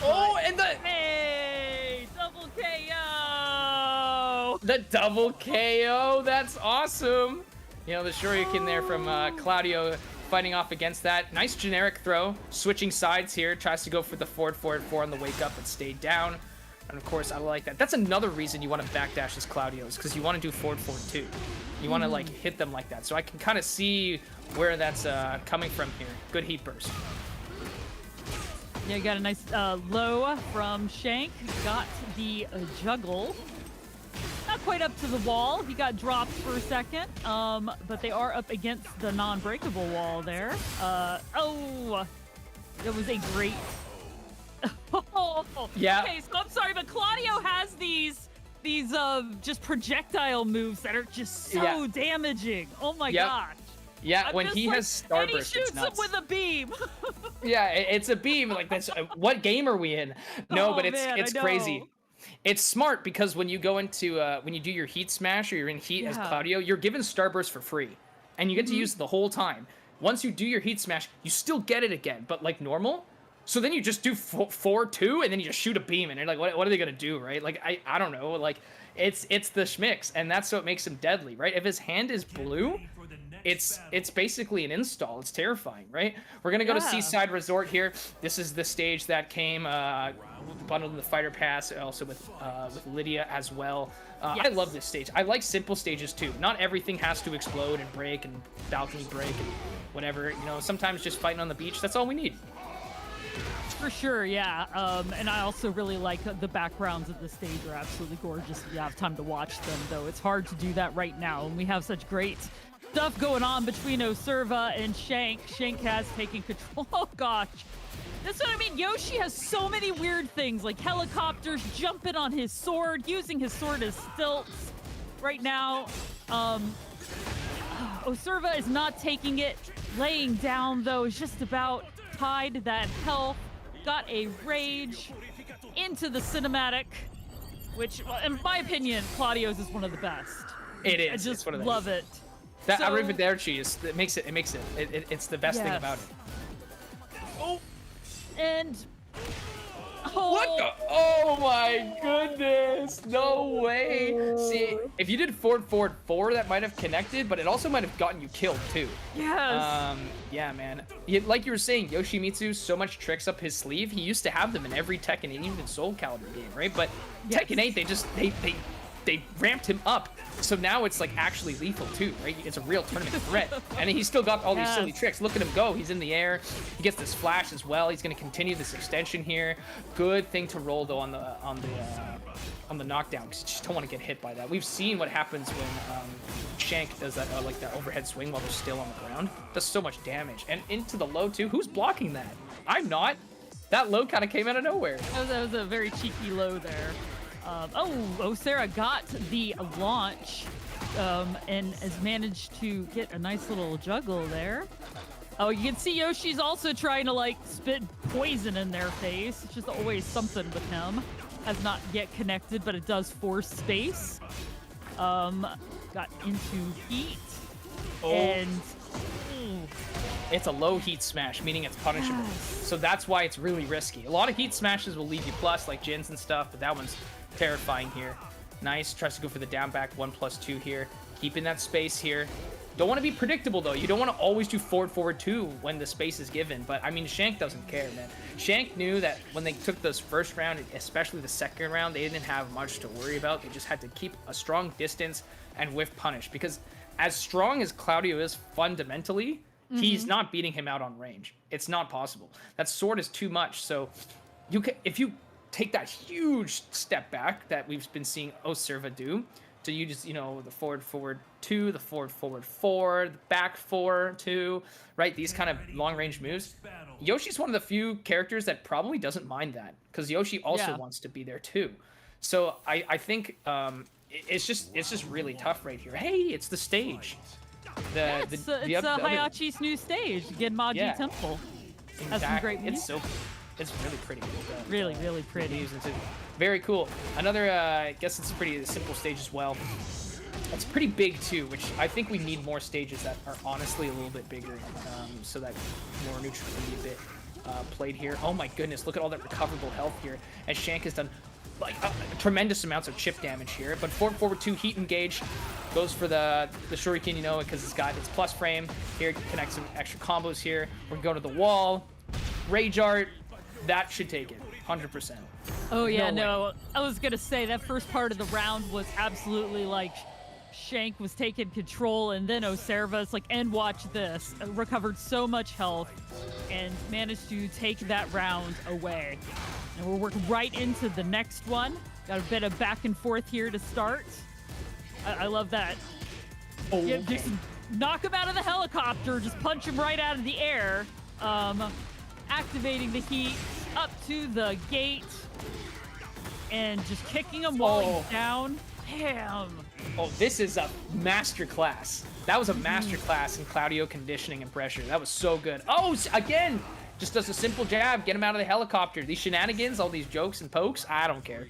Oh, and hey, double KO! The double KO, that's awesome. You know, the Shoryuken there from Claudio fighting off against that. Nice generic throw. Switching sides here. Tries to go for the forward 4 on the wake up, but stayed down. And of course, I like that. That's another reason you want to backdash as Claudio, is because you want to do forward too. You want to like hit them like that. So I can kind of see where that's coming from here. Good heat burst. Yeah, you got a nice low from Shank. Got the juggle. Not quite up to the wall. He got dropped for a second. But they are up against the non-breakable wall there. Oh, that was a great. Yeah. Okay, so I'm sorry, but Claudio has these just projectile moves that are just so damaging. Oh my gosh. Yeah, when he has Starburst, and he shoots him with a beam. Yeah, it's a beam. Like that's what game are we in? No, but it's crazy. It's smart because when you go into when you do your heat smash or you're in heat as Claudio, you're given Starburst for free, and you get to use it the whole time. Once you do your heat smash, you still get it again, but like normal. So then you just do 4-2, and then you just shoot a beam, and you're like, what are they gonna do, right? Like I don't know. Like it's the schmicks, and that's what makes him deadly, right? If his hand is blue, it's basically an install. It's terrifying, right? We're gonna go to Seaside Resort here. This is the stage that came bundled in the fighter pass, also with Lydia as well. I love this stage. I like simple stages too. Not everything has to explode and break and balcony break and whatever. You know, sometimes just fighting on the beach, that's all we need. For sure, yeah. And I also really like the backgrounds of the stage are absolutely gorgeous if you have time to watch them, though it's hard to do that right now. And we have such great stuff going on between Osurva and Shank. Shank has taken control. Oh gosh. That's what I mean. Yoshi has so many weird things, like helicopters, jumping on his sword, using his sword as stilts. Right now, Osurva is not taking it. Laying down, though, is just about tied that health. Got a rage into the cinematic, which, in my opinion, Claudio's is one of the best. It is. I just it's one of the love it. That So- arrivederci is it makes it. It's the best thing Yes. about it. Oh. And What the? Oh my goodness! No way! See, If you did forward, forward, 4, that might have connected, but it also might have gotten you killed too. Yes. Yeah, man. Like you were saying, Yoshimitsu, so much tricks up his sleeve. He used to have them in every Tekken and even Soul Calibur game, right? But Tekken 8, they ramped him up. So now it's like actually lethal too, right? It's a real tournament threat. And he's still got all these silly tricks. Look at him go. He's in the air. He gets this flash as well. He's going to continue this extension here. Good thing to roll though on the knockdown, because you just don't want to get hit by that. We've seen what happens when Shank does that like that overhead swing while they're still on the ground. Does so much damage. And into the low too. Who's blocking that? I'm not. That low kind of came out of nowhere. That was a very cheeky low there. Sarah got the launch and has managed to get a nice little juggle there. Oh, you can see Yoshi's also trying to like spit poison in their face. It's just always something with him. Has not yet connected, but it does force space. Got into heat. And it's a low heat smash, meaning it's punishable. So that's why it's really risky. A lot of heat smashes will leave you plus, like Jin's and stuff, but that one's terrifying here. Nice, tries to go for the down back 1+2 here. Keeping that space here. Don't want to be predictable though. You don't want to always do forward, forward 2 when the space is given. But I mean, Shank doesn't care, man. Shank knew that when they took those first round, especially the second round, they didn't have much to worry about. They just had to keep a strong distance and whiff punish. Because as strong as Claudio is fundamentally, he's not beating him out on range. It's not possible. That sword is too much. So you can, if you take that huge step back that we've been seeing Oserva do, to use, you know, the forward, forward 2, the forward, forward 4, the back 4, 2, right? These kind of long-range moves. Yoshi's one of the few characters that probably doesn't mind that, because Yoshi also wants to be there too. So I think it's just really tough right here. Hey, it's the stage. It's Hayachi's new stage, Genmaji Temple. Exactly. Has some great music. It's really pretty. Really, really pretty. Very cool. Another, I guess it's a pretty simple stage as well. It's pretty big too, which I think we need more stages that are honestly a little bit bigger, so that more neutral can be a bit played here. Oh my goodness, look at all that recoverable health here. As Shank has done like tremendous amounts of chip damage here, but forward 2 heat engage goes for the shuriken, you know, because it's got its plus frame here. Connect some extra combos here. We're going to the wall. Rage art, that should take it 100%. Oh yeah, no, I was gonna say that first part of the round was absolutely like Shank was taking control, and then Oserva's like, and watch this, recovered so much health and managed to take that round away. And we're working right into the next one. Got a bit of back and forth here to start. I love that. Just knock him out of the helicopter, just punch him right out of the air. Activating the heat up to the gate and just kicking him while he's down. Damn. Oh, this is a masterclass. That was a masterclass in Claudio conditioning and pressure. That was so good. Oh, again, just does a simple jab, get him out of the helicopter. These shenanigans, all these jokes and pokes, I don't care.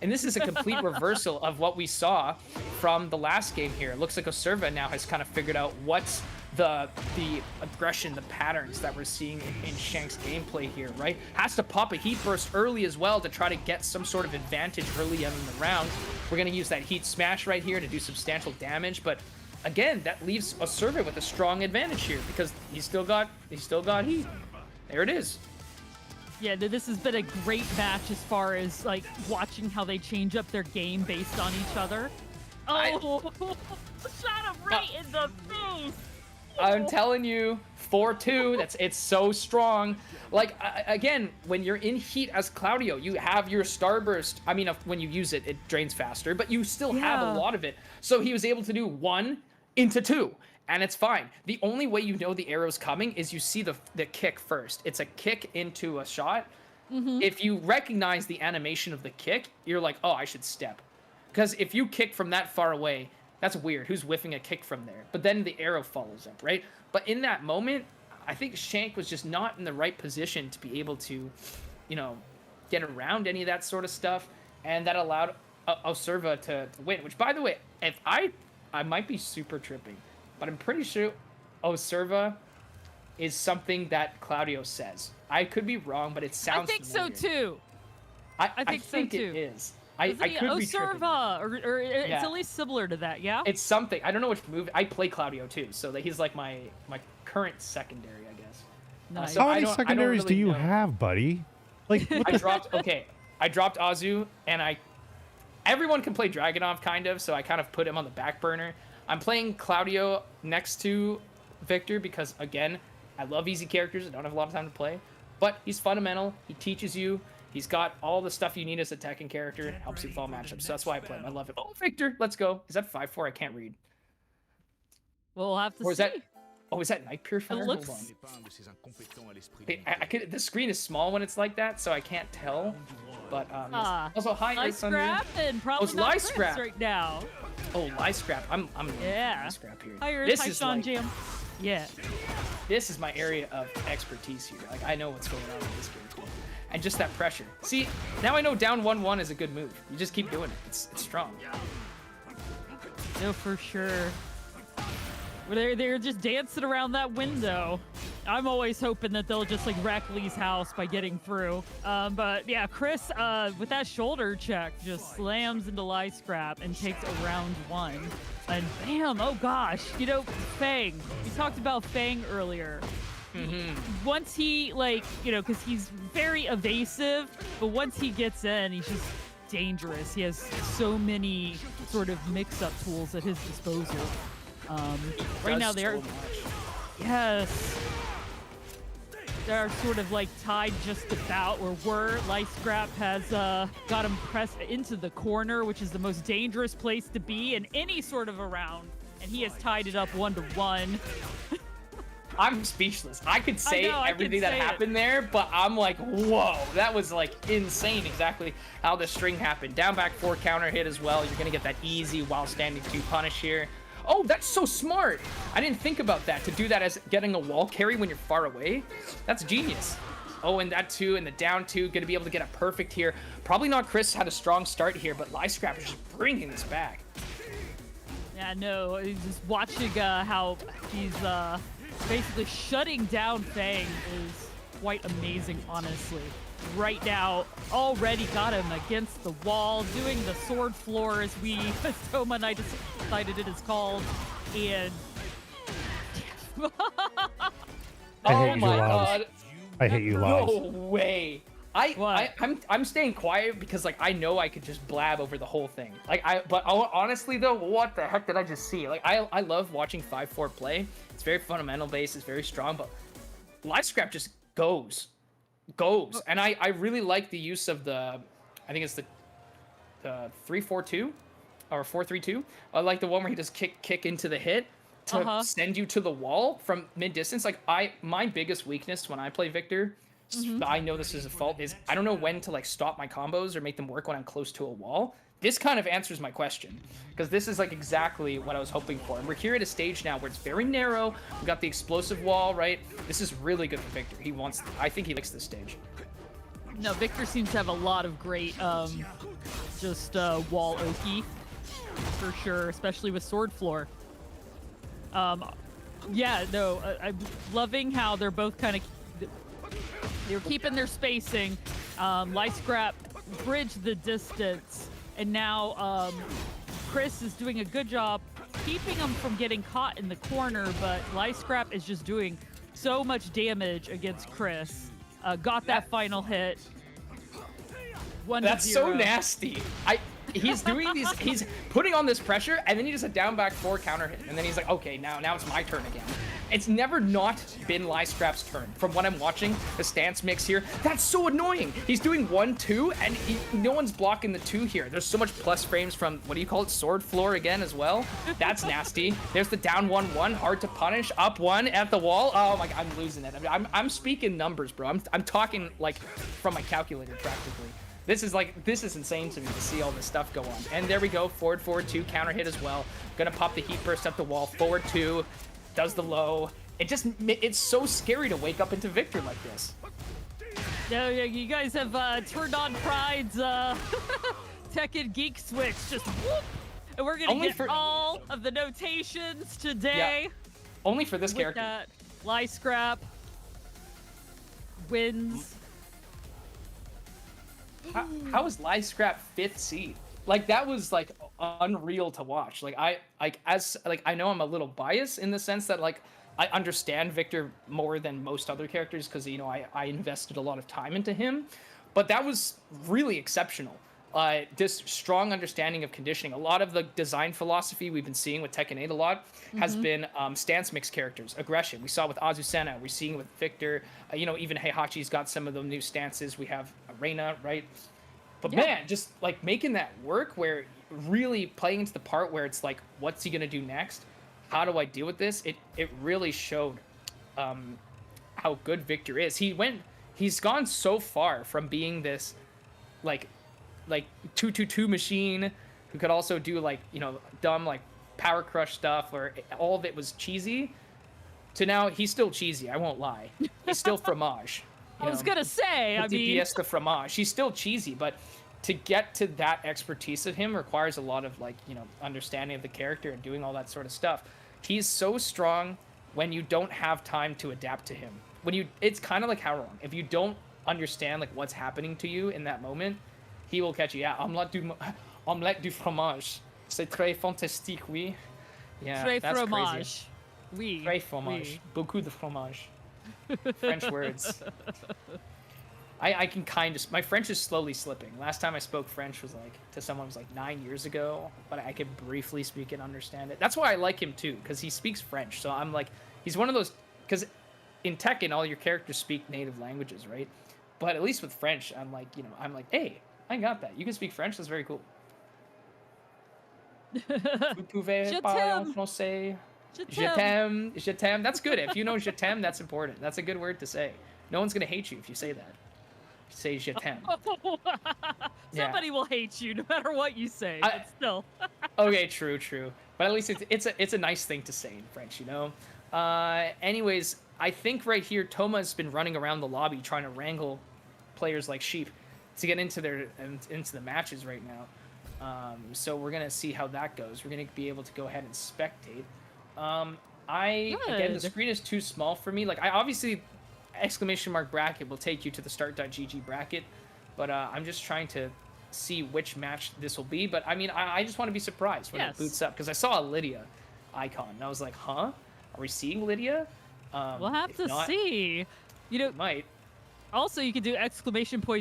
And this is a complete reversal of what we saw from the last game here. It looks like Oserva now has kind of figured out what's the aggression, the patterns that we're seeing in Shank's gameplay here, right? Has to pop a heat burst early as well to try to get some sort of advantage early on in the round. We're going to use that heat smash right here to do substantial damage, but again, that leaves Oserva with a strong advantage here because he's still got heat. There it is. Yeah, this has been a great match as far as like watching how they change up their game based on each other. Oh, shot him right in the face. I'm telling you, 4-2, it's so strong. Like, again, when you're in heat as Claudio, you have your starburst. I mean, when you use it, it drains faster, but you still have a lot of it. So he was able to do 1 into 2, and it's fine. The only way you know the arrow's coming is you see the kick first. It's a kick into a shot. If you recognize the animation of the kick, you're like, oh, I should step. Because if you kick from that far away, that's weird. Who's whiffing a kick from there? But then the arrow follows up, right? But in that moment, I think Shank was just not in the right position to be able to, you know, get around any of that sort of stuff. And that allowed Oserva to win. Which, by the way, if I might be super tripping, but I'm pretty sure Oserva is something that Claudio says. I could be wrong, but it sounds I think familiar. so, too. I think it is. I could be tripping. Osurva, or it's Yeah. at least similar to that, yeah? It's something. I don't know which move. I play Claudio too, so that he's like my current secondary, I guess. Nice. So How I many don't secondaries do really you know. have, buddy? Like, what I the- dropped I dropped Azu, and everyone can play Dragunov kind of, so I kind of put him on the back burner. I'm playing Claudio next to Victor because again, I love easy characters. I don't have a lot of time to play, but he's fundamental. He teaches you. He's got all the stuff you need as a Tekken character. It helps you with all matchups. So that's why I play him. I love it. Oh, Victor, let's go. Is that 5-4? I can't read. We'll have to Or is see. that? Oh, is that Night Purifier? It looks- Hold on. I could, the screen is small when it's like that, so I can't tell. But also hi Nice Earth Thunder. scrap and probably it's not Lice Chris Scrap. right now. Oh, Lice Scrap. I'm Yeah. Lice Scrap here. Hi, Earth. This Hi, is Sean like, Jam. Yeah. this is my area of expertise here. Like I know what's going on with this character. And just that pressure. See, now I know down 1-1 is a good move. You just keep doing it. It's strong. No, for sure. They're just dancing around that window. I'm always hoping that they'll just like wreck Lee's house by getting through. But yeah, Chris with that shoulder check just slams into Lice Scrap and takes a round 1. And bam! Oh gosh, you know Fang. We talked about Fang earlier. Once he because he's very evasive, but once he gets in, he's just dangerous. He has so many sort of mix-up tools at his disposal. Right now they're yes, they're sort of like tied just about where Lice Scrap has got him pressed into the corner, which is the most dangerous place to be in any sort of a round, and he has tied it up 1-1. I'm speechless. I could say I can everything that say it. happened there, but I'm like, whoa, that was like insane exactly how the string happened. Down back 4 counter hit as well. You're going to get that easy while standing 2 punish here. Oh, that's so smart. I didn't think about that, to do that as getting a wall carry when you're far away. That's genius. Oh, and that 2 and the down 2, going to be able to get a perfect here. Probably not Chris had a strong start here, but Lice Scrap is just bringing this back. Yeah, no, just watching how he's basically shutting down Fang is quite amazing, honestly. Right now, already got him against the wall, doing the sword floor as Toma Knight decided it is called, and I Oh hate you, my Lobs. god. I hate you, No Lobs. way. What? I'm staying quiet because like I know I could just blab over the whole thing. But honestly though, what the heck did I just see? Like I love watching 5-4 play. It's very fundamental based, it's very strong, but Lice Scrap just goes. And I really like the use of the, I think it's the 3-4-2 or 4-3-2. I like the one where he just kick into the hit to send you to the wall from mid distance. Like my biggest weakness when I play Victor, I know this is a fault, is I don't know when to like stop my combos or make them work when I'm close to a wall. This kind of answers my question, because this is like exactly what I was hoping for. And we're here at a stage now where it's very narrow. We got the explosive wall, right? This is really good for Victor. I think he likes this stage. no, Victor seems to have a lot of great just wall oki for sure, especially with sword floor. Yeah, no, I'm loving how they're both kind of they're keeping their spacing. Lice Scrap bridged the distance, and now Chris is doing a good job keeping him from getting caught in the corner, but Lice Scrap is just doing so much damage against Chris. Got that final hit. 1-0. That's so nasty. He's doing these, he's putting on this pressure, and then he just a down back 4 counter hit, and then he's like, okay, now it's my turn again. It's never not been Lice Scrap's turn. From what I'm watching, the stance mix here, that's so annoying. He's doing 1-2, and no one's blocking the 2 here. There's so much plus frames from, what do you call it, sword floor again as well. That's nasty. There's the down 1-1, hard to punish, up 1 at the wall. Oh my god, I'm losing it. I'm speaking numbers, bro. I'm talking like from my calculator practically. This is insane to me to see all this stuff go on. And there we go, forward 2, counter hit as well. Gonna pop the heat burst up the wall, forward 2, does the low. It's so scary to wake up into Victor like this. No, you guys have turned on Pride's Tekken Geek Switch, just whoop! And we're gonna Only get for- all of the notations today. Only for this With character. that, Lice Scrap wins. how is Live Scrap 5th seed? Like that was like unreal to watch. Like I know I'm a little biased in the sense that like I understand Victor more than most other characters because you know I invested a lot of time into him, but that was really exceptional. This strong understanding of conditioning. A lot of the design philosophy we've been seeing with Tekken 8 a lot has been stance mix characters, aggression. We saw with Azucena, we're seeing with Victor. You know, even Heihachi's got some of the new stances. We have Arena, right? But man, just like making that work where really playing into the part where it's like, what's he gonna do next? How do I deal with this? It really showed how good Victor is. He's gone so far from being this like 222 machine who could also do like, you know, dumb like power crush stuff where all of it was cheesy to now he's still cheesy, I won't lie. He's still fromage. I was gonna say, I mean, DPS the fromage. He's still cheesy, but to get to that expertise of him requires a lot of like, you know, understanding of the character and doing all that sort of stuff. He's so strong when you don't have time to adapt to him. It's kind of like how wrong. If you don't understand like what's happening to you in that moment, he will catch you. Yeah, omelette du fromage. C'est très fantastique, oui. Yeah, très that's fromage. crazy. Oui. Très fromage. Oui. Beaucoup de fromage. French words. I can kind of... My French is slowly slipping. Last time I spoke French was like... To someone was like 9 years ago. But I could briefly speak and understand it. That's why I like him too. Because he speaks French. So I'm like... He's one of those... Because in Tekken, all your characters speak native languages, right? But at least with French, I'm like, you know... I'm like, hey... I got that. You can speak French. That's very cool. Vous pouvez parler en français. Je t'aime. Je t'aime. That's good. If you know je t'aime, that's important. That's a good word to say. No one's going to hate you if you say that. Say je t'aime. Somebody will hate you no matter what you say, but still. Okay, true. But at least it's a nice thing to say in French, you know? Anyways, I think right here, Toma's been running around the lobby trying to wrangle players like sheep to get into the matches right now. So we're gonna see how that goes. We're gonna be able to go ahead and spectate. Again, the screen is too small for me. Like I obviously ! bracket will take you to the start.gg bracket, but I'm just trying to see which match this will be. But I mean, I just want to be surprised when it boots up because I saw a Lydia icon and I was like, huh? Are we seeing Lydia? We'll have to see. You know, might. Also, you can do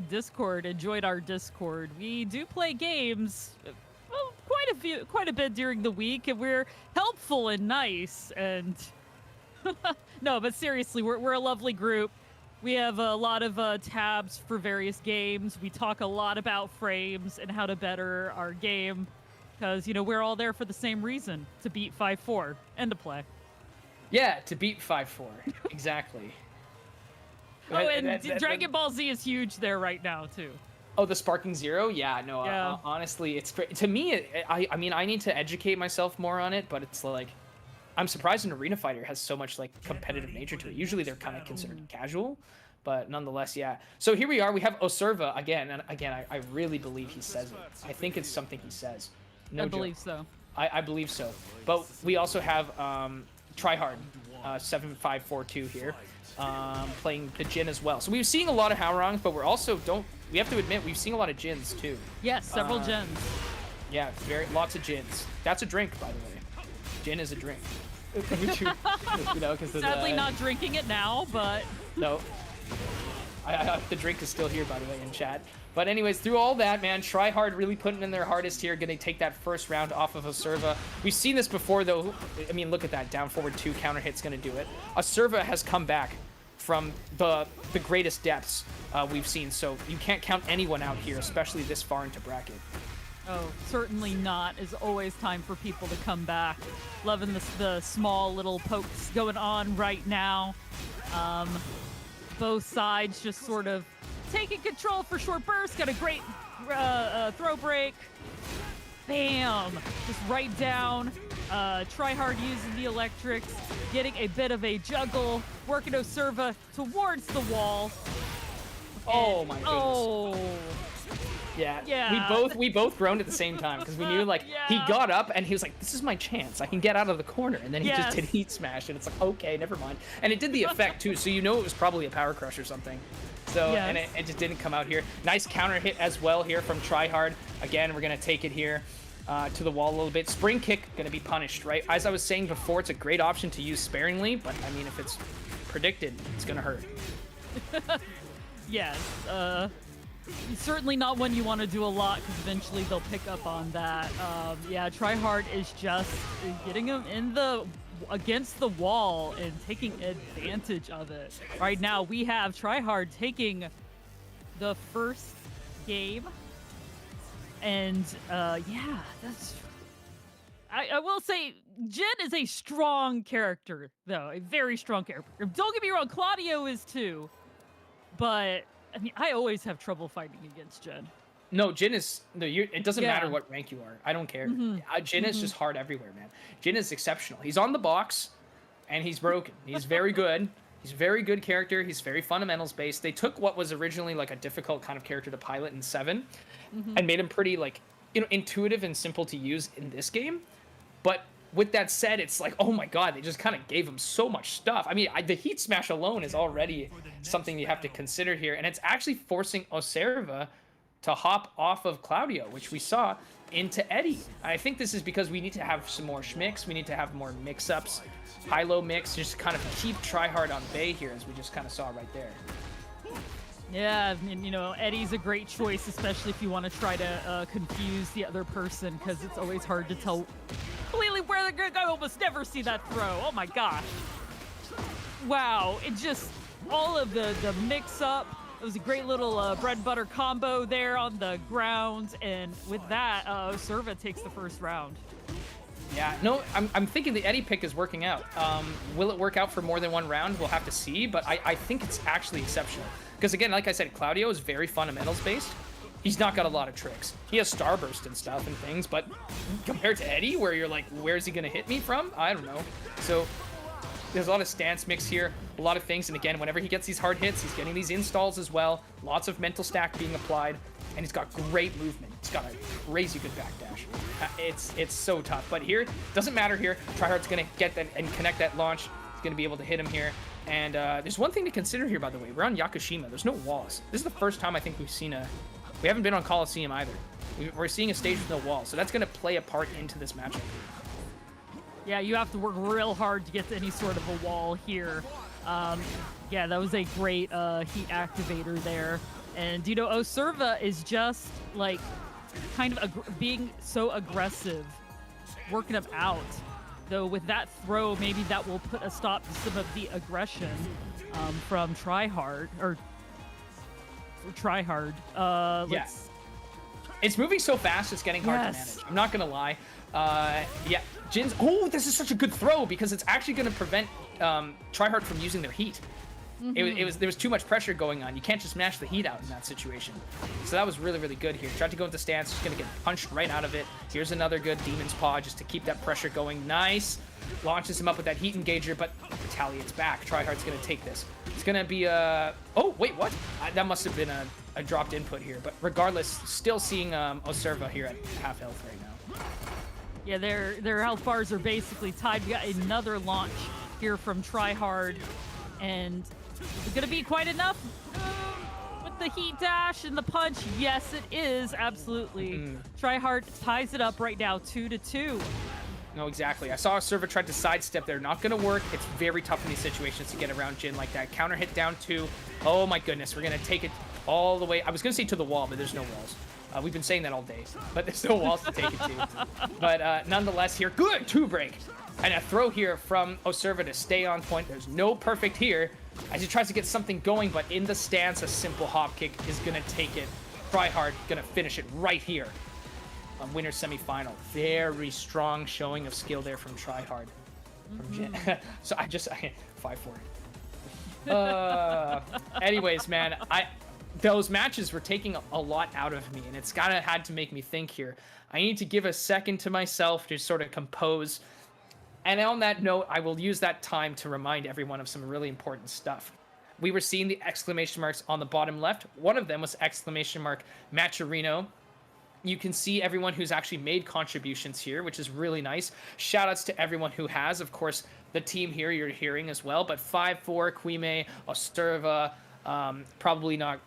!Discord and join our Discord. We do play games, well, quite a bit during the week, and we're helpful and nice. And no, but seriously, we're a lovely group. We have a lot of tabs for various games. We talk a lot about frames and how to better our game, because you know we're all there for the same reason: to beat 5-4 and to play. Yeah, to beat 5-4 exactly. Oh, and Dragon Ball Z is huge there right now, too. Oh, the Sparking Zero? Yeah, no, Yeah. Honestly, it's great. To me, I mean, I need to educate myself more on it, but it's like, I'm surprised an arena fighter has so much, like, competitive nature to it. Usually they're kind of considered casual, but nonetheless, yeah. So here we are. We have Oserva again, and again, I really believe he says it. I think it's something he says. No joke. believe so. I believe so. But we also have Tryhard, 7542 here. Playing the Jin as well. So we're seeing a lot of Howrongs, but we're also we have to admit we've seen a lot of Jins too. Yes, several Jins. Yeah, lots of Jins. That's a drink, by the way. Jin is a drink. You know, because Sadly, not drinking it now, but no. The drink is still here, by the way, in chat. But anyways, through all that, man, Tryhard really putting in their hardest here, gonna take that first round off of Oserva. We've seen this before, though. I mean, look at that, down forward 2 counter hit's gonna do it. Oserva has come back from the greatest depths we've seen, so you can't count anyone out here, especially this far into bracket. oh, certainly not. Is always time for people to come back. Loving the small little pokes going on right now. Both sides just sort of taking control for short bursts. Got a great throw break. Bam! Just right down. Tryhard using the electrics, getting a bit of a juggle, working Oserva towards the wall. Oh my goodness. Oh. Yeah. We both groaned at the same time because we knew like he got up and he was like, "This is my chance. I can get out of the corner." And then he just did heat smash, and it's like, okay, never mind. And it did the effect too, so you know it was probably a power crush or something. So, Yes. and it just didn't come out here. Nice counter hit as well here from Tryhard. Again, we're going to take it here to the wall a little bit. Spring kick going to be punished, right? As I was saying before, it's a great option to use sparingly, but I mean, if it's predicted, it's going to hurt. Yes. Certainly not one you want to do a lot because eventually they'll pick up on that. Yeah, Tryhard is just getting him against the wall and taking advantage of it. Right now, we have Tryhard taking the first game, and yeah, that's. I will say, Jin is a strong character, though, a very strong character. Don't get me wrong, Claudio is too, but I mean, I always have trouble fighting against Jin. No, Jin is it doesn't Yeah. matter what rank you are. I don't care. Jin is just hard everywhere, man. Jin is exceptional. He's on the box, and he's broken. He's very good. He's a very good character. He's very fundamentals based. They took what was originally like a difficult kind of character to pilot in 7, and made him pretty like intuitive and simple to use in this game. But with that said, it's like, oh my god, they just kind of gave him so much stuff. I mean, the heat smash alone is already something you have to consider here, and it's actually forcing Oserva to hop off of Claudio, which we saw, into Eddie. I think this is because we need to have some more schmicks, we need to have more mix-ups, high-low mix, just kind of keep Tryhard on bay here, as we just kind of saw right there. Yeah, and Eddie's a great choice, especially if you want to try to confuse the other person, because it's always hard to tell completely where they're going to go. I almost never see that throw. Oh my gosh. Wow, it just, all of the mix-up. It was a great little bread and butter combo there on the ground, and with that, Serva takes the first round. Yeah, no, I'm thinking the Eddie pick is working out. Will it work out for more than one round? We'll have to see, but I think it's actually exceptional. Because again, like I said, Claudio is very fundamentals based. He's not got a lot of tricks. He has Starburst and stuff and things, but compared to Eddie, where you're like, where's he gonna hit me from? I don't know. So there's a lot of stance mix here, a lot of things, and again, whenever he gets these hard hits, he's getting these installs as well. Lots of mental stack being applied, and he's got great movement. He's got a crazy good backdash. It's so tough, but here, doesn't matter here. Tryhard's gonna get that and connect that launch. He's gonna be able to hit him here. And there's one thing to consider here, by the way. We're on Yakushima. There's no walls. This is the first time I think we've seen we haven't been on Coliseum either. We're seeing a stage with no walls, so that's gonna play a part into this matchup. Yeah, you have to work real hard to get to any sort of a wall here. Yeah, that was a great heat activator there. And, Oserva is just, like, kind of being so aggressive, working him out. Though with that throw, maybe that will put a stop to some of the aggression from Tryhard. Yeah. It's moving so fast, it's getting hard to manage. I'm not going to lie. Yeah, Jin's... Oh, this is such a good throw because it's actually going to prevent Tryhard from using their heat. There was too much pressure going on. You can't just mash the heat out in that situation. So that was really, really good here. Tried to go into stance, just gonna get punched right out of it. Here's another good Demon's Paw just to keep that pressure going. Nice. Launches him up with that heat engager, but retaliates back. Tryhard's gonna take this. It's gonna be a... Oh, wait, what? That must have been a dropped input here. But regardless, still seeing Oserva here at half health right now. Yeah, their health bars are basically tied. We got another launch here from Tryhard, and is it going to be quite enough with the heat dash and the punch? Yes, it is, absolutely. Tryhard ties it up right now, 2-2. No, exactly. I saw Oserva tried to sidestep there. Not going to work. It's very tough in these situations to get around Jin like that. Counter hit down 2. Oh my goodness, we're going to take it all the way. I was going to say to the wall, but there's no walls. We've been saying that all day, but there's no walls to take it to. But nonetheless here, good 2-break. And a throw here from Oserva to stay on point. There's no perfect here as he tries to get something going, but in the stance, a simple hop kick is going to take it. Tryhard going to finish it right here on winner's semifinal. Very strong showing of skill there from Tryhard. From Jin. So I 5-4. Anyways, man, those matches were taking a lot out of me, and it's kind of had to make me think here. I need to give a second to myself to sort of compose. And on that note, I will use that time to remind everyone of some really important stuff. We were seeing the exclamation marks on the bottom left. One of them was exclamation mark Matcherino. You can see everyone who's actually made contributions here, which is really nice. Shout outs to everyone who has. Of course, the team here you're hearing as well. But 5-4, Quime, Oserva, Probably not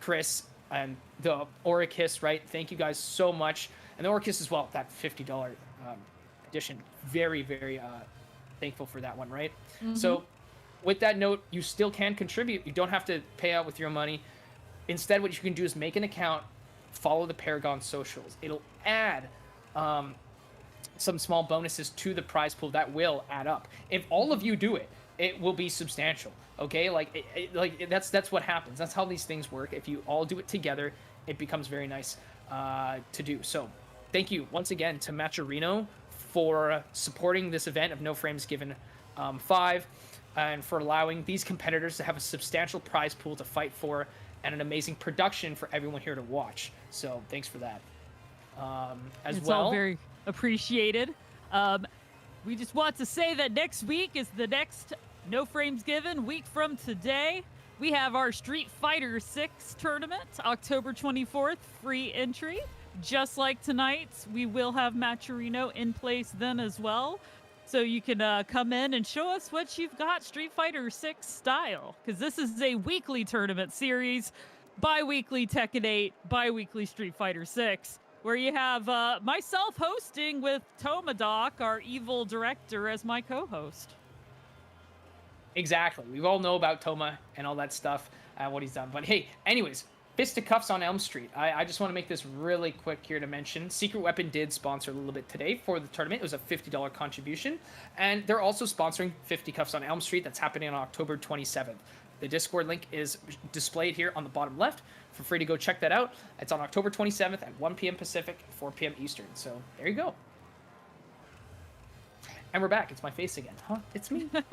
Chris and the Oricus, right? Thank you guys so much. And the Oricus as well, that $50 edition. Very, very thankful for that one, right? So with that note, you still can contribute. You don't have to pay out with your money. Instead, what you can do is make an account, follow the Paragon socials. It'll add some small bonuses to the prize pool that will add up. If all of you do it, it will be substantial. Okay, like that's what happens. That's how these things work. If you all do it together, it becomes very nice to do. So, thank you once again to Matcherino for supporting this event of No Frames Given 5, and for allowing these competitors to have a substantial prize pool to fight for, and an amazing production for everyone here to watch. So, thanks for that. It's all very appreciated. We just want to say that next week is the next No Frames Given. Week from today, we have our Street Fighter 6 tournament, October 24th, free entry. Just like tonight, we will have Matcherino in place then as well. So you can come in and show us what you've got Street Fighter 6 style. Because this is a weekly tournament series, bi-weekly Tekken 8, bi-weekly Street Fighter 6. Where you have myself hosting with Tomadoc, our evil director, as my co-host. Exactly. We all know about Toma and all that stuff, what he's done. But hey, anyways, Fisticuffs on Elm Street. I just want to make this really quick here to mention. Secret Weapon did sponsor a little bit today for the tournament. It was a $50 contribution. And they're also sponsoring Fisticuffs on Elm Street. That's happening on October 27th. The Discord link is displayed here on the bottom left. Feel free to go check that out. It's on October 27th at 1 p.m. Pacific, 4 p.m. Eastern. So there you go. And we're back. It's my face again. Huh? It's me. And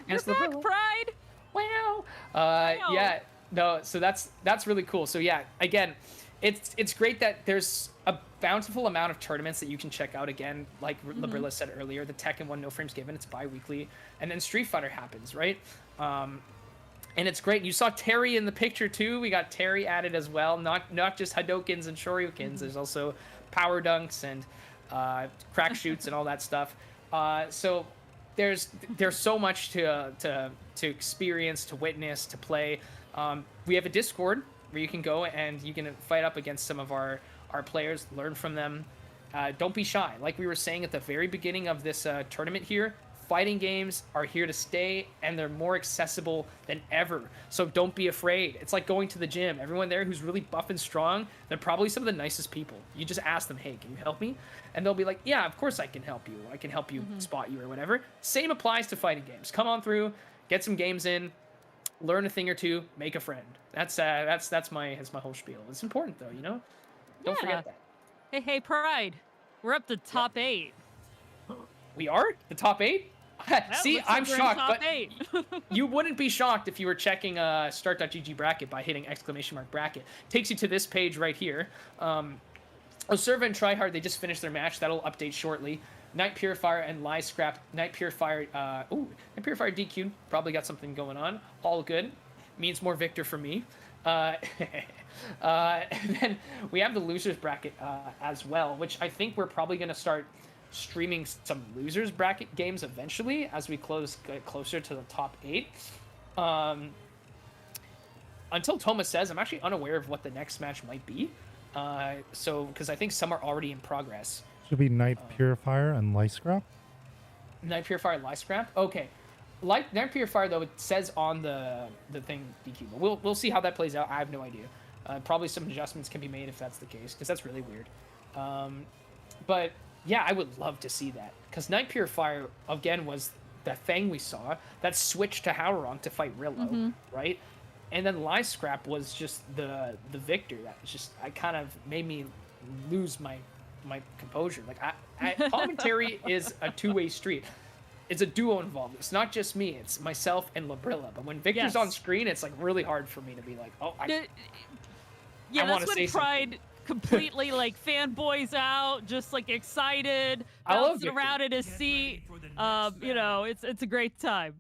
it's You're back, Liberilla. Pride! Wow. Wow. Yeah. No. So that's really cool. So yeah. Again, it's great that there's a bountiful amount of tournaments that you can check out. Again, like Liberilla said earlier, the Tekken one, No Frames Given. It's bi-weekly, and then Street Fighter happens, right? And it's great. You saw Terry in the picture too. We got Terry added as well. Not just Hadokens and Shoryukens. There's also power dunks and crack shoots and all that stuff. So there's so much to experience, to witness, to play. We have a Discord where you can go and you can fight up against some of our players, learn from them. Don't be shy. Like we were saying at the very beginning of this tournament here, fighting games are here to stay, and they're more accessible than ever. So don't be afraid. It's like going to the gym. Everyone there who's really buff and strong, they're probably some of the nicest people. You just ask them, hey, can you help me? And they'll be like, yeah, of course I can help you. I can help you spot you or whatever. Same applies to fighting games. Come on through, get some games in, learn a thing or two, make a friend. That's my whole spiel. It's important though, you know? Don't forget that. Hey, Pride. We're up to top 8. We are? The top 8? See, I'm shocked, but eight. you wouldn't be shocked if you were checking start.gg bracket by hitting ! bracket. Takes you to this page right here. Oserva and Tryhard, they just finished their match. That'll update shortly. Night Purifier and Lie Scrap. Night Purifier DQ. Probably got something going on. All good. Means more victor for me. And then we have the losers bracket as well, which I think we're probably going to start streaming some losers bracket games eventually as we get closer to the top 8. Until Thomas says, I'm actually unaware of what the next match might be. So because I think some are already in progress. Should be Night Purifier and Lice Scrap. Night Purifier, Lice Scrap. Okay, Night Purifier though, it says on the thing DQ. But we'll see how that plays out. I have no idea. Probably some adjustments can be made if that's the case, because that's really weird. But yeah, I would love to see that, because Night Purifier again was the thing we saw that switched to Howrong to fight Rillo, right? And then Lie Scrap was just the victor. That was just, I kind of made me lose my composure. Like commentary is a two-way street. It's a duo involved. It's not just me. It's myself and Labrilla. But when Victor's on screen, it's like really hard for me to be like, oh, I that's when Pride completely like fanboys out, just like excited, bouncing around in his seat. You know, it's a great time.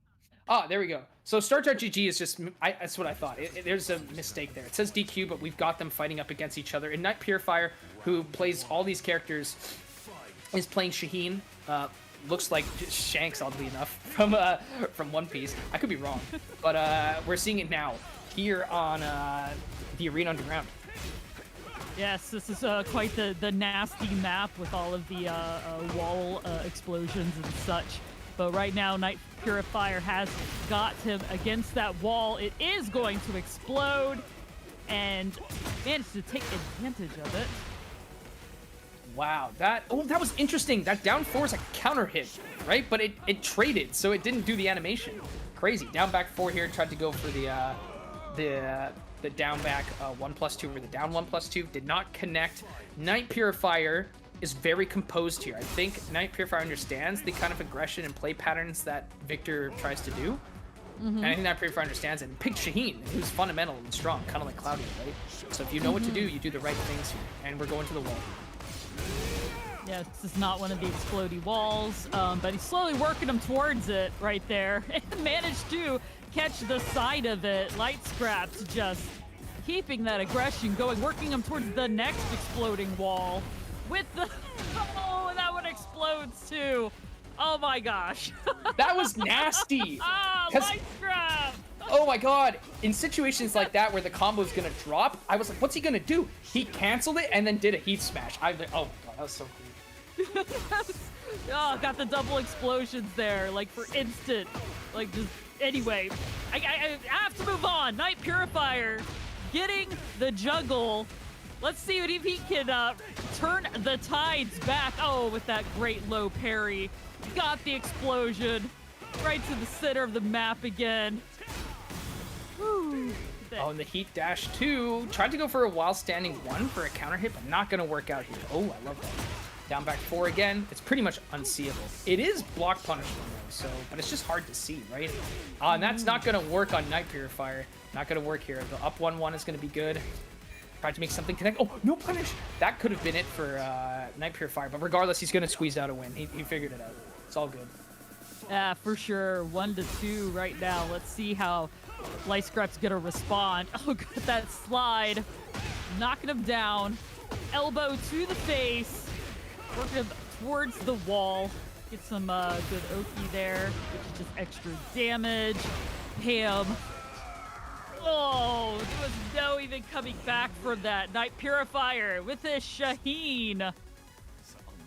Oh, there we go. So Start.gg is just, that's what I thought. There's a mistake there. It says DQ, but we've got them fighting up against each other. And Night Purifier, who plays all these characters, is playing Shaheen. Looks like Shanks, oddly enough, from One Piece. I could be wrong, but we're seeing it now. here on the Arena Underground. Yes, this is quite the nasty map with all of the wall explosions and such. But right now, Night Purifier has got him against that wall. It is going to explode and managed to take advantage of it. Wow, that was interesting. That down 4 is a counter hit, right? But it traded, so it didn't do the animation. Crazy. Down back 4 here, tried to go for the down back 1+2 or the down 1+2, did not connect. Night Purifier is very composed here. I think Night Purifier understands the kind of aggression and play patterns that Victor tries to do. And I think Night Purifier understands it. And picked Shaheen, who's fundamental and strong, kind of like Cloudy, right? So if you know what to do, you do the right things here. And we're going to the wall. Yeah, this is not one of the explodey walls, but he's slowly working him towards it right there and managed to catch the side of it. Light Scraps just keeping that aggression going, working him towards the next exploding wall with the... Oh, and that one explodes too. Oh my gosh. That was nasty. Light Scrap. Oh my god. In situations like that where the combo's gonna drop, I was like, what's he gonna do? He canceled it and then did a heat smash. I was like, oh my god, that was so cool. Oh, got the double explosions there, like for instant. Like just, anyway, I have to move on. Night Purifier getting the juggle. Let's see if he can turn the tides back. Oh, with that great low parry. Got the explosion right to the center of the map again. Whew. Oh, and the Heat Dash 2. Tried to go for a while standing 1 for a counter hit, but not going to work out here. Oh, I love that. Down back 4 again. It's pretty much unseeable. It is block punishment, though, so, but it's just hard to see, right? And that's not going to work on Night Purifier. Not going to work here. The up 1-1 is going to be good. Tried to make something connect. Oh, no punish. That could have been it for Night Purifier, but regardless, he's going to squeeze out a win. He figured it out. It's all good. Yeah, for sure. 1-2 right now. Let's see how Light Scrap's gonna respond. Oh, got that slide. Knocking him down. Elbow to the face. Working him towards the wall. Get some good Oki there, which is just extra damage. Bam. Oh, there was no even coming back from that. Night Purifier with his Shaheen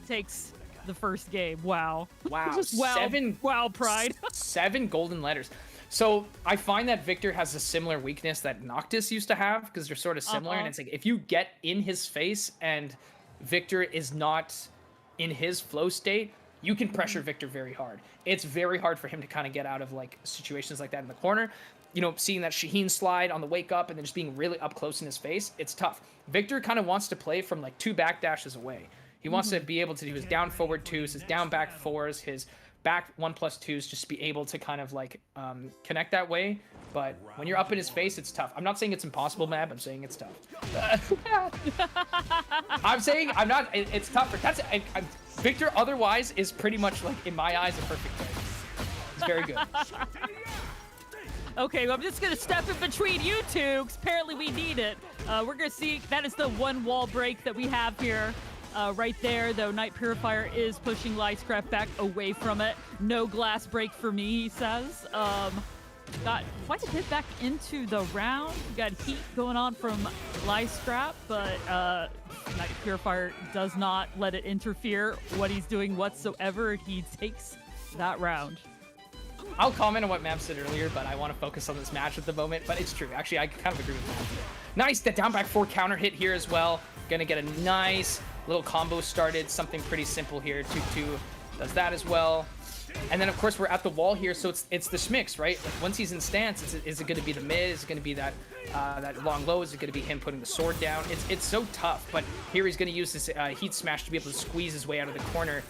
takes the first game. Wow. Wow. Just wow. Wow, Pride. 7 golden letters. So I find that Victor has a similar weakness that Noctis used to have, because they're sort of similar. And it's like, if you get in his face and Victor is not in his flow state, you can pressure Victor very hard. It's very hard for him to kind of get out of like situations like that in the corner. You know, seeing that Shaheen slide on the wake up and then just being really up close in his face, it's tough. Victor kind of wants to play from like 2 back dashes away. He wants to be able to do his down forward 2s, his down back 4s, his back 1+2s, just be able to kind of like connect that way. But when you're up in his face, it's tough. I'm not saying it's impossible, Mab. I'm saying it's tough. I'm saying it's tougher. Victor otherwise is pretty much like, in my eyes, a perfect player. It's very good. Okay, well, I'm just gonna step in between you two, because apparently we need it. We're gonna see, that is the one wall break that we have here. Right there, though, Night Purifier is pushing Light Scrap back away from it. No glass break for me, he says. Got quite a bit back into the round. Got heat going on from Light Scrap, but Night Purifier does not let it interfere what he's doing whatsoever. He takes that round. I'll comment on what Mab said earlier, but I want to focus on this match at the moment. But it's true. Actually, I kind of agree with Mab. Nice, that down back 4 counter hit here as well. Gonna get a nice little combo started. Something pretty simple here. 2-2 does that as well. And then, of course, we're at the wall here, so it's the schmicks, right? Like, once he's in stance, is it going to be the mid? Is it going to be that long low? Is it going to be him putting the sword down? It's so tough, but here he's going to use this heat smash to be able to squeeze his way out of the corner.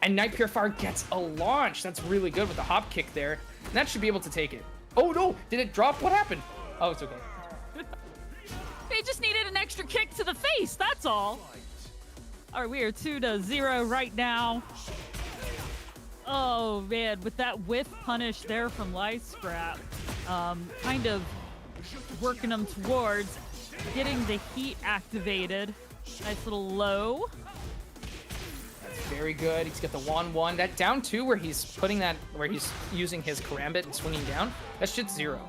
And Night Purifier gets a launch. That's really good with the hop kick there. And that should be able to take it. Oh, no! Did it drop? What happened? Oh, it's okay. They just needed an extra kick to the face, that's all. All right, we are 2-0 right now. Oh, man, with that whiff punish there from Light Scrap, kind of working him towards getting the heat activated. Nice little low. That's very good. He's got the 1-1. That down 2 where he's putting that, where he's using his karambit and swinging down, that shit's 0.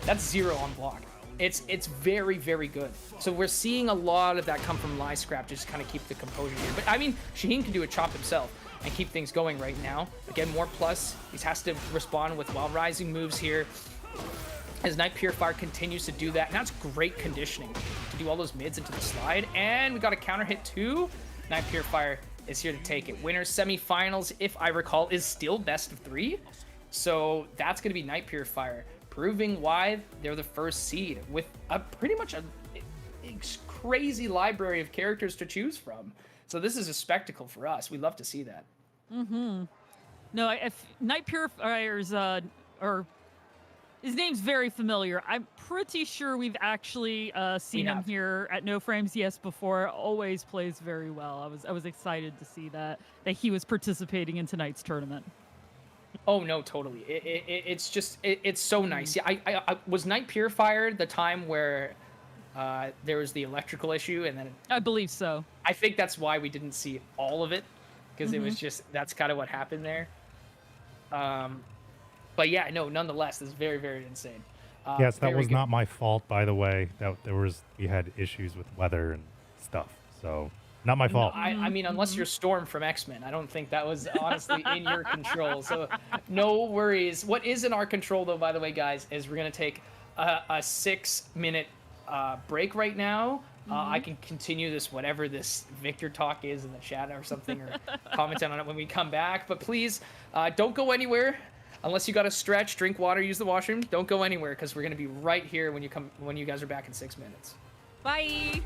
That's 0 on block. It's very, very good. So we're seeing a lot of that come from Lie Scrap to just kind of keep the composure here. But I mean, Shaheen can do a chop himself and keep things going right now. Again, more plus. He has to respond with Wild Rising moves here. As Night Purifier continues to do that, and that's great conditioning to do all those mids into the slide. And we got a counter hit too. Night Purifier is here to take it. Winners semifinals, if I recall, is still best of 3. So that's going to be Night Purifier, proving why they're the first seed with a pretty much a crazy library of characters to choose from. So this is a spectacle for us. We love to see that. Mm-hmm. No, if Night Purifier's or his name's very familiar. I'm pretty sure we've actually seen him here at No Frames Yes before. Always plays very well. I was excited to see that he was participating in tonight's tournament. Oh no, totally. It's just it's so nice. Yeah, I was Night Purifier the time where there was the electrical issue, and then I believe so. I think that's why we didn't see all of it, because it was just that's kind of what happened there. But yeah, no, nonetheless, it's very, very insane. Yes, that was not my fault, by the way. That we had issues with weather and stuff, so not my fault. No, I mean, unless you're Storm from X-Men, I don't think that was honestly in your control. So no worries. What is in our control, though, by the way, guys, is we're gonna take a 6-minute break right now. I can continue this, whatever this Victor talk is in the chat or something, or comment on it when we come back. But please, don't go anywhere. Unless you got to stretch, drink water, use the washroom, don't go anywhere, because we're going to be right here when you guys are back in 6 minutes. Bye.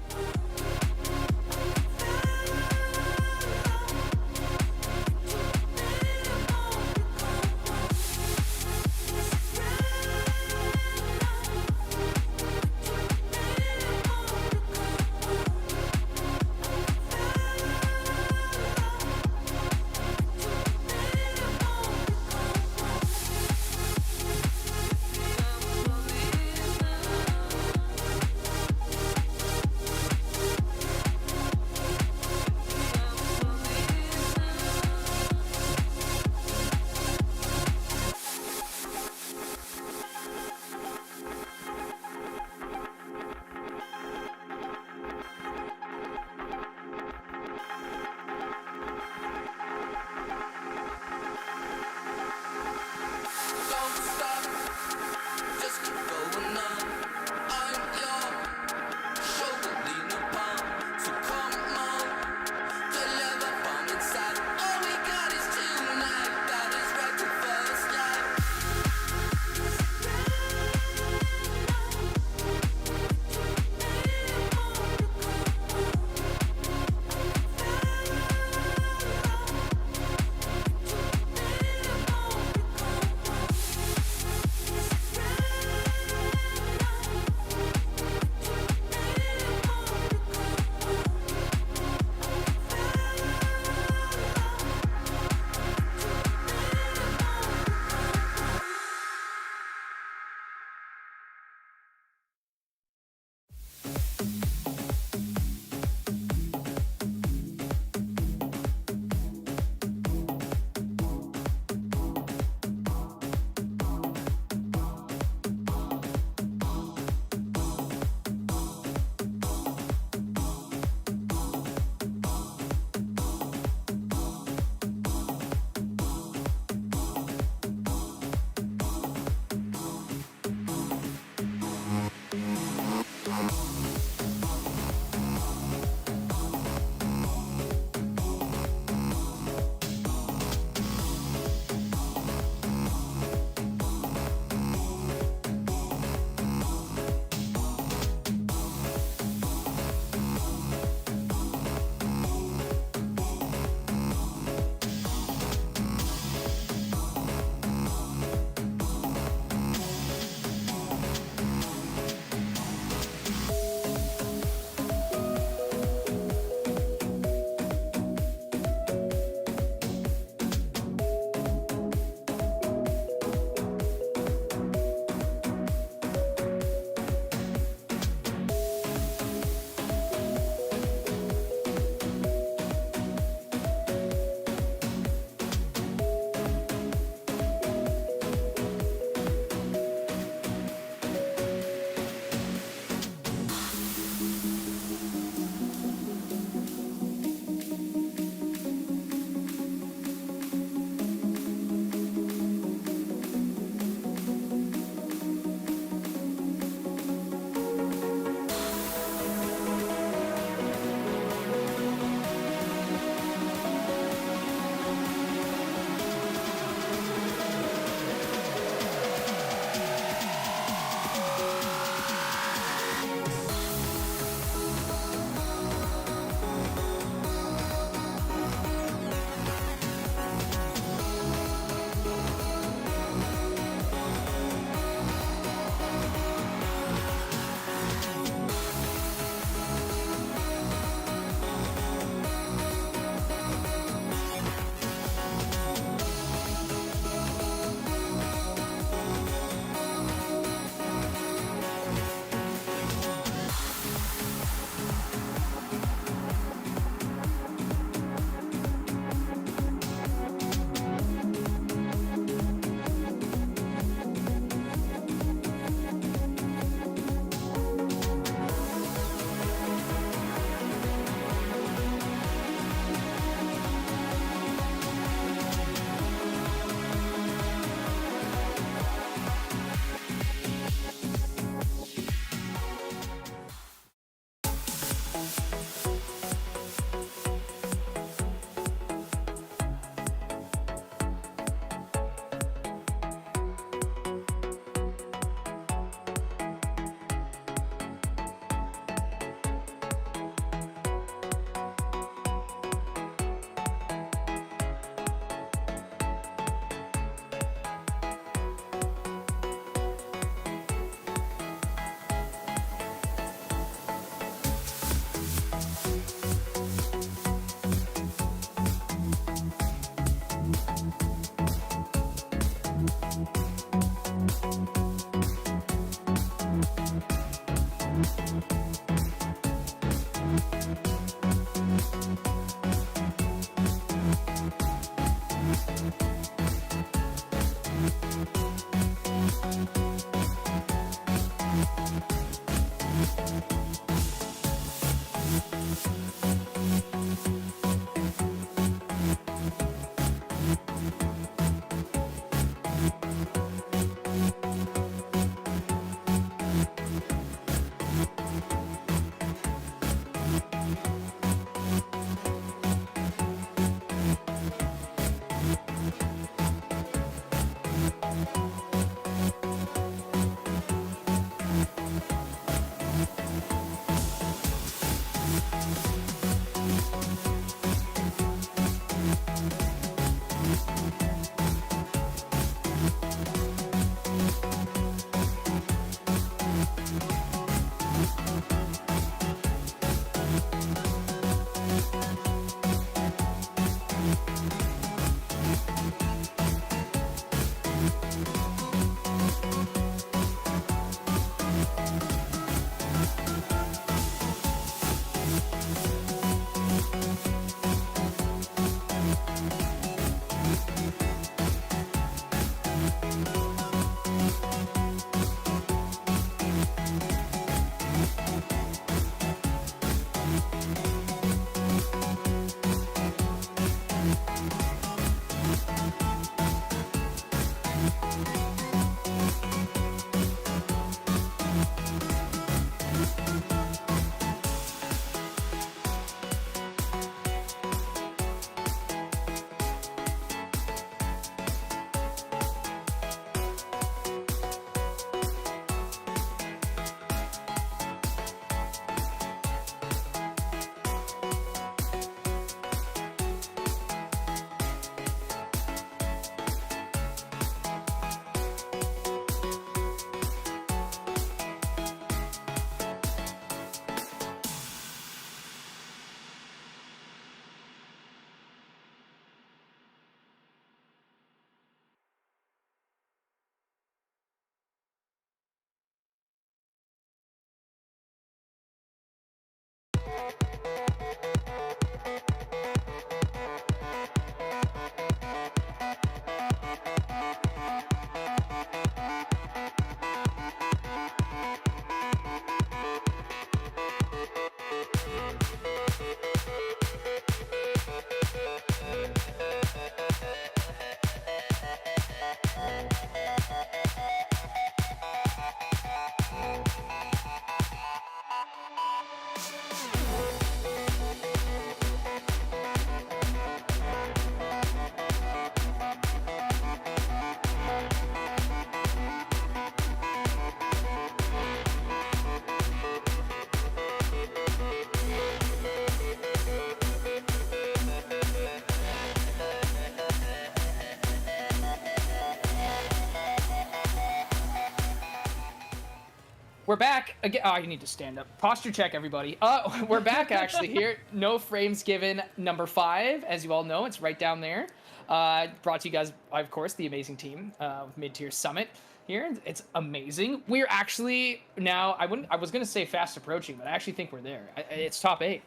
We're back again. Oh, you need to stand up. Posture check, everybody. We're back actually here. No frames given, number 5. As you all know, it's right down there. Brought to you guys, of course, the amazing team with Mid-Tier Summit here. It's amazing. We're actually now. I was gonna say fast approaching, but I actually think we're there. It's top 8.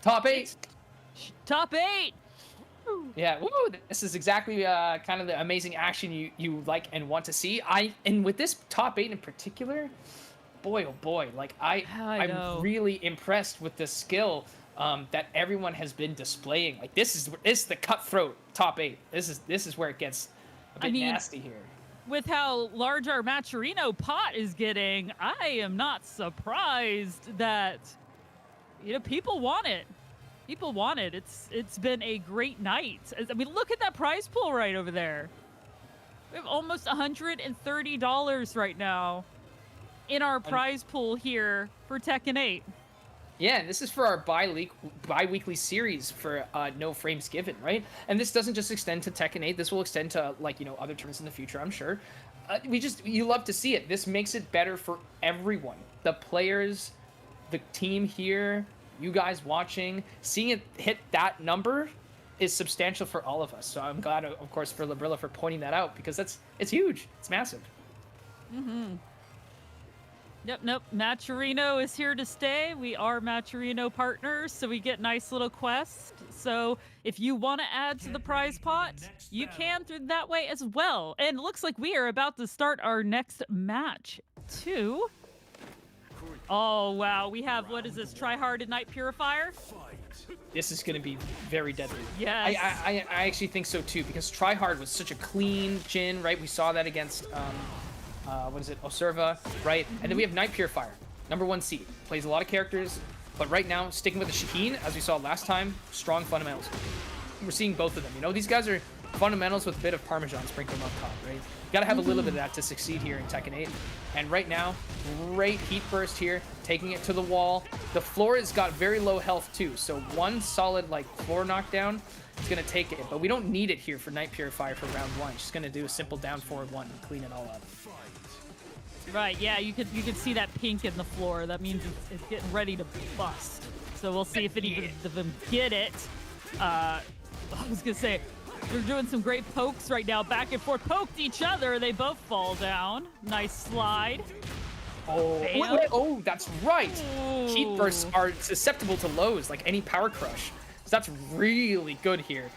Top 8. Top 8. Yeah, woo, this is exactly kind of the amazing action you like and want to see. And with this top 8 in particular, boy oh boy, like I'm really impressed with the skill that everyone has been displaying. Like this is the cutthroat top 8. This is where it gets a bit nasty here. With how large our Maturino pot is getting, I am not surprised that people want it. People want it. It's been a great night. I mean, look at that prize pool right over there. We have almost $130 right now in our prize pool here for Tekken 8. Yeah, and this is for our bi-weekly series for no frames given, right? And this doesn't just extend to Tekken 8. This will extend to other tournaments in the future, I'm sure. You love to see it. This makes it better for everyone. The players, the team here, you guys watching, seeing it hit that number is substantial for all of us. So I'm glad, of course, for Labrilla for pointing that out because it's huge. It's massive. Mm-hmm. Nope. Maturino is here to stay. We are Maturino partners, so we get nice little quests. So if you want to add to the prize pot, you can through that way as well. And it looks like we are about to start our next match, too. Oh, wow. We have, what is this, Tryhard and Night Purifier? This is going to be very deadly. Yes. I actually think so, too, because Tryhard was such a clean Jin, right? We saw that against... Oserva, right? And then we have Night Purifier, number 1 seed. Plays a lot of characters, but right now, sticking with the Shaheen, as we saw last time, strong fundamentals. We're seeing both of them. These guys are fundamentals with a bit of Parmesan sprinkled on top, right? You gotta have a little bit of that to succeed here in Tekken 8. And right now, great heat burst here, taking it to the wall. The floor has got very low health too, so one solid floor knockdown is gonna take it. But we don't need it here for Night Purifier for round 1. She's gonna do a simple down forward 1 and clean it all up. Right, yeah, you could see that pink in the floor. That means it's getting ready to bust. So we'll see if any of them get it. I was gonna say, they're doing some great pokes right now, back and forth. Poked each other, they both fall down. Nice slide. Oh, wait, that's right. Ooh. Heat bursts are susceptible to lows, like any power crush. So that's really good here.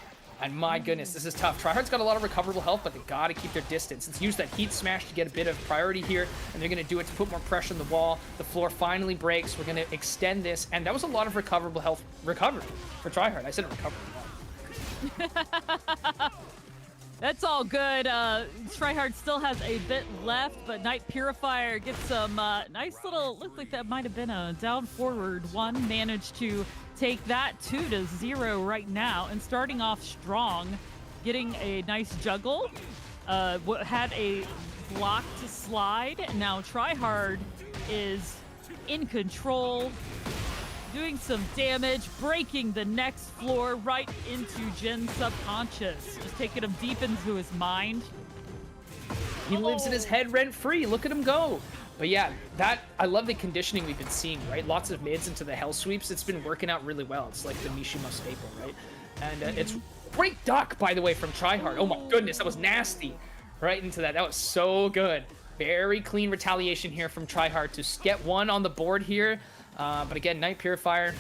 And my goodness, this is tough. Tryhard's got a lot of recoverable health, but they gotta keep their distance. Let's use that heat smash to get a bit of priority here, and they're gonna do it to put more pressure on the wall. The floor finally breaks. We're gonna extend this, and that was a lot of recoverable health recovered for Tryhard. I said recoverable. That's all good. Tryhard still has a bit left, but Night Purifier gets some nice little, looks like that might have been a down forward 1. Managed to take that 2-0 right now, and starting off strong, getting a nice juggle. Had a block to slide. Now Tryhard is in control, doing some damage, breaking the next floor right into Jin's subconscious, just taking him deep into his mind. He lives in his head rent-free. Look at him go. But yeah, I love the conditioning we've been seeing, right? Lots of mids into the hell sweeps. It's been working out really well. It's like the Mishima staple, right? And it's great duck, by the way, from Tryhard. Oh my goodness, that was nasty. Right into that. That was so good. Very clean retaliation here from Tryhard to get 1 on the board here. But again, Night Purifier,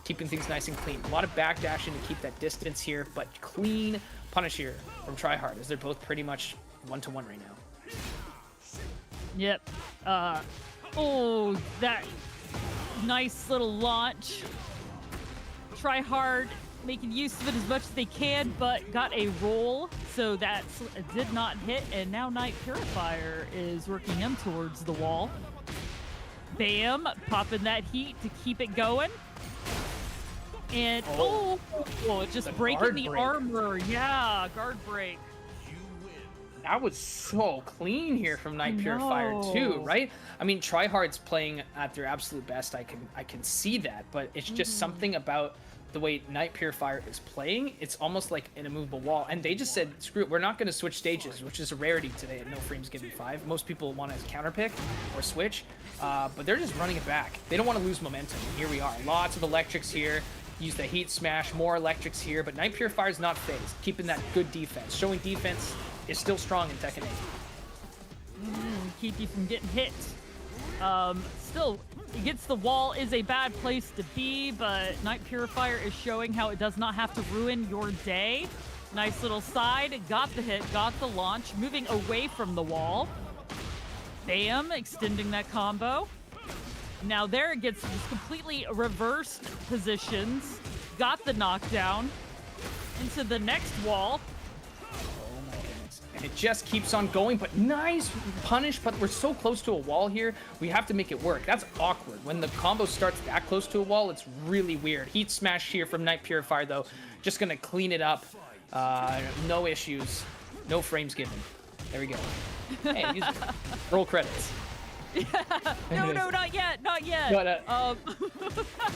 keeping things nice and clean. A lot of backdashing to keep that distance here, but clean punish here from Tryhard, as they're both pretty much 1-to-1 right now. Yep. Oh, that nice little launch. Tryhard making use of it as much as they can, but got a roll, so that did not hit, and now Night Purifier is working him towards the wall. Bam, popping that heat to keep it going. And just breaking the armor. Yeah, guard break. That was so clean here from Night Purifier too, right? I mean, Tryhard's playing at their absolute best. I can see that, but it's just something about the way Night Purifier is playing. It's almost like an immovable wall, and they just said, screw it, we're not going to switch stages, which is a rarity today at No Frames Given 5. Most people want to counterpick or switch, but they're just running it back. They don't want to lose momentum. Here we are, lots of electrics here. Use the heat smash, more electrics here, but Night Purifier is not phased, keeping that good defense. Showing defense is still strong in Tekken 8. Keep you from getting hit. Still, against the wall is a bad place to be, but Night Purifier is showing how it does not have to ruin your day. Nice little side, got the hit, got the launch, moving away from the wall. Bam, extending that combo. Now there it gets these completely reversed positions. Got the knockdown into the next wall. And it just keeps on going, but nice punish, but we're so close to a wall here, we have to make it work. That's awkward. When the combo starts that close to a wall, it's really weird. Heat smash here from Night Purifier, though. Just gonna clean it up. No issues. No frames given. There we go. Hey, roll credits. No, not yet, not yet. No.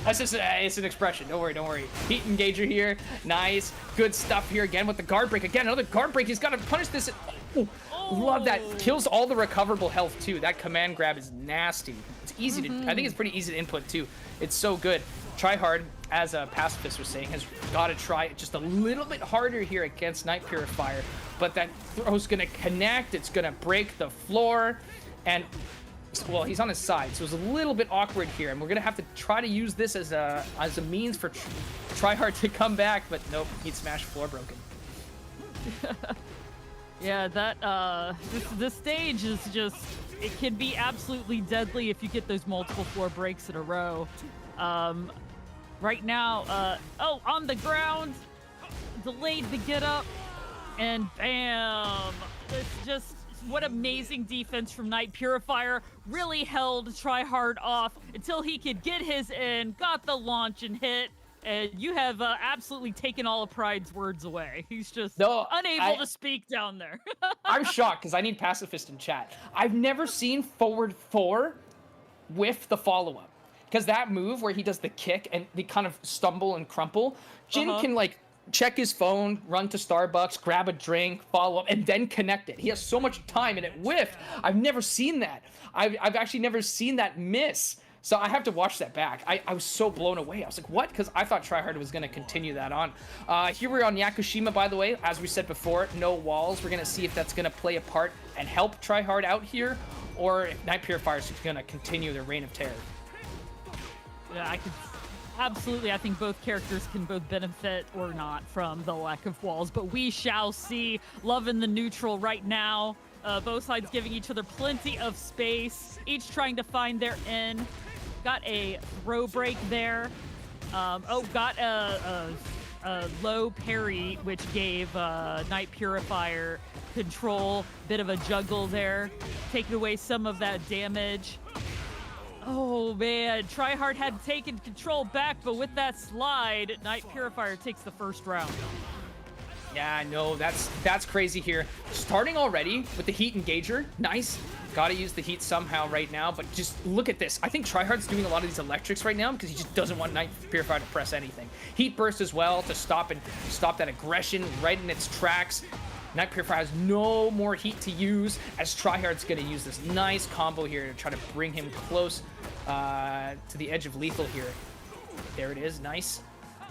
That's just it's an expression. Don't worry. Heat engager here, nice, good stuff here again with the guard break. Again, another guard break. He's got to punish this. Love that. Kills all the recoverable health too. That command grab is nasty. It's easy to. I think it's pretty easy to input too. It's so good. Tryhard, as a pacifist was saying, has got to try it just a little bit harder here against Night Purifier. But that throw's gonna connect. It's gonna break the floor, and. Well, he's on his side, so it's a little bit awkward here, and we're gonna have to try to use this as a means for Tryhard to come back, but nope, he'd smash floor broken. Yeah, that this stage is just, it can be absolutely deadly if you get those multiple floor breaks in a row. Right now, on the ground, delayed the get up, and bam! It's just. What amazing defense from Night Purifier. Really held Tryhard off until he could get his in, got the launch and hit, and you have absolutely taken all of Pride's words away. He's just unable to speak down there. I'm shocked because I need pacifist in chat. I've never seen forward 4 with the follow-up. Because that move where he does the kick and they kind of stumble and crumple, Jin can like check his phone, run to Starbucks, grab a drink, follow up, and then connect it. He has so much time, and it whiffed. I've never seen that. I've actually never seen that miss. So I have to watch that back. I was so blown away. I was like, what? Because I thought Tryhard was going to continue that on. Here we're on Yakushima, by the way. As we said before, no walls. We're going to see if that's going to play a part and help Tryhard out here, or if Night Purifier is going to continue their reign of terror. Yeah, absolutely, I think both characters can both benefit or not from the lack of walls, but we shall see. Love in the neutral right now. Both sides giving each other plenty of space, each trying to find their in. Got a throw break there. Got a low parry, which gave Night Purifier control. Bit of a juggle there, taking away some of that damage. Oh man, Tryhard had taken control back, but with that slide, Night Purifier takes the first round. Yeah, no, that's crazy here. Starting already with the heat engager, nice. Gotta use the heat somehow right now, but just look at this. I think Tryhard's doing a lot of these electrics right now because he just doesn't want Night Purifier to press anything. Heat burst as well to stop that aggression right in its tracks. Night Purifier has no more heat to use, as Tryhard's going to use this nice combo here to try to bring him close to the edge of lethal here. There it is, nice.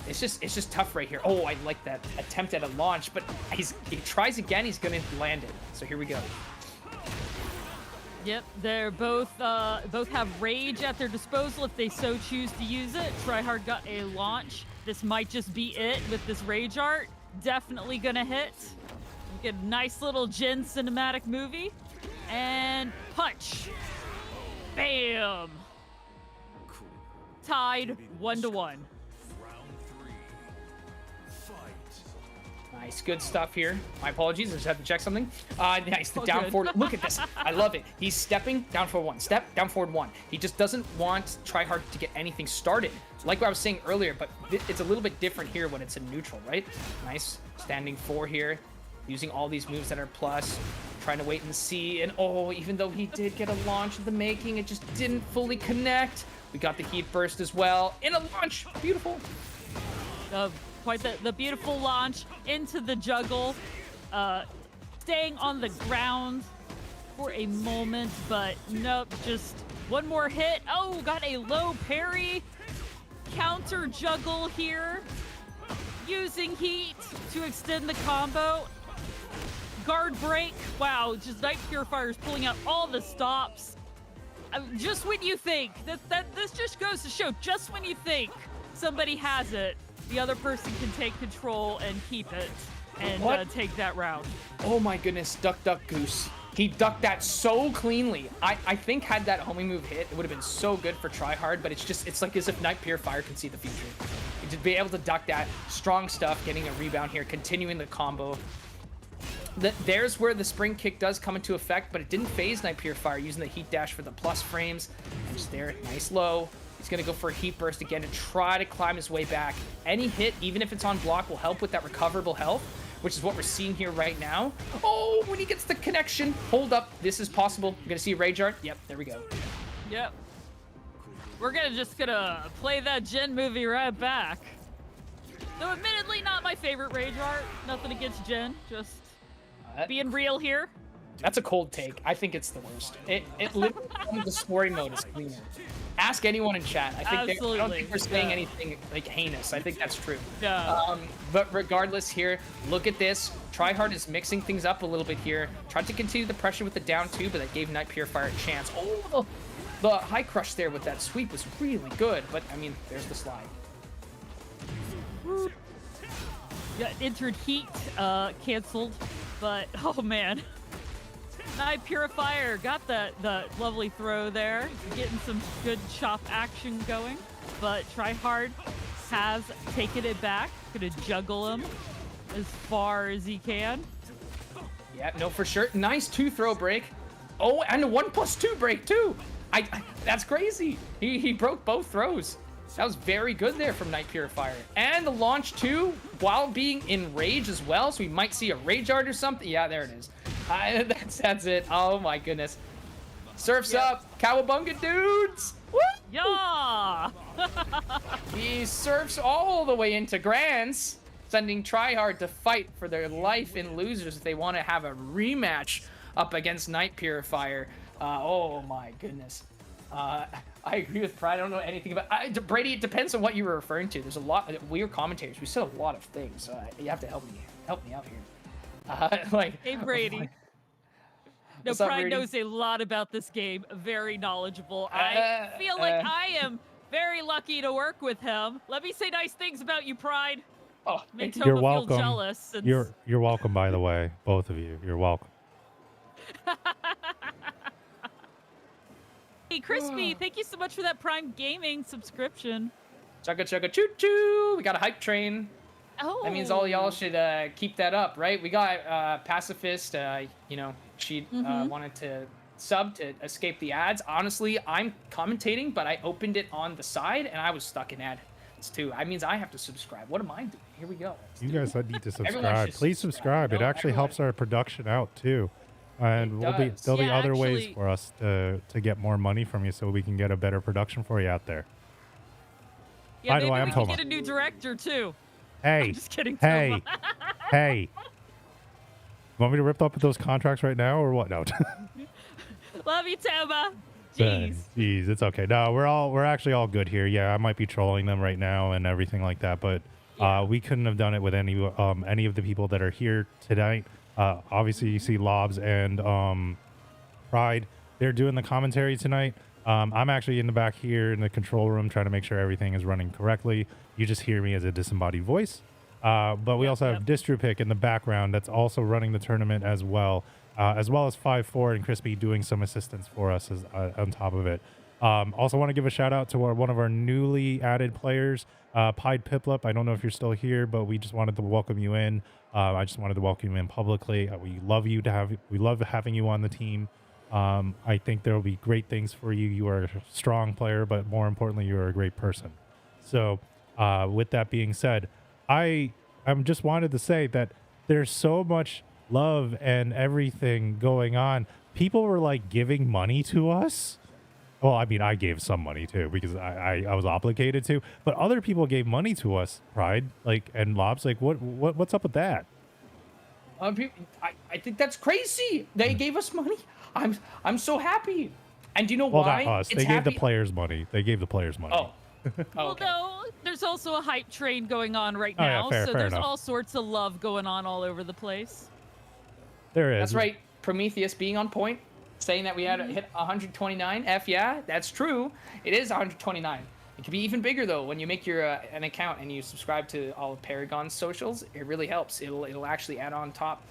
It's just tough right here. Oh, I like that attempt at a launch, but he tries again, he's going to land it. So here we go. Yep, they're both have rage at their disposal if they so choose to use it. Tryhard got a launch. This might just be it with this rage art. Definitely gonna hit. Get a nice little Jin cinematic movie. And punch. Bam. Tied 1-1. Nice, good stuff here. My apologies, I just have to check something. Nice, the down good. forward. Look at this. I love it. He's stepping, down forward 1. Step, down forward 1. He just doesn't want Tryhard to get anything started. Like what I was saying earlier, but it's a little bit different here when it's in neutral, right? Nice, standing 4 here. Using all these moves that are plus. Trying to wait and see. And oh, even though he did get a launch in the making, it just didn't fully connect. We got the heat burst as well. In a launch. Beautiful. Quite the beautiful launch into the juggle. Staying on the ground for a moment, but nope, just one more hit. Oh, got a low parry. Counter juggle here. Using heat to extend the combo. Guard break. Wow, just Night Purifier is pulling out all the stops. Just when you think that this just goes to show, just when you think somebody has it, the other person can take control and keep it and take that round. Oh my goodness, duck, duck, goose. He ducked that so cleanly. I think had that homing move hit, it would have been so good for Tryhard, but it's like as if Night Purifier can see the future. To be able to duck that, strong stuff, getting a rebound here, continuing the combo. There's where the spring kick does come into effect, but it didn't phase Night Purifier, using the heat dash for the plus frames. And just there, nice low. He's going to go for a heat burst again to try to climb his way back. Any hit, even if it's on block, will help with that recoverable health, which is what we're seeing here right now. Oh, when he gets the connection, hold up. This is possible. We're going to see a rage art. Yep, there we go. Yep. We're just gonna play that Jin movie right back. Though admittedly not my favorite rage art. Nothing against Jin, just being real here. That's a cold take. I think it's the worst. It literally, the story mode is cleaner. Ask anyone in chat. I don't think they're saying anything like heinous. I think that's true. Yeah. But regardless here, look at this. Tryhard is mixing things up a little bit here. Tried to continue the pressure with the down 2, but that gave Night Purifier a chance. Oh, the high crush there with that sweep was really good. But, I mean, there's the slide. Yeah, entered heat, canceled. But, oh, man. Night Purifier got the lovely throw there, getting some good chop action going, but Tryhard has taken it back, gonna juggle him as far as he can. Yeah, no, for sure. Nice 2 throw break. Oh, and a 1+2 break too. That's crazy. He broke both throws. That was very good there from Night Purifier. And the launch too, while being in rage as well, so we might see a rage art or something. Yeah, there it is. That's it. Oh my goodness. Surfs up. Cowabunga dudes. Woo! Yeah! He surfs all the way into grands, sending Tryhard to fight for their life in losers if they want to have a rematch up against Night Purifier. Oh my goodness. I agree with Pride. I don't know anything about Brady. It depends on what you were referring to. There's a lot. We're commentators. We said a lot of things. So you have to help me out here. Hey Brady. No, Pride knows a lot about this game. Very knowledgeable. I feel like I am very lucky to work with him. Let me say nice things about you, Pride. Oh, make you're Toma welcome. feel jealous. Since... You're welcome. By the way, both of you. You're welcome. Hey, Crispy, thank you so much for that Prime Gaming subscription. Chugga chugga choo choo. We got a hype train. Oh. That means all y'all should keep that up, right? We got Pacifist, she wanted to sub to escape the ads. Honestly, I'm commentating, but I opened it on the side, and I was stuck in ads too. That means I have to subscribe. What am I doing? Here we go. You guys need to subscribe. Please subscribe. It actually helps our production out, too. And there'll be other ways for us to get more money from you so we can get a better production for you out there. Yeah, maybe we can get a new director, too. Hey, I'm just kidding. Hey, hey. Want me to rip up those contracts right now or what? No. Love you, Toma. Jeez. Jeez, it's okay. No, we're actually all good here. Yeah, I might be trolling them right now and everything like that, but we couldn't have done it with any of the people that are here tonight. Obviously, you see Lobs and Pride. they're doing the commentary tonight. I'm actually in the back here in the control room trying to make sure everything is running correctly. You just hear me as a disembodied voice. But we also have DistroPick in the background that's also running the tournament as well as 5-4 and Crispy doing some assistance for us as, on top of it. Also want to give a shout out to one of our newly added players, Pied Piplup. I don't know if you're still here, but we just wanted to welcome you in. I just wanted to welcome you in publicly. We love having you on the team. I think there will be great things for you. You are a strong player, but more importantly, you are a great person. So with that being said, I'm just wanted to say that there's so much love and everything going on. People were like giving money to us. Well, I mean, I gave some money too because I was obligated to, but other people gave money to us, Pride, like, and Lobs. Like, what's up with that? I think that's crazy. They gave us money. I'm so happy. And do you know why? Not us. They gave the players money. They gave the players money. Oh. Well, Okay. no, there's also a hype train going on right now, fair so there's enough. all sorts of love going on all over the place. There is. That's right. Prometheus being on point, saying that we had to hit 129. Yeah, that's true. It is 129. It could be even bigger though when you make your an account and you subscribe to all of Paragon's socials. It really helps. It'll actually add on top.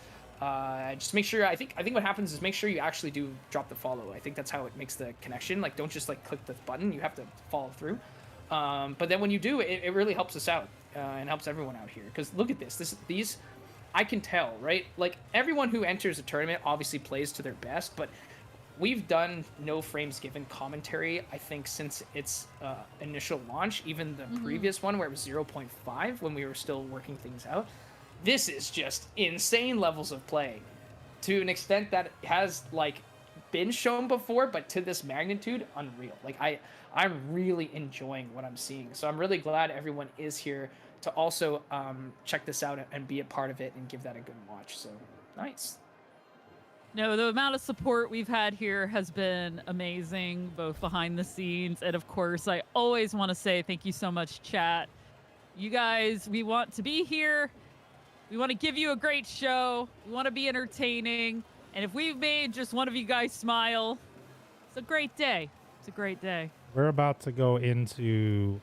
Just make sure. I think what happens is make sure you actually do drop the follow. I think that's how it makes the connection. Like, don't just like click the button. You have to follow through. But then when you do, it really helps us out and helps everyone out here. Because look at these, I can tell, right? Like, everyone who enters a tournament obviously plays to their best, but we've done no frames given commentary, I think, since its initial launch, even the previous one where it was 0.5 when we were still working things out. This is just insane levels of play to an extent that has, like, been shown before, but to this magnitude, unreal. Like, I'm really enjoying what I'm seeing. So I'm really glad everyone is here to also check this out and be a part of it and give that a good watch. So nice. No, the amount of support we've had here has been amazing, both behind the scenes. And of course, I always want to say thank you so much, chat. You guys, we want to be here. We want to give you a great show. We want to be entertaining. And if we've made just one of you guys smile, it's a great day. It's a great day. We're about to go into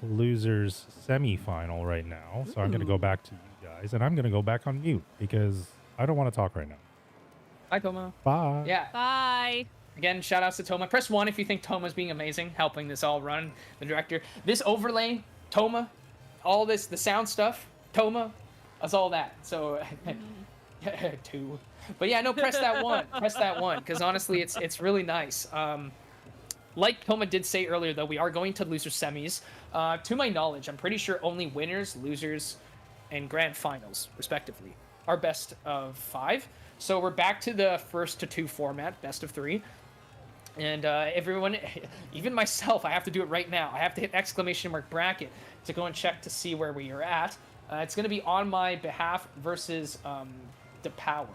losers semifinal right now. So I'm going to go back to you guys, and I'm going to go back on mute because I don't want to talk right now. Bye, Toma. Bye. Yeah. Bye. Again, shout outs to Toma. Press 1 if you think Toma's being amazing, helping this all run. The director. This overlay, Toma. All this, the sound stuff, Toma. That's all that. So, 2. But yeah, no, press that 1. Press that 1. Because honestly, it's really nice. Like Toma did say earlier, though, we are going to loser semis. To my knowledge, I'm pretty sure only winners, losers, and grand finals, respectively, are best of 5. So we're back to the 1st to 2 format, best of 3. And everyone, even myself, I have to do it right now. I have to hit !bracket to go and check to see where we are at. It's going to be on my behalf versus DePower.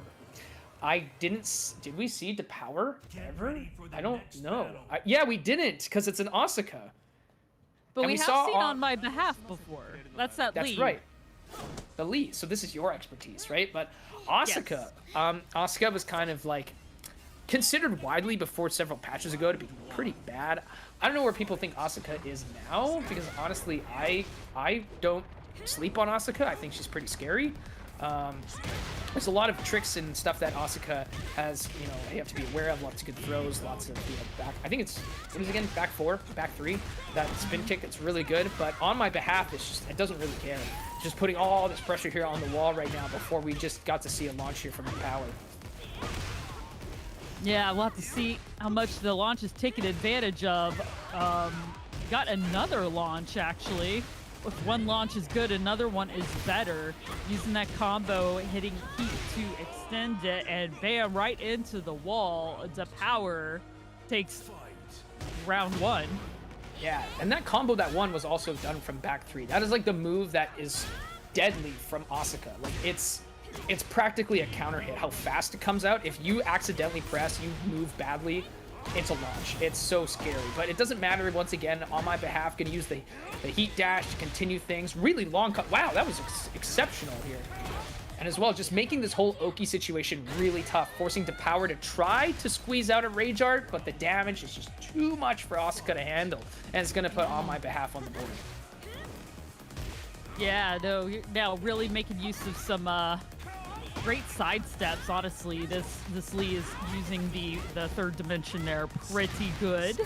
Did we see DePower ever? I don't know. Yeah, we didn't, because it's an Asuka. But And we we have saw seen on- on my behalf before. That's That's Lee. right. The Lee. So this is your expertise, right? But Asuka, Asuka was kind of like considered widely before several patches ago to be pretty bad. I don't know where people think Asuka is now, because honestly, I don't sleep on Asuka. I think she's pretty scary. There's a lot of tricks and stuff that Asuka has, you have to be aware of. Lots of good throws, lots of back. I think it's, what is it again? Back 4, back 3. That spin kick, it's really good. But on my behalf, it doesn't really care. Just putting all this pressure here on the wall right now before we just got to see a launch here from Power. Yeah, we'll have to see how much the launch is taken advantage of. Got another launch, actually. If one launch is good, another one is better. Using that combo, hitting heat to extend it, and bam, right into the wall. DePower takes round 1. Yeah, and that combo that won was also done from back 3. That is like the move that is deadly from Asuka. Like, it's practically a counter hit. How fast it comes out. If you accidentally press, you move badly, it's a launch. It's so scary. But it doesn't matter. Once again, on my behalf, gonna use the heat dash to continue things. Really long cut. Wow, that was exceptional here. And as well, just making this whole Oki situation really tough, forcing Power to try to squeeze out a Rage Art, but the damage is just too much for Asuka to handle, and it's going to put On My Behalf on the board. Yeah, no, you're now really making use of some great side steps. Honestly, this Lee is using the third dimension there pretty good,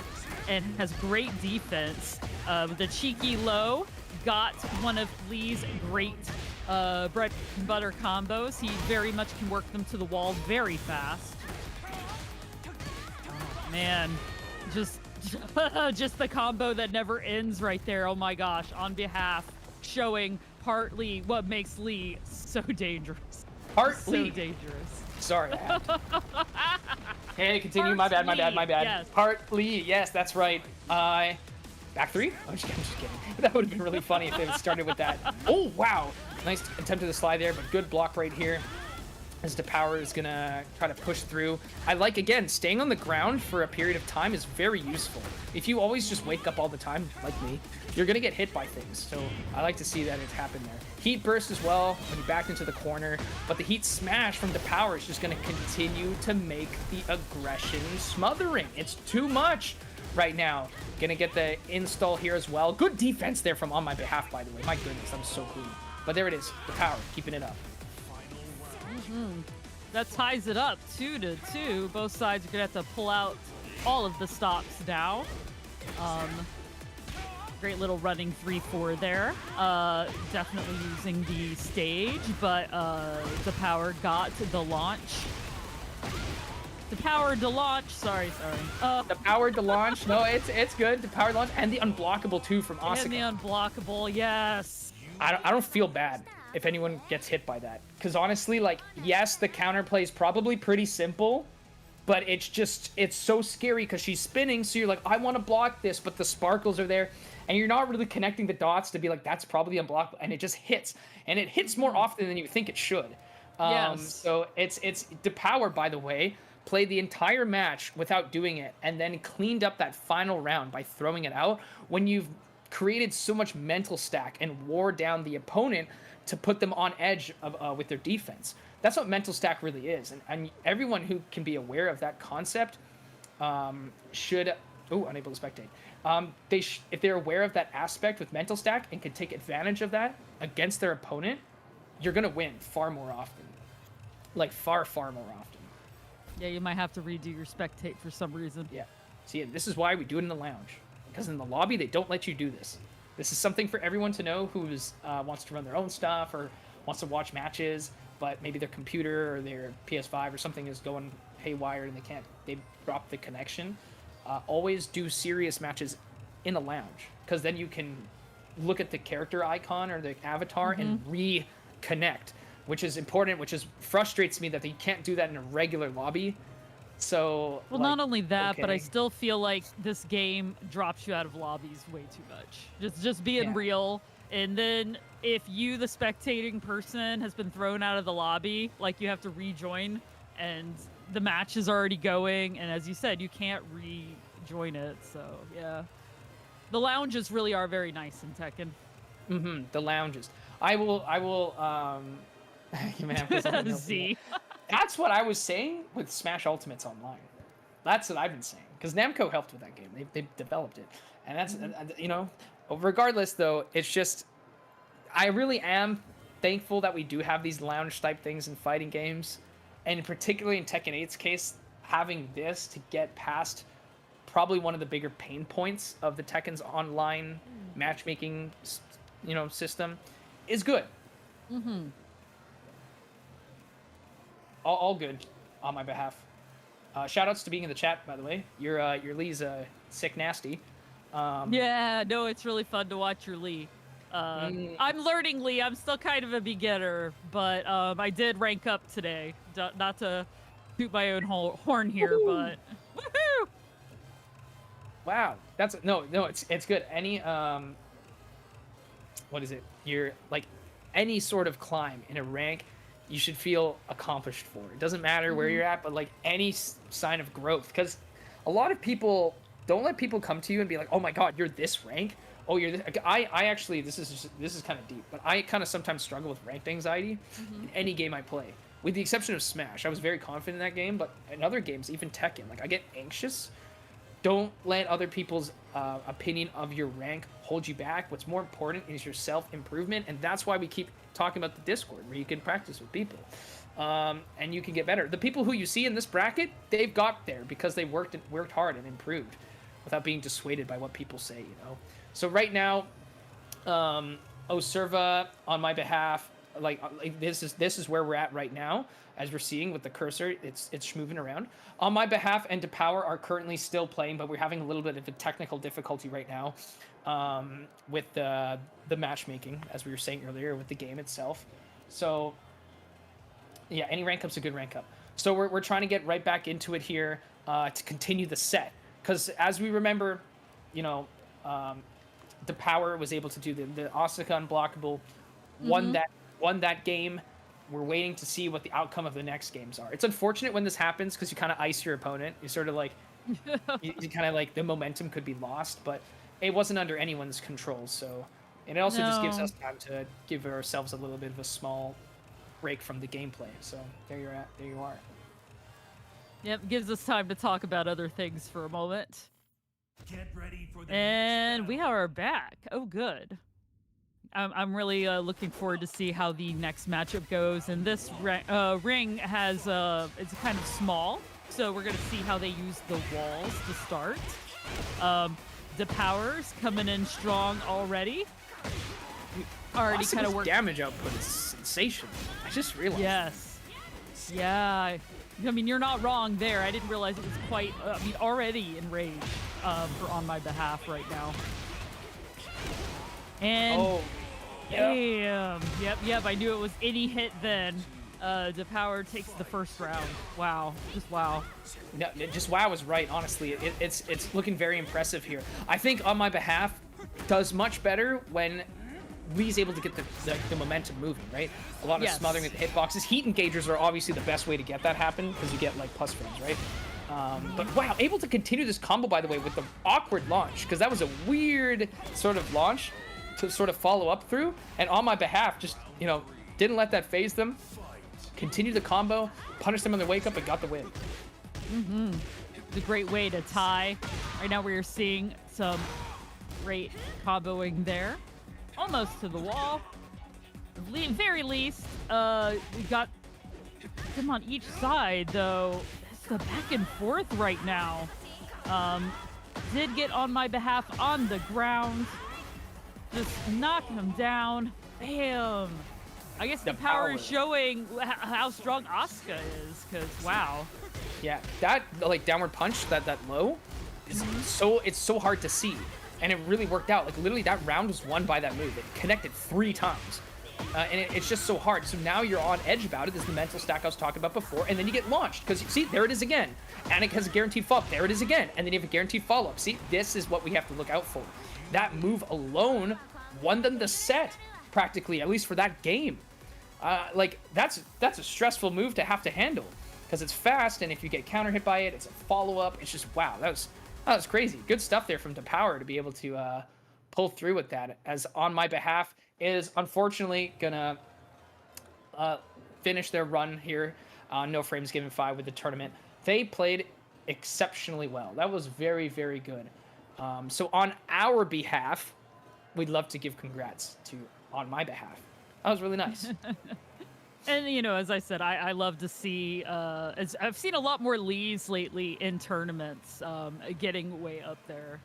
and has great defense. The cheeky low got one of Lee's great bread and butter combos. He very much can work them to the wall very fast. Oh, man, just the combo that never ends right there. Oh my gosh, On Behalf, showing partly what makes Lee so dangerous. Partly. So dangerous. Sorry. Hey, continue. My bad. Yes. Partly. Yes, that's right. Back three? I'm just kidding. That would have been really funny if they had started with that. Oh, wow. Nice attempt to the slide there, but good block right here. As Power is going to try to push through. I like, again, staying on the ground for a period of time is very useful. If you always just wake up all the time, like me, you're going to get hit by things. So I like to see that it's happened there. Heat Burst as well when you back into the corner. But the Heat Smash from Power is just going to continue to make the aggression smothering. It's too much right now. Gonna get the install here as well. Good defense there from On My Behalf, by the way. My goodness, that was so clean. But there it is. Power keeping it up. That ties it up 2-2. Both sides are gonna have to pull out all of the stops now. Great little running 3-4 there. Definitely using the stage, but the Power got the launch. The Power to launch. Sorry. The Power to launch. No, it's good. The Power launch and the unblockable too from Asuka. And the unblockable, yes. I don't feel bad if anyone gets hit by that, because honestly, like, yes, the counterplay is probably pretty simple, but it's so scary because she's spinning. So you're like, I want to block this, but the sparkles are there, and you're not really connecting the dots to be like, that's probably unblockable, and it just hits, and it hits more often than you think it should. Yes. So it's the Power, by the way, played the entire match without doing it, and then cleaned up that final round by throwing it out when you've created so much mental stack and wore down the opponent to put them on edge with their defense. That's what mental stack really is, and everyone who can be aware of that concept should. Oh, unable to spectate. If they're aware of that aspect with mental stack and can take advantage of that against their opponent, you're gonna win far more often. Like far more often. Yeah, you might have to redo your spectate for some reason. Yeah. See, this is why we do it in the lounge, because in the lobby they don't let you do this. This is something for everyone to know who wants to run their own stuff or wants to watch matches, but maybe their computer or their PS5 or something is going haywire and they drop the connection. Always do serious matches in the lounge, because then you can look at the character icon or the avatar and reconnect, which is important, which frustrates me that they can't do that in a regular lobby. So, well, not only that, but I still feel like this game drops you out of lobbies way too much. Just being real. And then if you, the spectating person, has been thrown out of the lobby, like, you have to rejoin, and the match is already going, and as you said, you can't rejoin it. So yeah, the lounges really are very nice in Tekken. The lounges. I will. Man, Z. That's what I was saying with Smash Ultimates Online. That's what I've been saying, because Namco helped with that game. They developed it, and that's regardless though, it's just I really am thankful that we do have these lounge type things in fighting games, and particularly in Tekken 8's case, having this to get past probably one of the bigger pain points of the Tekken's online matchmaking system is good. All good on my behalf. Shout outs to being in the chat, by the way. Your Lee's sick nasty. Yeah, no, it's really fun to watch your Lee. I'm learning Lee. I'm still kind of a beginner, but I did rank up today. Not to toot my own horn here, but woohoo! Wow, it's good. Any what is it? You're like any sort of climb in a rank, you should feel accomplished for. It doesn't matter where you're at, but like any sign of growth, because a lot of people don't let people come to you and be like, oh my god, you're this rank. Oh, I actually, this is kind of deep, but I kind of sometimes struggle with ranked anxiety in any game I play, with the exception of Smash. I was very confident in that game, but in other games, even Tekken, like I get anxious. Don't let other people's opinion of your rank hold you back. What's more important is your self-improvement, and that's why we keep talking about the Discord, where you can practice with people, and you can get better. The people who you see in this bracket, they've got there because they worked hard and improved, without being dissuaded by what people say. So right now, Oserva on my behalf, like this is where we're at right now. As we're seeing with the cursor, it's moving around. On my behalf and Depower are currently still playing, but we're having a little bit of a technical difficulty right now with the matchmaking, as we were saying earlier, with the game itself. So yeah, any rank up's a good rank up. So we're trying to get right back into it here to continue the set, because as we remember, Depower was able to do the Asuka unblockable, won that game. We're waiting to see what the outcome of the next games are. It's unfortunate when this happens because you kind of ice your opponent. You sort of like, you kind of like the momentum could be lost, but it wasn't under anyone's control. So, and it also just gives us time to give ourselves a little bit of a small break from the gameplay. So there you're at. There you are. Yep, gives us time to talk about other things for a moment. Get ready for the And we are back. Oh, good. I'm really looking forward to see how the next matchup goes. And this ring has it's kind of small, so we're gonna see how they use the walls to start. Depower's coming in strong already. Already kind of worked. Damage output is sensational. I just realized. Yes. Yeah. I mean, you're not wrong there. I didn't realize it was quite. Already enraged for on my behalf right now. And damn, yep. I knew it was any hit then. Depower takes the first round. Wow, just wow. No, just wow is right. Honestly, it's looking very impressive here. I think on my behalf does much better when Lee's able to get the momentum moving, right? A lot of smothering with the hitboxes. Heat engagers are obviously the best way to get that happen because you get like plus frames, right? But wow, able to continue this combo, by the way, with the awkward launch, because that was a weird sort of launch to sort of follow up through. And on my behalf, just, didn't let that phase them. Continued the combo, punished them on their wake up, and got the win. It's a great way to tie. Right now we're seeing some great comboing there. Almost to the wall. Very least, we got them on each side, though. It's the back and forth right now. Did get on my behalf on the ground. Just knock him down. Bam. I guess the power is showing how strong Asuka is, because wow. Yeah, that like downward punch, that low, is it's so hard to see. And it really worked out. Like literally that round was won by that move. It connected 3 times. And it's just so hard. So now you're on edge about it. This is the mental stack I was talking about before. And then you get launched. Because see, there it is again. And it has a guaranteed follow-up. There it is again. And then you have a guaranteed follow-up. See, this is what we have to look out for. That move alone won them the set, practically, at least for that game. Like, that's a stressful move to have to handle. Because it's fast, and if you get counter hit by it, it's a follow-up. It's just, wow, that was crazy. Good stuff there from Depower to be able to pull through with that. As on my behalf is unfortunately gonna finish their run here. No frames given 5 with the tournament. They played exceptionally well. That was very, very good. So on our behalf, we'd love to give congrats to on my behalf. That was really nice. And, as I said, I love to see, as I've seen a lot more Lees lately in tournaments, getting way up there.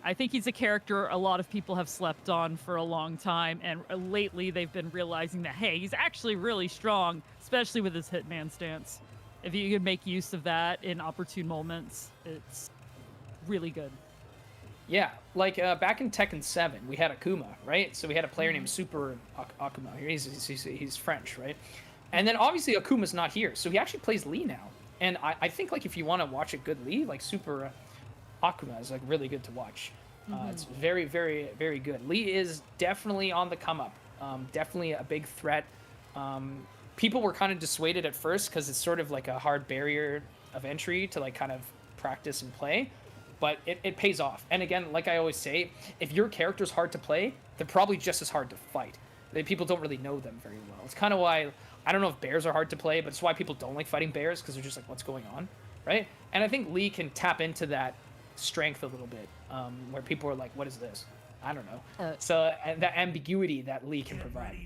I think he's a character a lot of people have slept on for a long time, and lately they've been realizing that, hey, he's actually really strong, especially with his Hitman stance. If you can make use of that in opportune moments, it's really good. Yeah, like back in Tekken 7, we had Akuma, right? So we had a player named Super Akuma. He's French, right? And then obviously Akuma's not here, so he actually plays Lee now. And I think like if you want to watch a good Lee, like Super Akuma is like really good to watch. It's very, very, very good. Lee is definitely on the come up. Definitely a big threat. People were kind of dissuaded at first because it's sort of like a hard barrier of entry to like kind of practice and play. but it pays off. And again, like I always say, if your character's hard to play, they're probably just as hard to fight. People don't really know them very well. It's kind of why, I don't know if bears are hard to play, but it's why people don't like fighting bears, because they're just like, what's going on, right? And I think Lee can tap into that strength a little bit, where people are like, what is this? I don't know. So and that ambiguity that Lee can provide.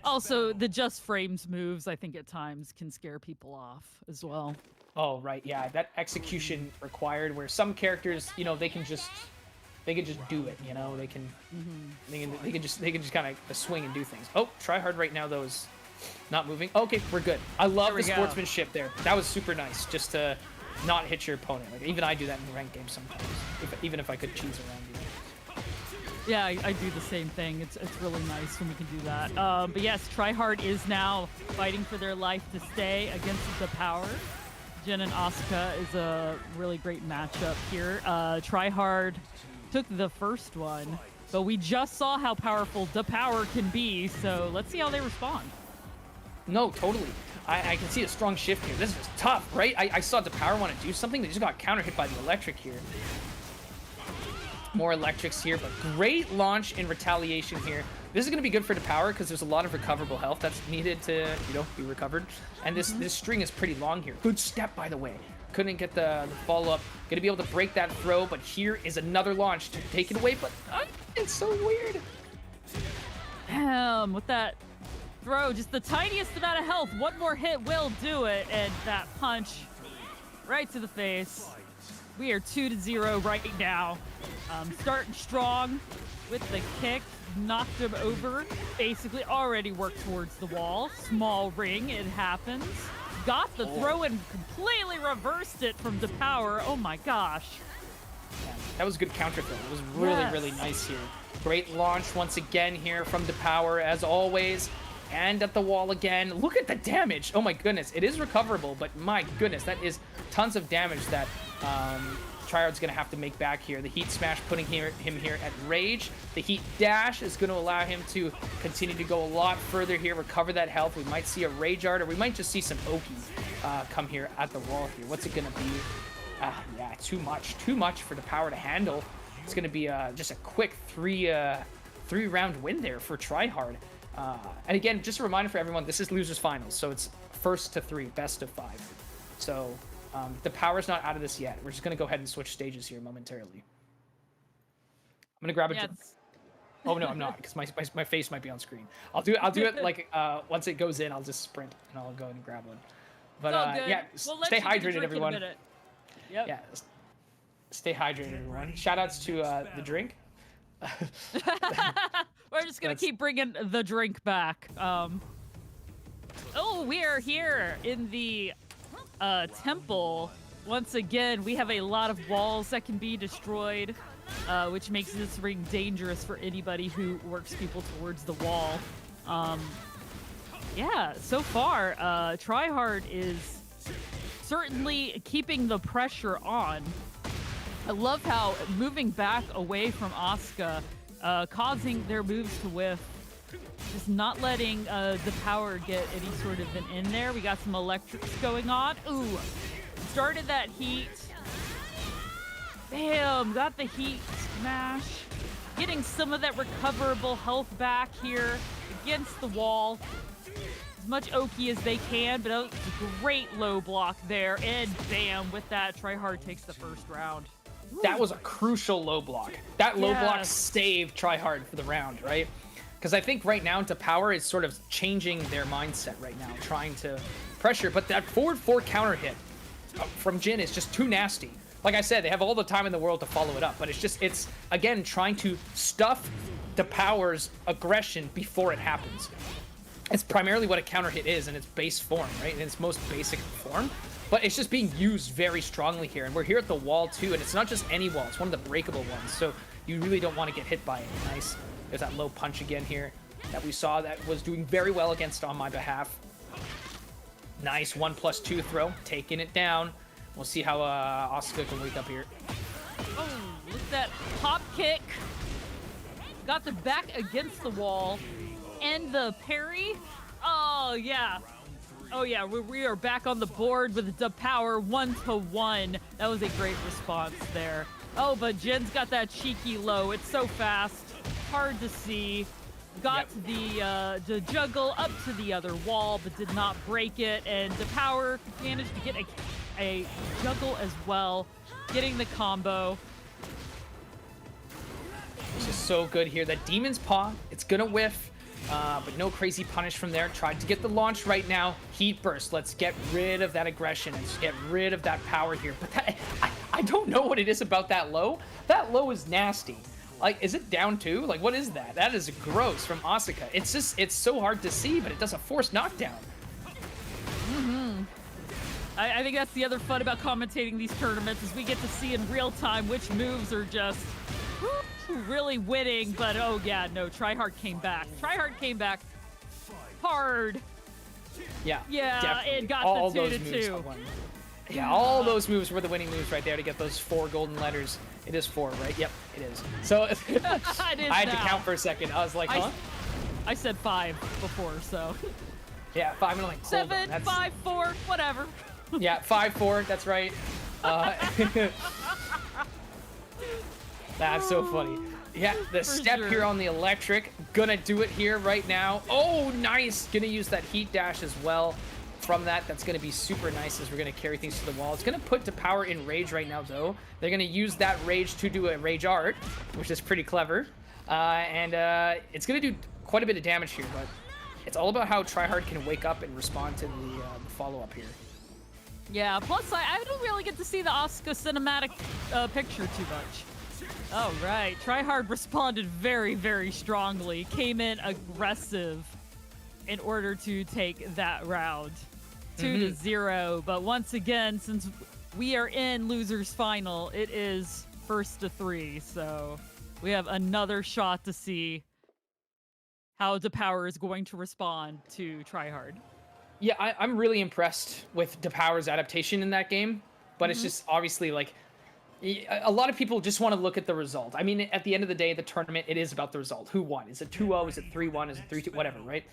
Also, the just frames moves, I think at times can scare people off as well. Oh, right, yeah, that execution required, where some characters, you know, they can just do it, you know, they can just kind of swing and do things. Oh, Tryhard right now though is not moving. Okay, we're good. I love the sportsmanship there. That was super nice, just to not hit your opponent. Like, even I do that in ranked games sometimes, even if I could cheese around you. Yeah, I do the same thing. It's really nice when we can do that. But yes, Tryhard is now fighting for their life to stay against the Power. Jin and Asuka is a really great matchup here. Tryhard took the first one, but we just saw how powerful the Power can be, so let's see how they respond. No, totally. I can see a strong shift here. This is tough, right? I saw the Power want to do something. They just got counter hit by the electric here. More electrics here, but great launch in retaliation here. This is going to be good for the Power because there's a lot of recoverable health that's needed to, you know, be recovered. And this string is pretty long here. Good step, by the way. Couldn't get the follow-up. Going to be able to break that throw, but here is another launch to take it away, but it's so weird. With that throw, just the tiniest amount of health. One more hit will do it, and that punch right to the face. We are 2-0 right now. Starting strong with the kick. Knocked him over. Basically already worked towards the wall. Small ring, it happens. Got the throw and completely reversed it from the Power. Oh my gosh. Yeah, that was a good counter throw. It was really, really nice here. Great launch once again here from the Power, as always. And at the wall again. Look at the damage. Oh my goodness. It is recoverable, but my goodness, that is tons of damage that Tryhard's going to have to make back here. The Heat Smash putting him here at Rage. The Heat Dash is going to allow him to continue to go a lot further here, recover that health. We might see a Rage Art, or we might just see some Oki come here at the wall here. What's it going to be? Yeah, too much for the Power to handle. It's going to be just a quick three-round win there for Tryhard. And again, just a reminder for everyone, this is losers finals, so it's first to 3, best of 5. So the Power's not out of this yet. We're just gonna go ahead and switch stages here momentarily. I'm gonna grab a drink. Oh no, I'm not, because my face might be on screen. I'll do it like once it goes in, I'll just sprint and I'll go and grab one. But yeah, stay hydrated, everyone. Yep. Yeah, stay hydrated, everyone. Shout outs to the drink. We're just gonna keep bringing the drink back. Oh, we are here in the temple. Once again, we have a lot of walls that can be destroyed, which makes this ring dangerous for anybody who works people towards the wall. Yeah, so far, Tryhard is certainly keeping the pressure on. I love how moving back away from Asuka, causing their moves to whiff, just not letting the Power get any sort of an in there. We got some electrics going on. Ooh, started that heat. Bam, got the Heat Smash. Getting some of that recoverable health back here against the wall. As much Oki as they can, but a great low block there. And bam, with that, Tryhard takes the first round. That was a crucial low block. That low block saved Tryhard for the round, right? Because I think right now the Power is sort of changing their mindset right now, trying to pressure. But that forward 4 counter hit from Jin is just too nasty. Like I said, they have all the time in the world to follow it up, but it's again trying to stuff the Power's aggression before it happens. It's primarily what a counter hit is in its base form, right? In its most basic form. But it's just being used very strongly here. And we're here at the wall too, and it's not just any wall, it's one of the breakable ones. So you really don't want to get hit by it. Nice. There's that low punch again here that we saw that was doing very well against On My Behalf. Nice 1+2 throw, taking it down. We'll see how Asuka can wake up here. Oh, look at that pop kick. Got the back against the wall. And the parry. Oh, yeah. Oh, yeah, we are back on the board with the Power 1-to-1. That was a great response there. Oh, but Jin's got that cheeky low. It's so fast, hard to see. Got the juggle up to the other wall, but did not break it. And the power managed to get a juggle as well, getting the combo. This is so good here. That Demon's Paw, it's gonna whiff, but no crazy punish from there. Tried to get the launch right now. Heat Burst. Let's get rid of that aggression and get rid of that power here. But that, I don't know what it is about that low. That low is nasty. Like, is it down two? Like, what is that? That is gross from Asuka. It's just, it's so hard to see, but it does a forced knockdown. I think that's the other fun about commentating these tournaments is we get to see in real time which moves are just really winning. But oh yeah, no, Tryhard came back. Tryhard came back hard. Yeah. Yeah, definitely. it got all the 2 those to moves 2. won. Yeah, all those moves were the winning moves right there to get those 4 golden letters. It is 4, right? Yep, it is. So It is I had to now. count for a second. I was like, huh? I said 5 before, so Yeah, 5. I'm like, hold on, 7, that's- 5, 4, whatever. Yeah, 5-4. That's right. That's so funny. Yeah, the step sure. here on the electric. Gonna do it here right now. Oh, nice. Gonna use that heat dash as well. From that, that's gonna be super nice as we're gonna carry things to the wall. It's gonna put the power in rage right now, though. They're gonna use that rage to do a rage art, which is pretty clever. It's gonna do quite a bit of damage here, but it's all about how Tryhard can wake up and respond to the follow-up here. Yeah, plus I don't really get to see the Asuka cinematic picture too much. All right, Tryhard responded very, very strongly, came in aggressive in order to take that round. 2-0, but once again, since we are in losers final, it is 1-3, so we have another shot to see how DePower is going to respond to Tryhard. Yeah, I'm really impressed with DePower's adaptation in that game, but it's just obviously like a lot of people just want to look at the result. I mean, at the end of the day, the tournament, it is about the result. Who won? Is it 2-0? Is it 3-1? Is it 3-2? Whatever, right?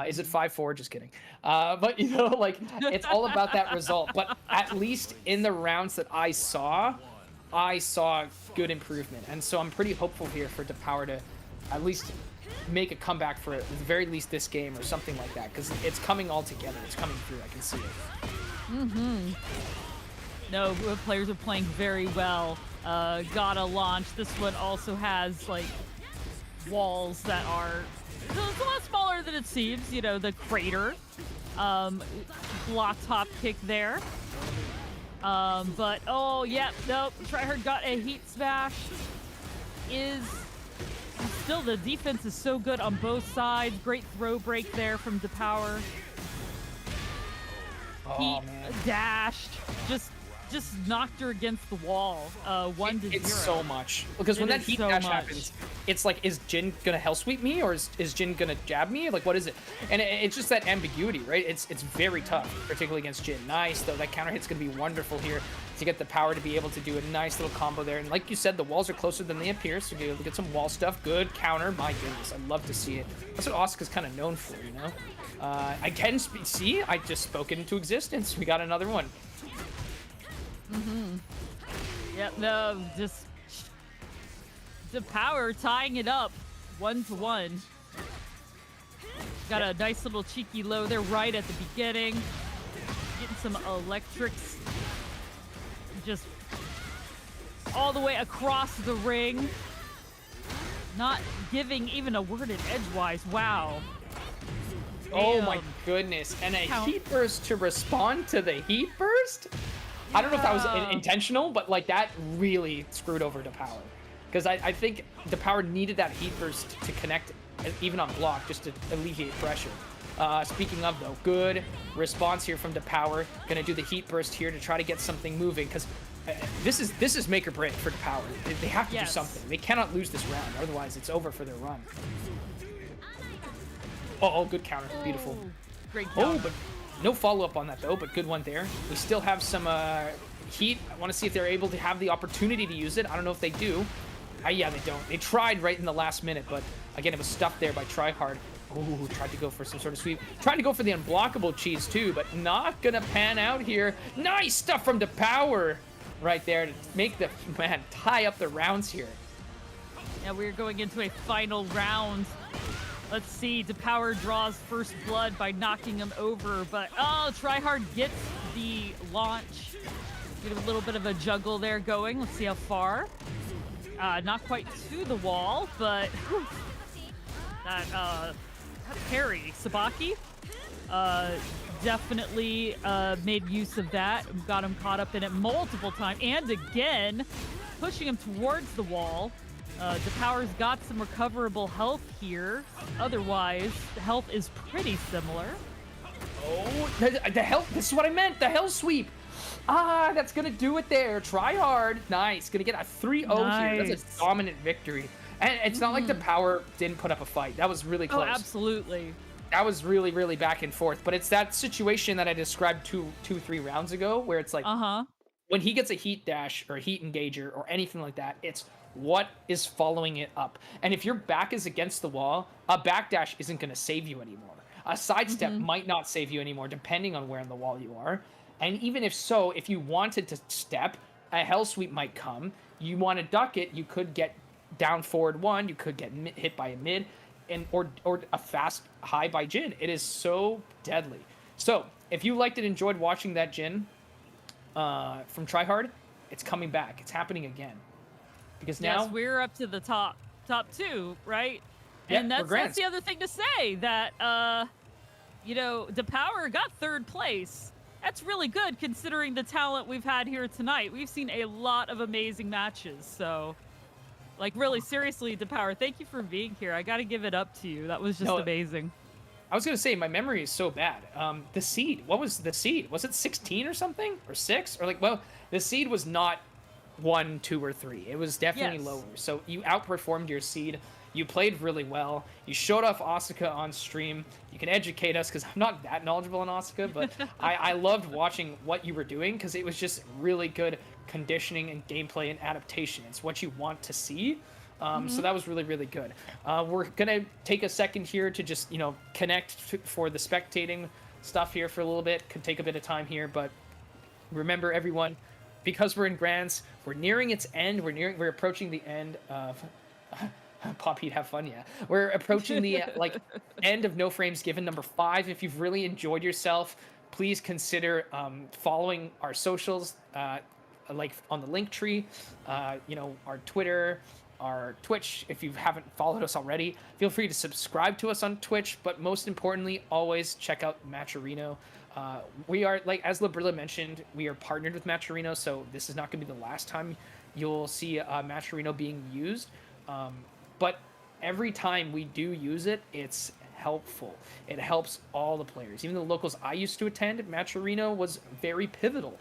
Is it 5-4? Just kidding. But, you know, like, it's all about that result. But at least in the rounds that I saw good improvement. And so I'm pretty hopeful here for DePower to at least make a comeback for at the very least this game or something like that, because it's coming all together. It's coming through. I can see it. No, players are playing very well. Gotta launch. This one also has like walls that are it's a lot smaller than it seems. You know, the crater, block top kick there. But oh yeah, nope. Tryhard got a heat smash. Still, the defense is so good on both sides. Great throw break there from DePower. Oh, Heat man. dashed. Just knocked her against the wall. 1-0. It's so much. Because when It that is heat so dash much. happens, it's like, is Jin gonna hell sweep me, or is Jin gonna jab me? Like, what is it? And it's just that ambiguity, right? It's very tough, particularly against Jin. Nice, though. That counter hit's gonna be wonderful here to get the power to be able to do a nice little combo there. And like you said, the walls are closer than they appear, so you'll be able to get some wall stuff. Good counter. My goodness, I love to see it. That's what Asuka's kind of known for, you know? I can see, I just spoke it into existence. We got another one. Yep, no, just DePower tying it up 1-1. Got a nice little cheeky low there right at the beginning. Getting some electrics just all the way across the ring. Not giving even a word in edgewise. Wow. Oh my Damn. goodness. And a Count. heat burst to respond to the heat burst? I don't know if that was Yeah. intentional, but like that really screwed over DePower. Because I think DePower needed that heat burst to connect even on block just to alleviate pressure. Speaking of though, good response here from DePower. Gonna do the heat burst here to try to get something moving, because this is make or break for DePower. They have to do Yes. something. They cannot lose this round, otherwise it's over for their run. Oh, good counter. Beautiful. Oh, great job. Oh, but no follow-up on that, though, but good one there. We still have some heat. I want to see if they're able to have the opportunity to use it. I don't know if they do. Yeah, they don't. They tried right in the last minute, but again, it was stuffed there by Tryhard. Ooh, tried to go for some sort of sweep. Tried to go for the unblockable cheese, too, but not gonna pan out here. Nice stuff from DePower. right there to make the tie up the rounds here. Yeah, we're going into a final round. Let's see, DePower draws first blood by knocking him over, but Tryhard gets the launch. Get a little bit of a juggle there going. Let's see how far. Not quite to the wall, but that parry, Sabaki, definitely made use of that. Got him caught up in it multiple times, and again, pushing him towards the wall. DePower's got some recoverable health here. Otherwise, the health is pretty similar. Oh, the health. This is what I meant. The hell sweep. That's gonna do it there. Try hard. Nice. Gonna get a 3-0 here. That's a dominant victory. And it's not like DePower didn't put up a fight. That was really close. Oh, absolutely. That was really, really back and forth. But it's that situation that I described 3 rounds ago, where it's like, when he gets a heat dash or a heat engager or anything like that, it's what is following it up. And if your back is against the wall, a backdash isn't going to save you anymore. A sidestep might not save you anymore, depending on where in the wall you are. And even if so, if you wanted to step, a hell sweep might come. You want to duck it, you could get down forward 1, you could get hit by a mid, and or a fast high by Jin. It is so deadly. So if you liked and enjoyed watching that Jin from Tryhard, it's coming back. It's happening again. Because now we're up to the top 2, right? Yeah, and that's the other thing to say, that DePower got 3rd place. That's really good considering the talent we've had here tonight. We've seen a lot of amazing matches. So, like, really, seriously, DePower, thank you for being here. I got to give it up to you. That was just amazing. I was going to say, my memory is so bad. The seed, what was the seed? Was it 16 or something? Or 6? Or the seed was not 1, 2, or 3. It was definitely lower. So you outperformed your seed. You played really well. You showed off Asuka on stream. You can educate us, because I'm not that knowledgeable in Asuka, but I loved watching what you were doing, because it was just really good conditioning and gameplay and adaptation. It's what you want to see. So that was really, really good. We're going to take a second here to just, connect for the spectating stuff here for a little bit. Could take a bit of time here, but remember, everyone, because we're in Grands, we're nearing its end. We're approaching the end of Pop Heat, have fun, yeah. We're approaching the end of No Frames Given number 5. If you've really enjoyed yourself, please consider following our socials, like on the link tree, our Twitter, our Twitch. If you haven't followed us already, feel free to subscribe to us on Twitch. But most importantly, always check out Matcherino. We are, as Labrilla mentioned, we are partnered with Matcherino, so this is not going to be the last time you'll see Matcherino being used. But every time we do use it, it's helpful. It helps all the players. Even the locals I used to attend, Matcherino was very pivotal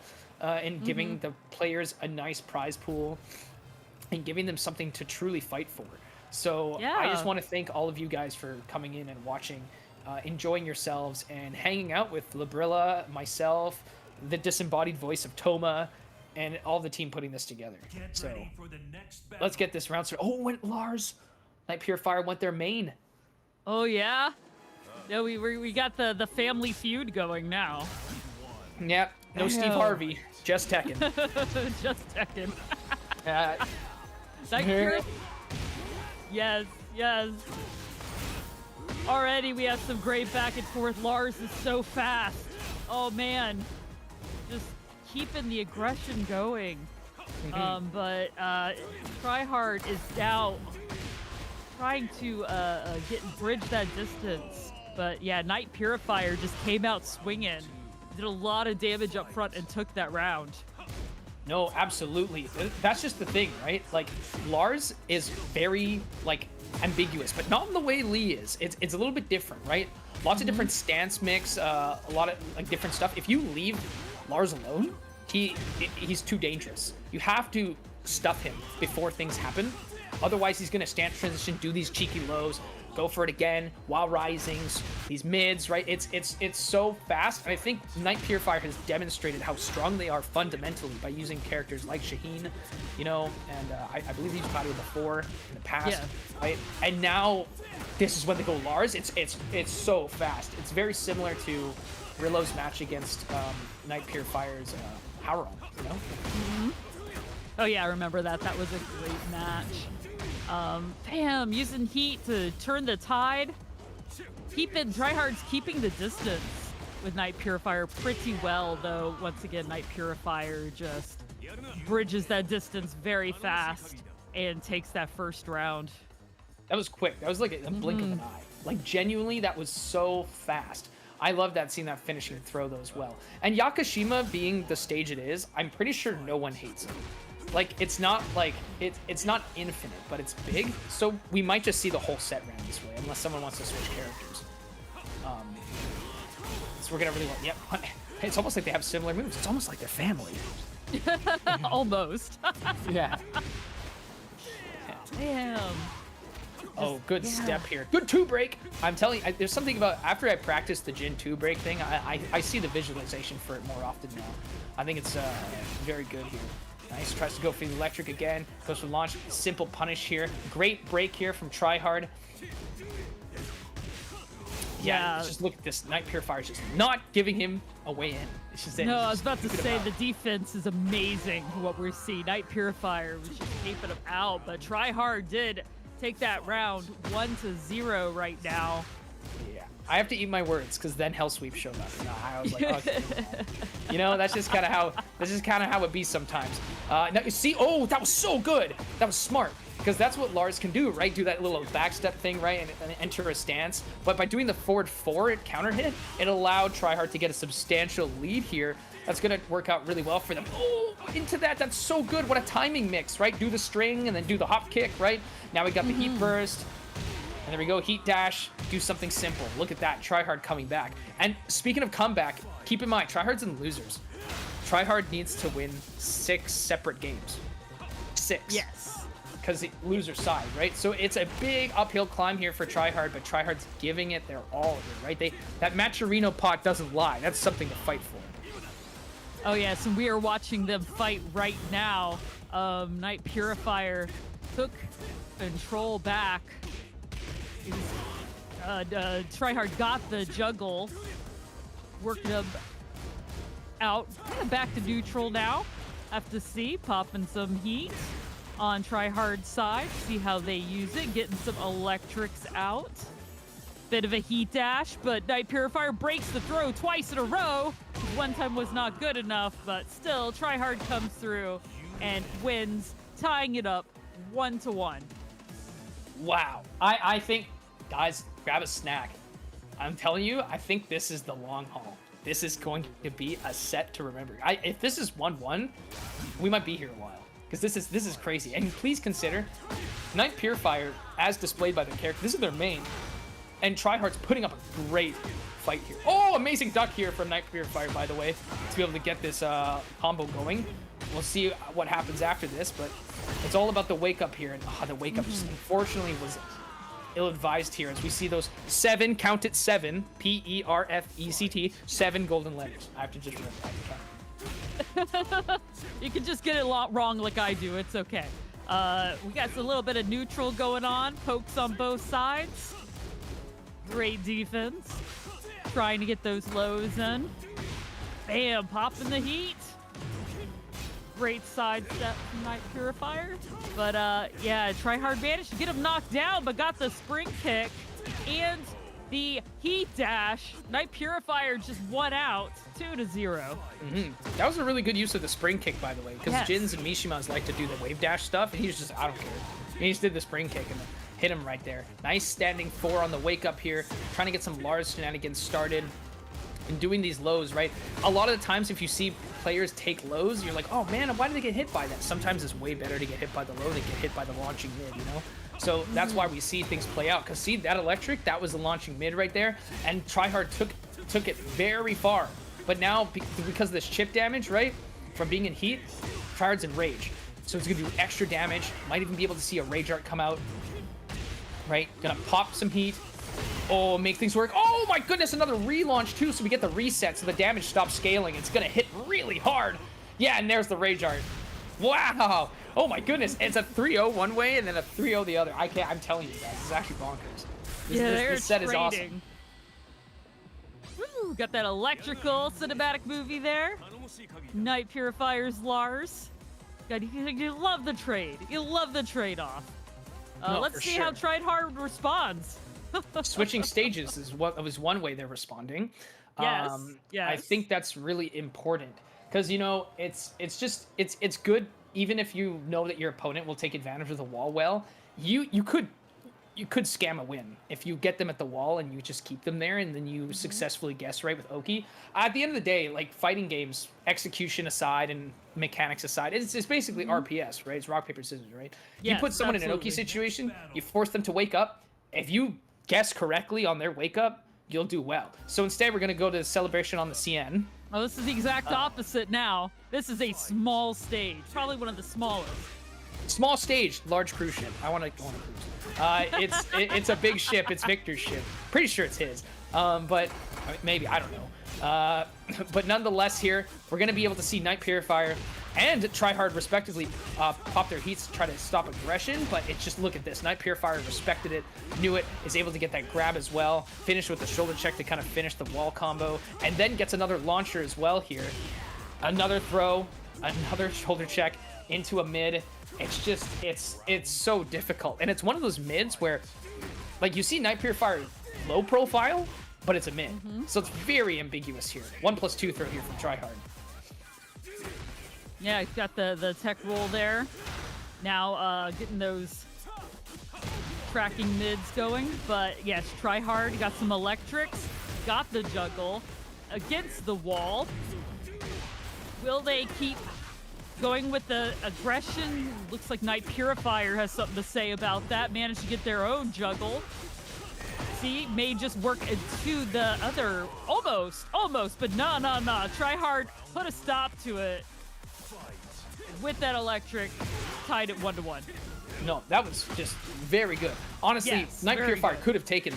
in giving the players a nice prize pool and giving them something to truly fight for. So I just want to thank all of you guys for coming in and watching, enjoying yourselves, and hanging out with Labrilla, myself, the disembodied voice of Toma, and all the team putting this together. So let's get this round started. Oh, went Lars. Night Purifier went their main. Oh, yeah? No, we got the family feud going now. Yep. No Steve Harvey. Just Tekken. Just Tekken. Yes. Already we have some great back and forth. Lars is so fast. Oh, man. Just keeping the aggression going. But Tryhard is down, trying to bridge that distance. But yeah, Night Purifier just came out swinging, did a lot of damage up front, and took that round. No, absolutely. That's just the thing, right? Lars is very ambiguous, but not in the way Lee is. It's a little bit different, right? Lots of different stance mix, a lot of different stuff. If you leave Lars alone, he's too dangerous. You have to stuff him before things happen. Otherwise, he's gonna stance transition, do these cheeky lows, go for it again while risings, these mids, right? It's so fast. And I think Night Purifier has demonstrated how strong they are fundamentally by using characters like Shaheen, and I believe he's played before in the past, right? And now this is when they go Lars. It's so fast. It's very similar to Rillo's match against Night Purifier's Howron, Oh yeah, I remember that. That was a great match. Bam, using heat to turn the tide. Tryhard's keeping the distance with Night Purifier pretty well, though. Once again, Night Purifier just bridges that distance very fast and takes that first round. That was quick. That was like a blink of an eye. Like, genuinely, that was so fast. I love that, seeing that finishing throw though as well. And Yakashima being the stage it is, I'm pretty sure no one hates it. Like, it's not like it's not infinite, but it's big. So we might just see the whole set ran this way, unless someone wants to switch characters. So we're gonna really want. Yep. It's almost like they have similar moves. It's almost like they're family. Almost. Yeah. Damn. Oh, good step here. Good 2-break. I'm telling you, there's something about, after I practice the Jin 2-break thing, I see the visualization for it more often now. I think it's very good here. Nice, tries to go for the electric again. Goes for launch, simple punish here. Great break here from Tryhard. Yeah, just look at this. Night Purifier just not giving him a way in. It's just no, I was about to say the defense is amazing for what we're seeing. Night Purifier was just keeping him out, but Tryhard did take that round 1-0 right now. Yeah, I have to eat my words, because then Hell Sweep showed up. And I was like, okay. You know, that's just kind of how it be sometimes. Now you see, oh, that was so good. That was smart, because that's what Lars can do, right? Do that little backstep thing, right, and enter a stance. But by doing the forward 4 counter hit, it allowed Tryhard to get a substantial lead here. That's going to work out really well for them. Oh, into that. That's so good. What a timing mix, right? Do the string and then do the hop kick, right? Now we got the heat burst. And there we go. Heat dash. Do something simple. Look at that. Tryhard coming back. And speaking of comeback, keep in mind, Tryhard's in losers. Tryhard needs to win 6 separate games. 6. Yes. Because the loser side, right? So it's a big uphill climb here for Tryhard, but Tryhard's giving it their all here, right? That Maturino pot doesn't lie. That's something to fight for. Oh yes, and we are watching them fight right now. Night Purifier took control back. Tryhard got the juggle, worked him out, back to neutral now. Have to see, popping some heat on Tryhard's side, see how they use it, getting some electrics out. Bit of a heat dash, but Night Purifier breaks the throw twice in a row. One time was not good enough, but still, Tryhard comes through and wins, tying it up 1-1. Wow. I think, guys, grab a snack. I'm telling you, I think this is the long haul. This is going to be a set to remember. If this is 1-1, we might be here a while, because this is crazy. And please consider, Night Purifier, as displayed by the character, this is their main. And Tryhard's putting up a great fight here. Oh, amazing duck here from Night Purifier, by the way, to be able to get this combo going. We'll see what happens after this, but it's all about the wake up here. And the wake up just unfortunately was ill-advised here, as we see those 7, count it 7, P-E-R-F-E-C-T, 7 golden letters. I have to just remember. You can just get it wrong like I do. It's okay. We got a little bit of neutral going on. Pokes on both sides. Great defense. Trying to get those lows in. Bam, popping the heat. Great sidestep from Night Purifier. But yeah, Tryhard managed to get him knocked down, but got the spring kick and the heat dash. Night Purifier just won out 2-0. That was a really good use of the spring kick, by the way, because Jins and Mishimas like to do the wave dash stuff, and he's just, I don't care. He just did the spring kick and hit him right there. Nice standing 4 on the wake up here, trying to get some Lars shenanigans started and doing these lows, right? A lot of the times if you see players take lows, you're like, oh man, why did they get hit by that? Sometimes it's way better to get hit by the low than get hit by the launching mid, you know? So that's why we see things play out, because see that electric, that was the launching mid right there, and Tryhard took it very far. But now, because of this chip damage, right, from being in heat, Tryhard's in rage. So it's gonna do extra damage, might even be able to see a rage art come out. Right, gonna pop some heat. Oh, make things work. Oh my goodness, another relaunch too, so we get the reset, so the damage stops scaling. It's gonna hit really hard. Yeah, and there's the rage art. Wow. Oh my goodness, it's a 3-0 one way and then a 3-0 the other. I'm telling you guys, this is actually bonkers. This set is awesome. Woo, got that electrical cinematic movie there. Night Purifier's Lars God, you love the trade. You love the trade-off. No, Let's for see sure. how Tryhard responds. Switching stages was one way they're responding. Yes, I yes. think that's really important because it's good even if you know that your opponent will take advantage of the wall well. You could scam a win if you get them at the wall and you just keep them there and then you successfully guess right with Oki. At the end of the day, like fighting games, execution aside and mechanics aside, it's basically RPS, right? It's rock, paper, scissors, right? You Yes, put someone in an Oki absolutely. situation, you force them to wake up. If you guess correctly on their wake up, you'll do well. So instead, we're going to go to the celebration on the CN. Oh, this is the exact opposite now. This is a small stage, probably one of the smallest. Small stage, large cruise ship. I want to go on a cruise. It's a big ship. It's Victor's ship. Pretty sure it's his. But maybe, I don't know. But nonetheless, here we're gonna be able to see Night Purifier and Tryhard respectively pop their heats to try to stop aggression. But it's just, look at this. Night Purifier respected it, knew it, is able to get that grab as well. Finished with the shoulder check to kind of finish the wall combo, and then gets another launcher as well here. Another throw, another shoulder check into a mid. It's just, it's so difficult. And it's one of those mids where, like, you see Night Purifier low profile, but it's a mid. So it's very ambiguous here. 1+2 throw here from Tryhard. Yeah, he's got the tech roll there. Now getting those tracking mids going. But yes, Tryhard got some electrics, got the juggle against the wall. Will they keep going with the aggression? Looks like Night Purifier has something to say about that. Managed to get their own juggle. See, may just work into the other, almost, but no. Tryhard put a stop to it with that electric, tied it 1-1. No, that was just very good. Honestly, Yes, Night very Purifier good. could have taken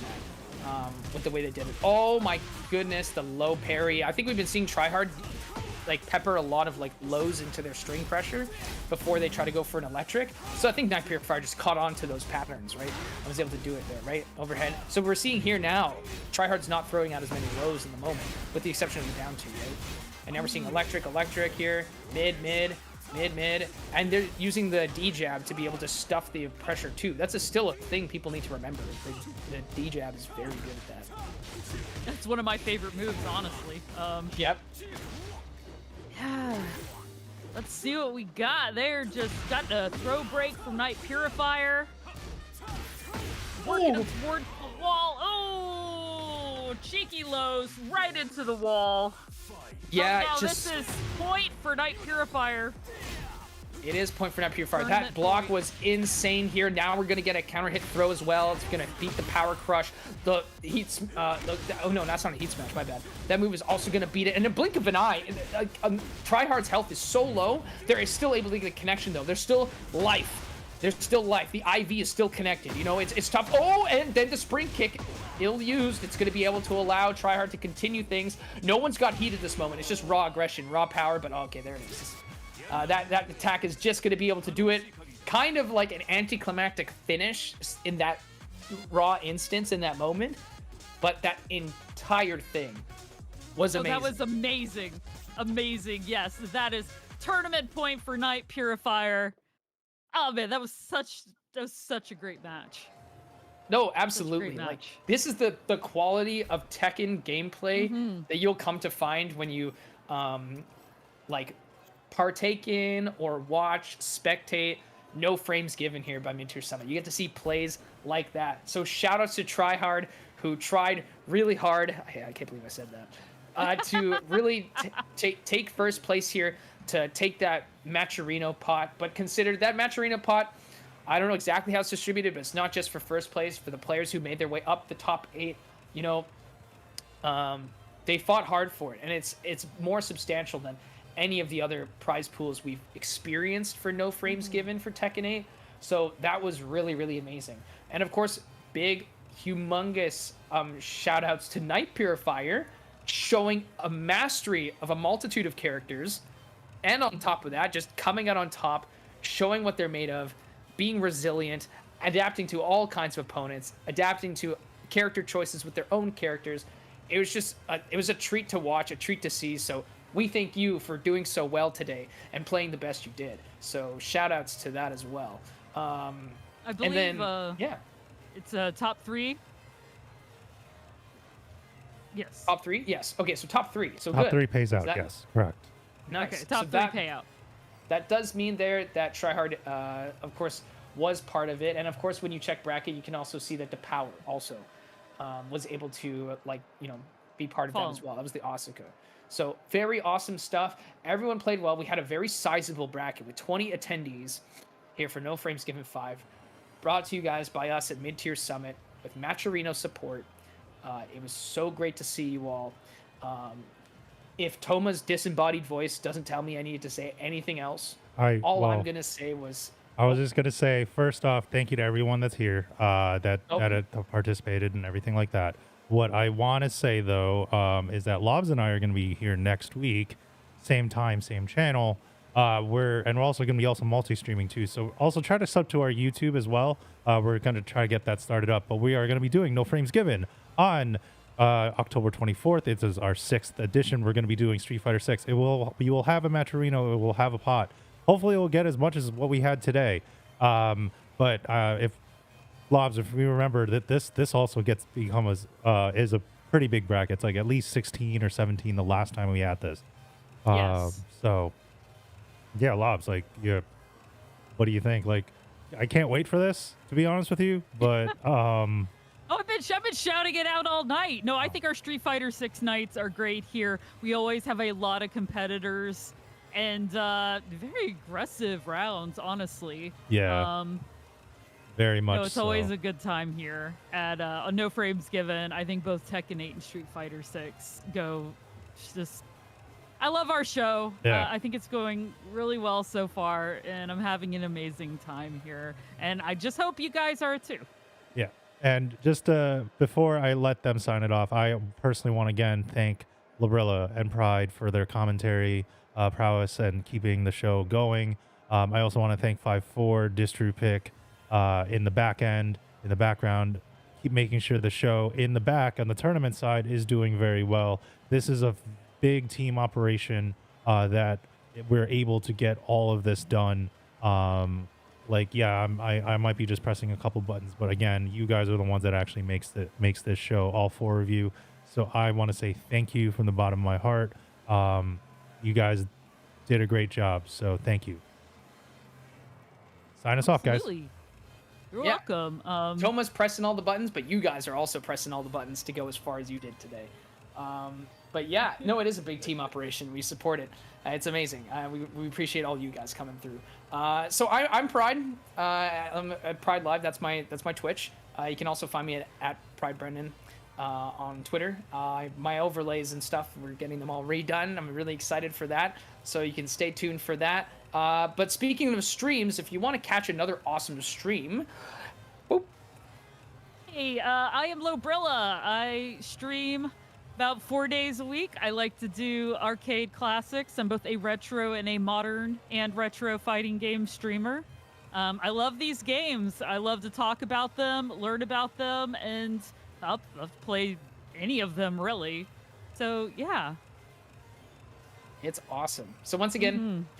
that with the way they did it. Oh my goodness, the low parry. I think we've been seeing Tryhard like pepper a lot of like lows into their string pressure before they try to go for an electric. So I think Night Purifier just caught on to those patterns, right? I was able to do it there, right? Overhead. So we're seeing here now, Tryhard's not throwing out as many lows in the moment, with the exception of the down two, right? And now we're seeing electric here, mid, and they're using the D jab to be able to stuff the pressure too. That's still a thing people need to remember. The D jab is very good at that. That's one of my favorite moves, honestly. Yep. Yeah. Let's see what we got there. Just got a throw break from Night Purifier. Working him towards the wall. Oh, cheeky lows right into the wall. Yeah, Somehow just... this is point for Night Purifier. It is point for Night Purifier. Tournament That block point. was insane here. Now we're going to get a counter hit throw as well. It's going to beat the power crush. The heat... oh, no, that's not a heat smash. My bad. That move is also going to beat it. In a blink of an eye, Tryhard's health is so low. They're still able to get a connection, though. There's still life. There's still life. The IV is still connected. You know, it's tough. Oh, and then the spring kick, ill-used. It's going to be able to allow Tryhard to continue things. No one's got heat at this moment. It's just raw aggression, raw power, but okay, there it is. That attack is just going to be able to do it. Kind of like an anticlimactic finish in that raw instance, in that moment. But that entire thing was amazing. That was amazing. Amazing. Yes, that is tournament point for Night Purifier. Oh man, that was such a great match. No, absolutely. great Like, match. this is the quality of Tekken gameplay that you'll come to find when you like partake in or watch, spectate No Frames Given here by Mid-Tier Summit. You get to see plays like that. So shout outs to Tryhard, who tried really hard. I can't believe I said that. To really take first place here, to take that Maturino pot. But consider that Maturino pot, I don't know exactly how it's distributed, but it's not just for first place. For the players who made their way up the top 8, you know, they fought hard for it. And it's more substantial than any of the other prize pools we've experienced for No Frames Given for Tekken 8. So that was really, really amazing. And of course, big, humongous shout outs to Night Purifier, showing a mastery of a multitude of characters. And on top of that, just coming out on top, showing what they're made of, being resilient, adapting to all kinds of opponents, adapting to character choices with their own characters. It was just, it was a treat to watch, a treat to see. So we thank you for doing so well today and playing the best you did. So shout outs to that as well. I And believe then, yeah, it's top 3. Yes. top 3. Yes. Okay, so top 3. So Top good. 3 pays out. that- Yes, correct. Nice. Okay, So top 3 that, payout. that does mean there that Tryhard, of course, was part of it. And of course, when you check bracket, you can also see that the Power also was able to, like, be part of that as well. That was the Asuka. So very awesome stuff. Everyone played well. We had a very sizable bracket with 20 attendees here for No Frames Given 5. Brought to you guys by us at Mid-Tier Summit with Matcherino support. It was so great to see you all. If Toma's disembodied voice doesn't tell me I need to say anything else, all I'm going to say was... I was just gonna say, first off, thank you to everyone that's here, that Okay. participated and everything like that. What I want to say though, is that Lobs and I are gonna be here next week, same time, same channel. We're also gonna be multi-streaming too. So also try to sub to our YouTube as well. We're gonna try to get that started up, but we are gonna be doing No Frames Given on October 24th. It is our 6th edition. We're going to be doing Street Fighter 6. We will have a Matcherino. It will have a pot. Hopefully, it will get as much as what we had today. But if Lobs, if we remember that this also is a pretty big bracket. It's like at least 16 or 17 the last time we had this. Yes. So yeah, Lobs, like, yeah, what do you think? Like, I can't wait for this, to be honest with you. But Oh, I've been shouting it out all night. No, I think our Street Fighter 6 nights are great here. We always have a lot of competitors and very aggressive rounds, honestly. yeah, very much. No, it's always a good time here at No Frames Given. I think both Tekken 8 and Street Fighter 6 go just... I love our show. Yeah. I think it's going really well so far, and I'm having an amazing time here. And I just hope you guys are too. Yeah. And just before I let them sign it off, I personally want to again thank Labrilla and Pride for their commentary prowess and keeping the show going. I also want to thank 5-4, DistroPick in the back end, in the background, keep making sure the show in the back on the tournament side is doing very well. This is a big team operation that we're able to get all of this done. Like, yeah, I might be just pressing a couple buttons, but again, you guys are the ones that actually makes this show, all 4 of you. So I want to say thank you from the bottom of my heart. You guys did a great job, so thank you. Sign us off, guys. Absolutely. You're Yeah. welcome. Toma's pressing all the buttons, but you guys are also pressing all the buttons to go as far as you did today. But yeah, no, it is a big team operation. We support it. It's amazing. We appreciate all you guys coming through. So I'm Pride. I'm at Pride Live. That's my Twitch. You can also find me at Pride Brendan on Twitter. My overlays and stuff, we're getting them all redone. I'm really excited for that. So you can stay tuned for that. But speaking of streams, if you want to catch another awesome stream, boop. Hey, I am Lobrilla. I stream about 4 days a week. I like to do arcade classics. I'm both a retro and a modern and retro fighting game streamer. I love these games. I love to talk about them, learn about them, and I'll play any of them, really. So, yeah. It's awesome. So once again,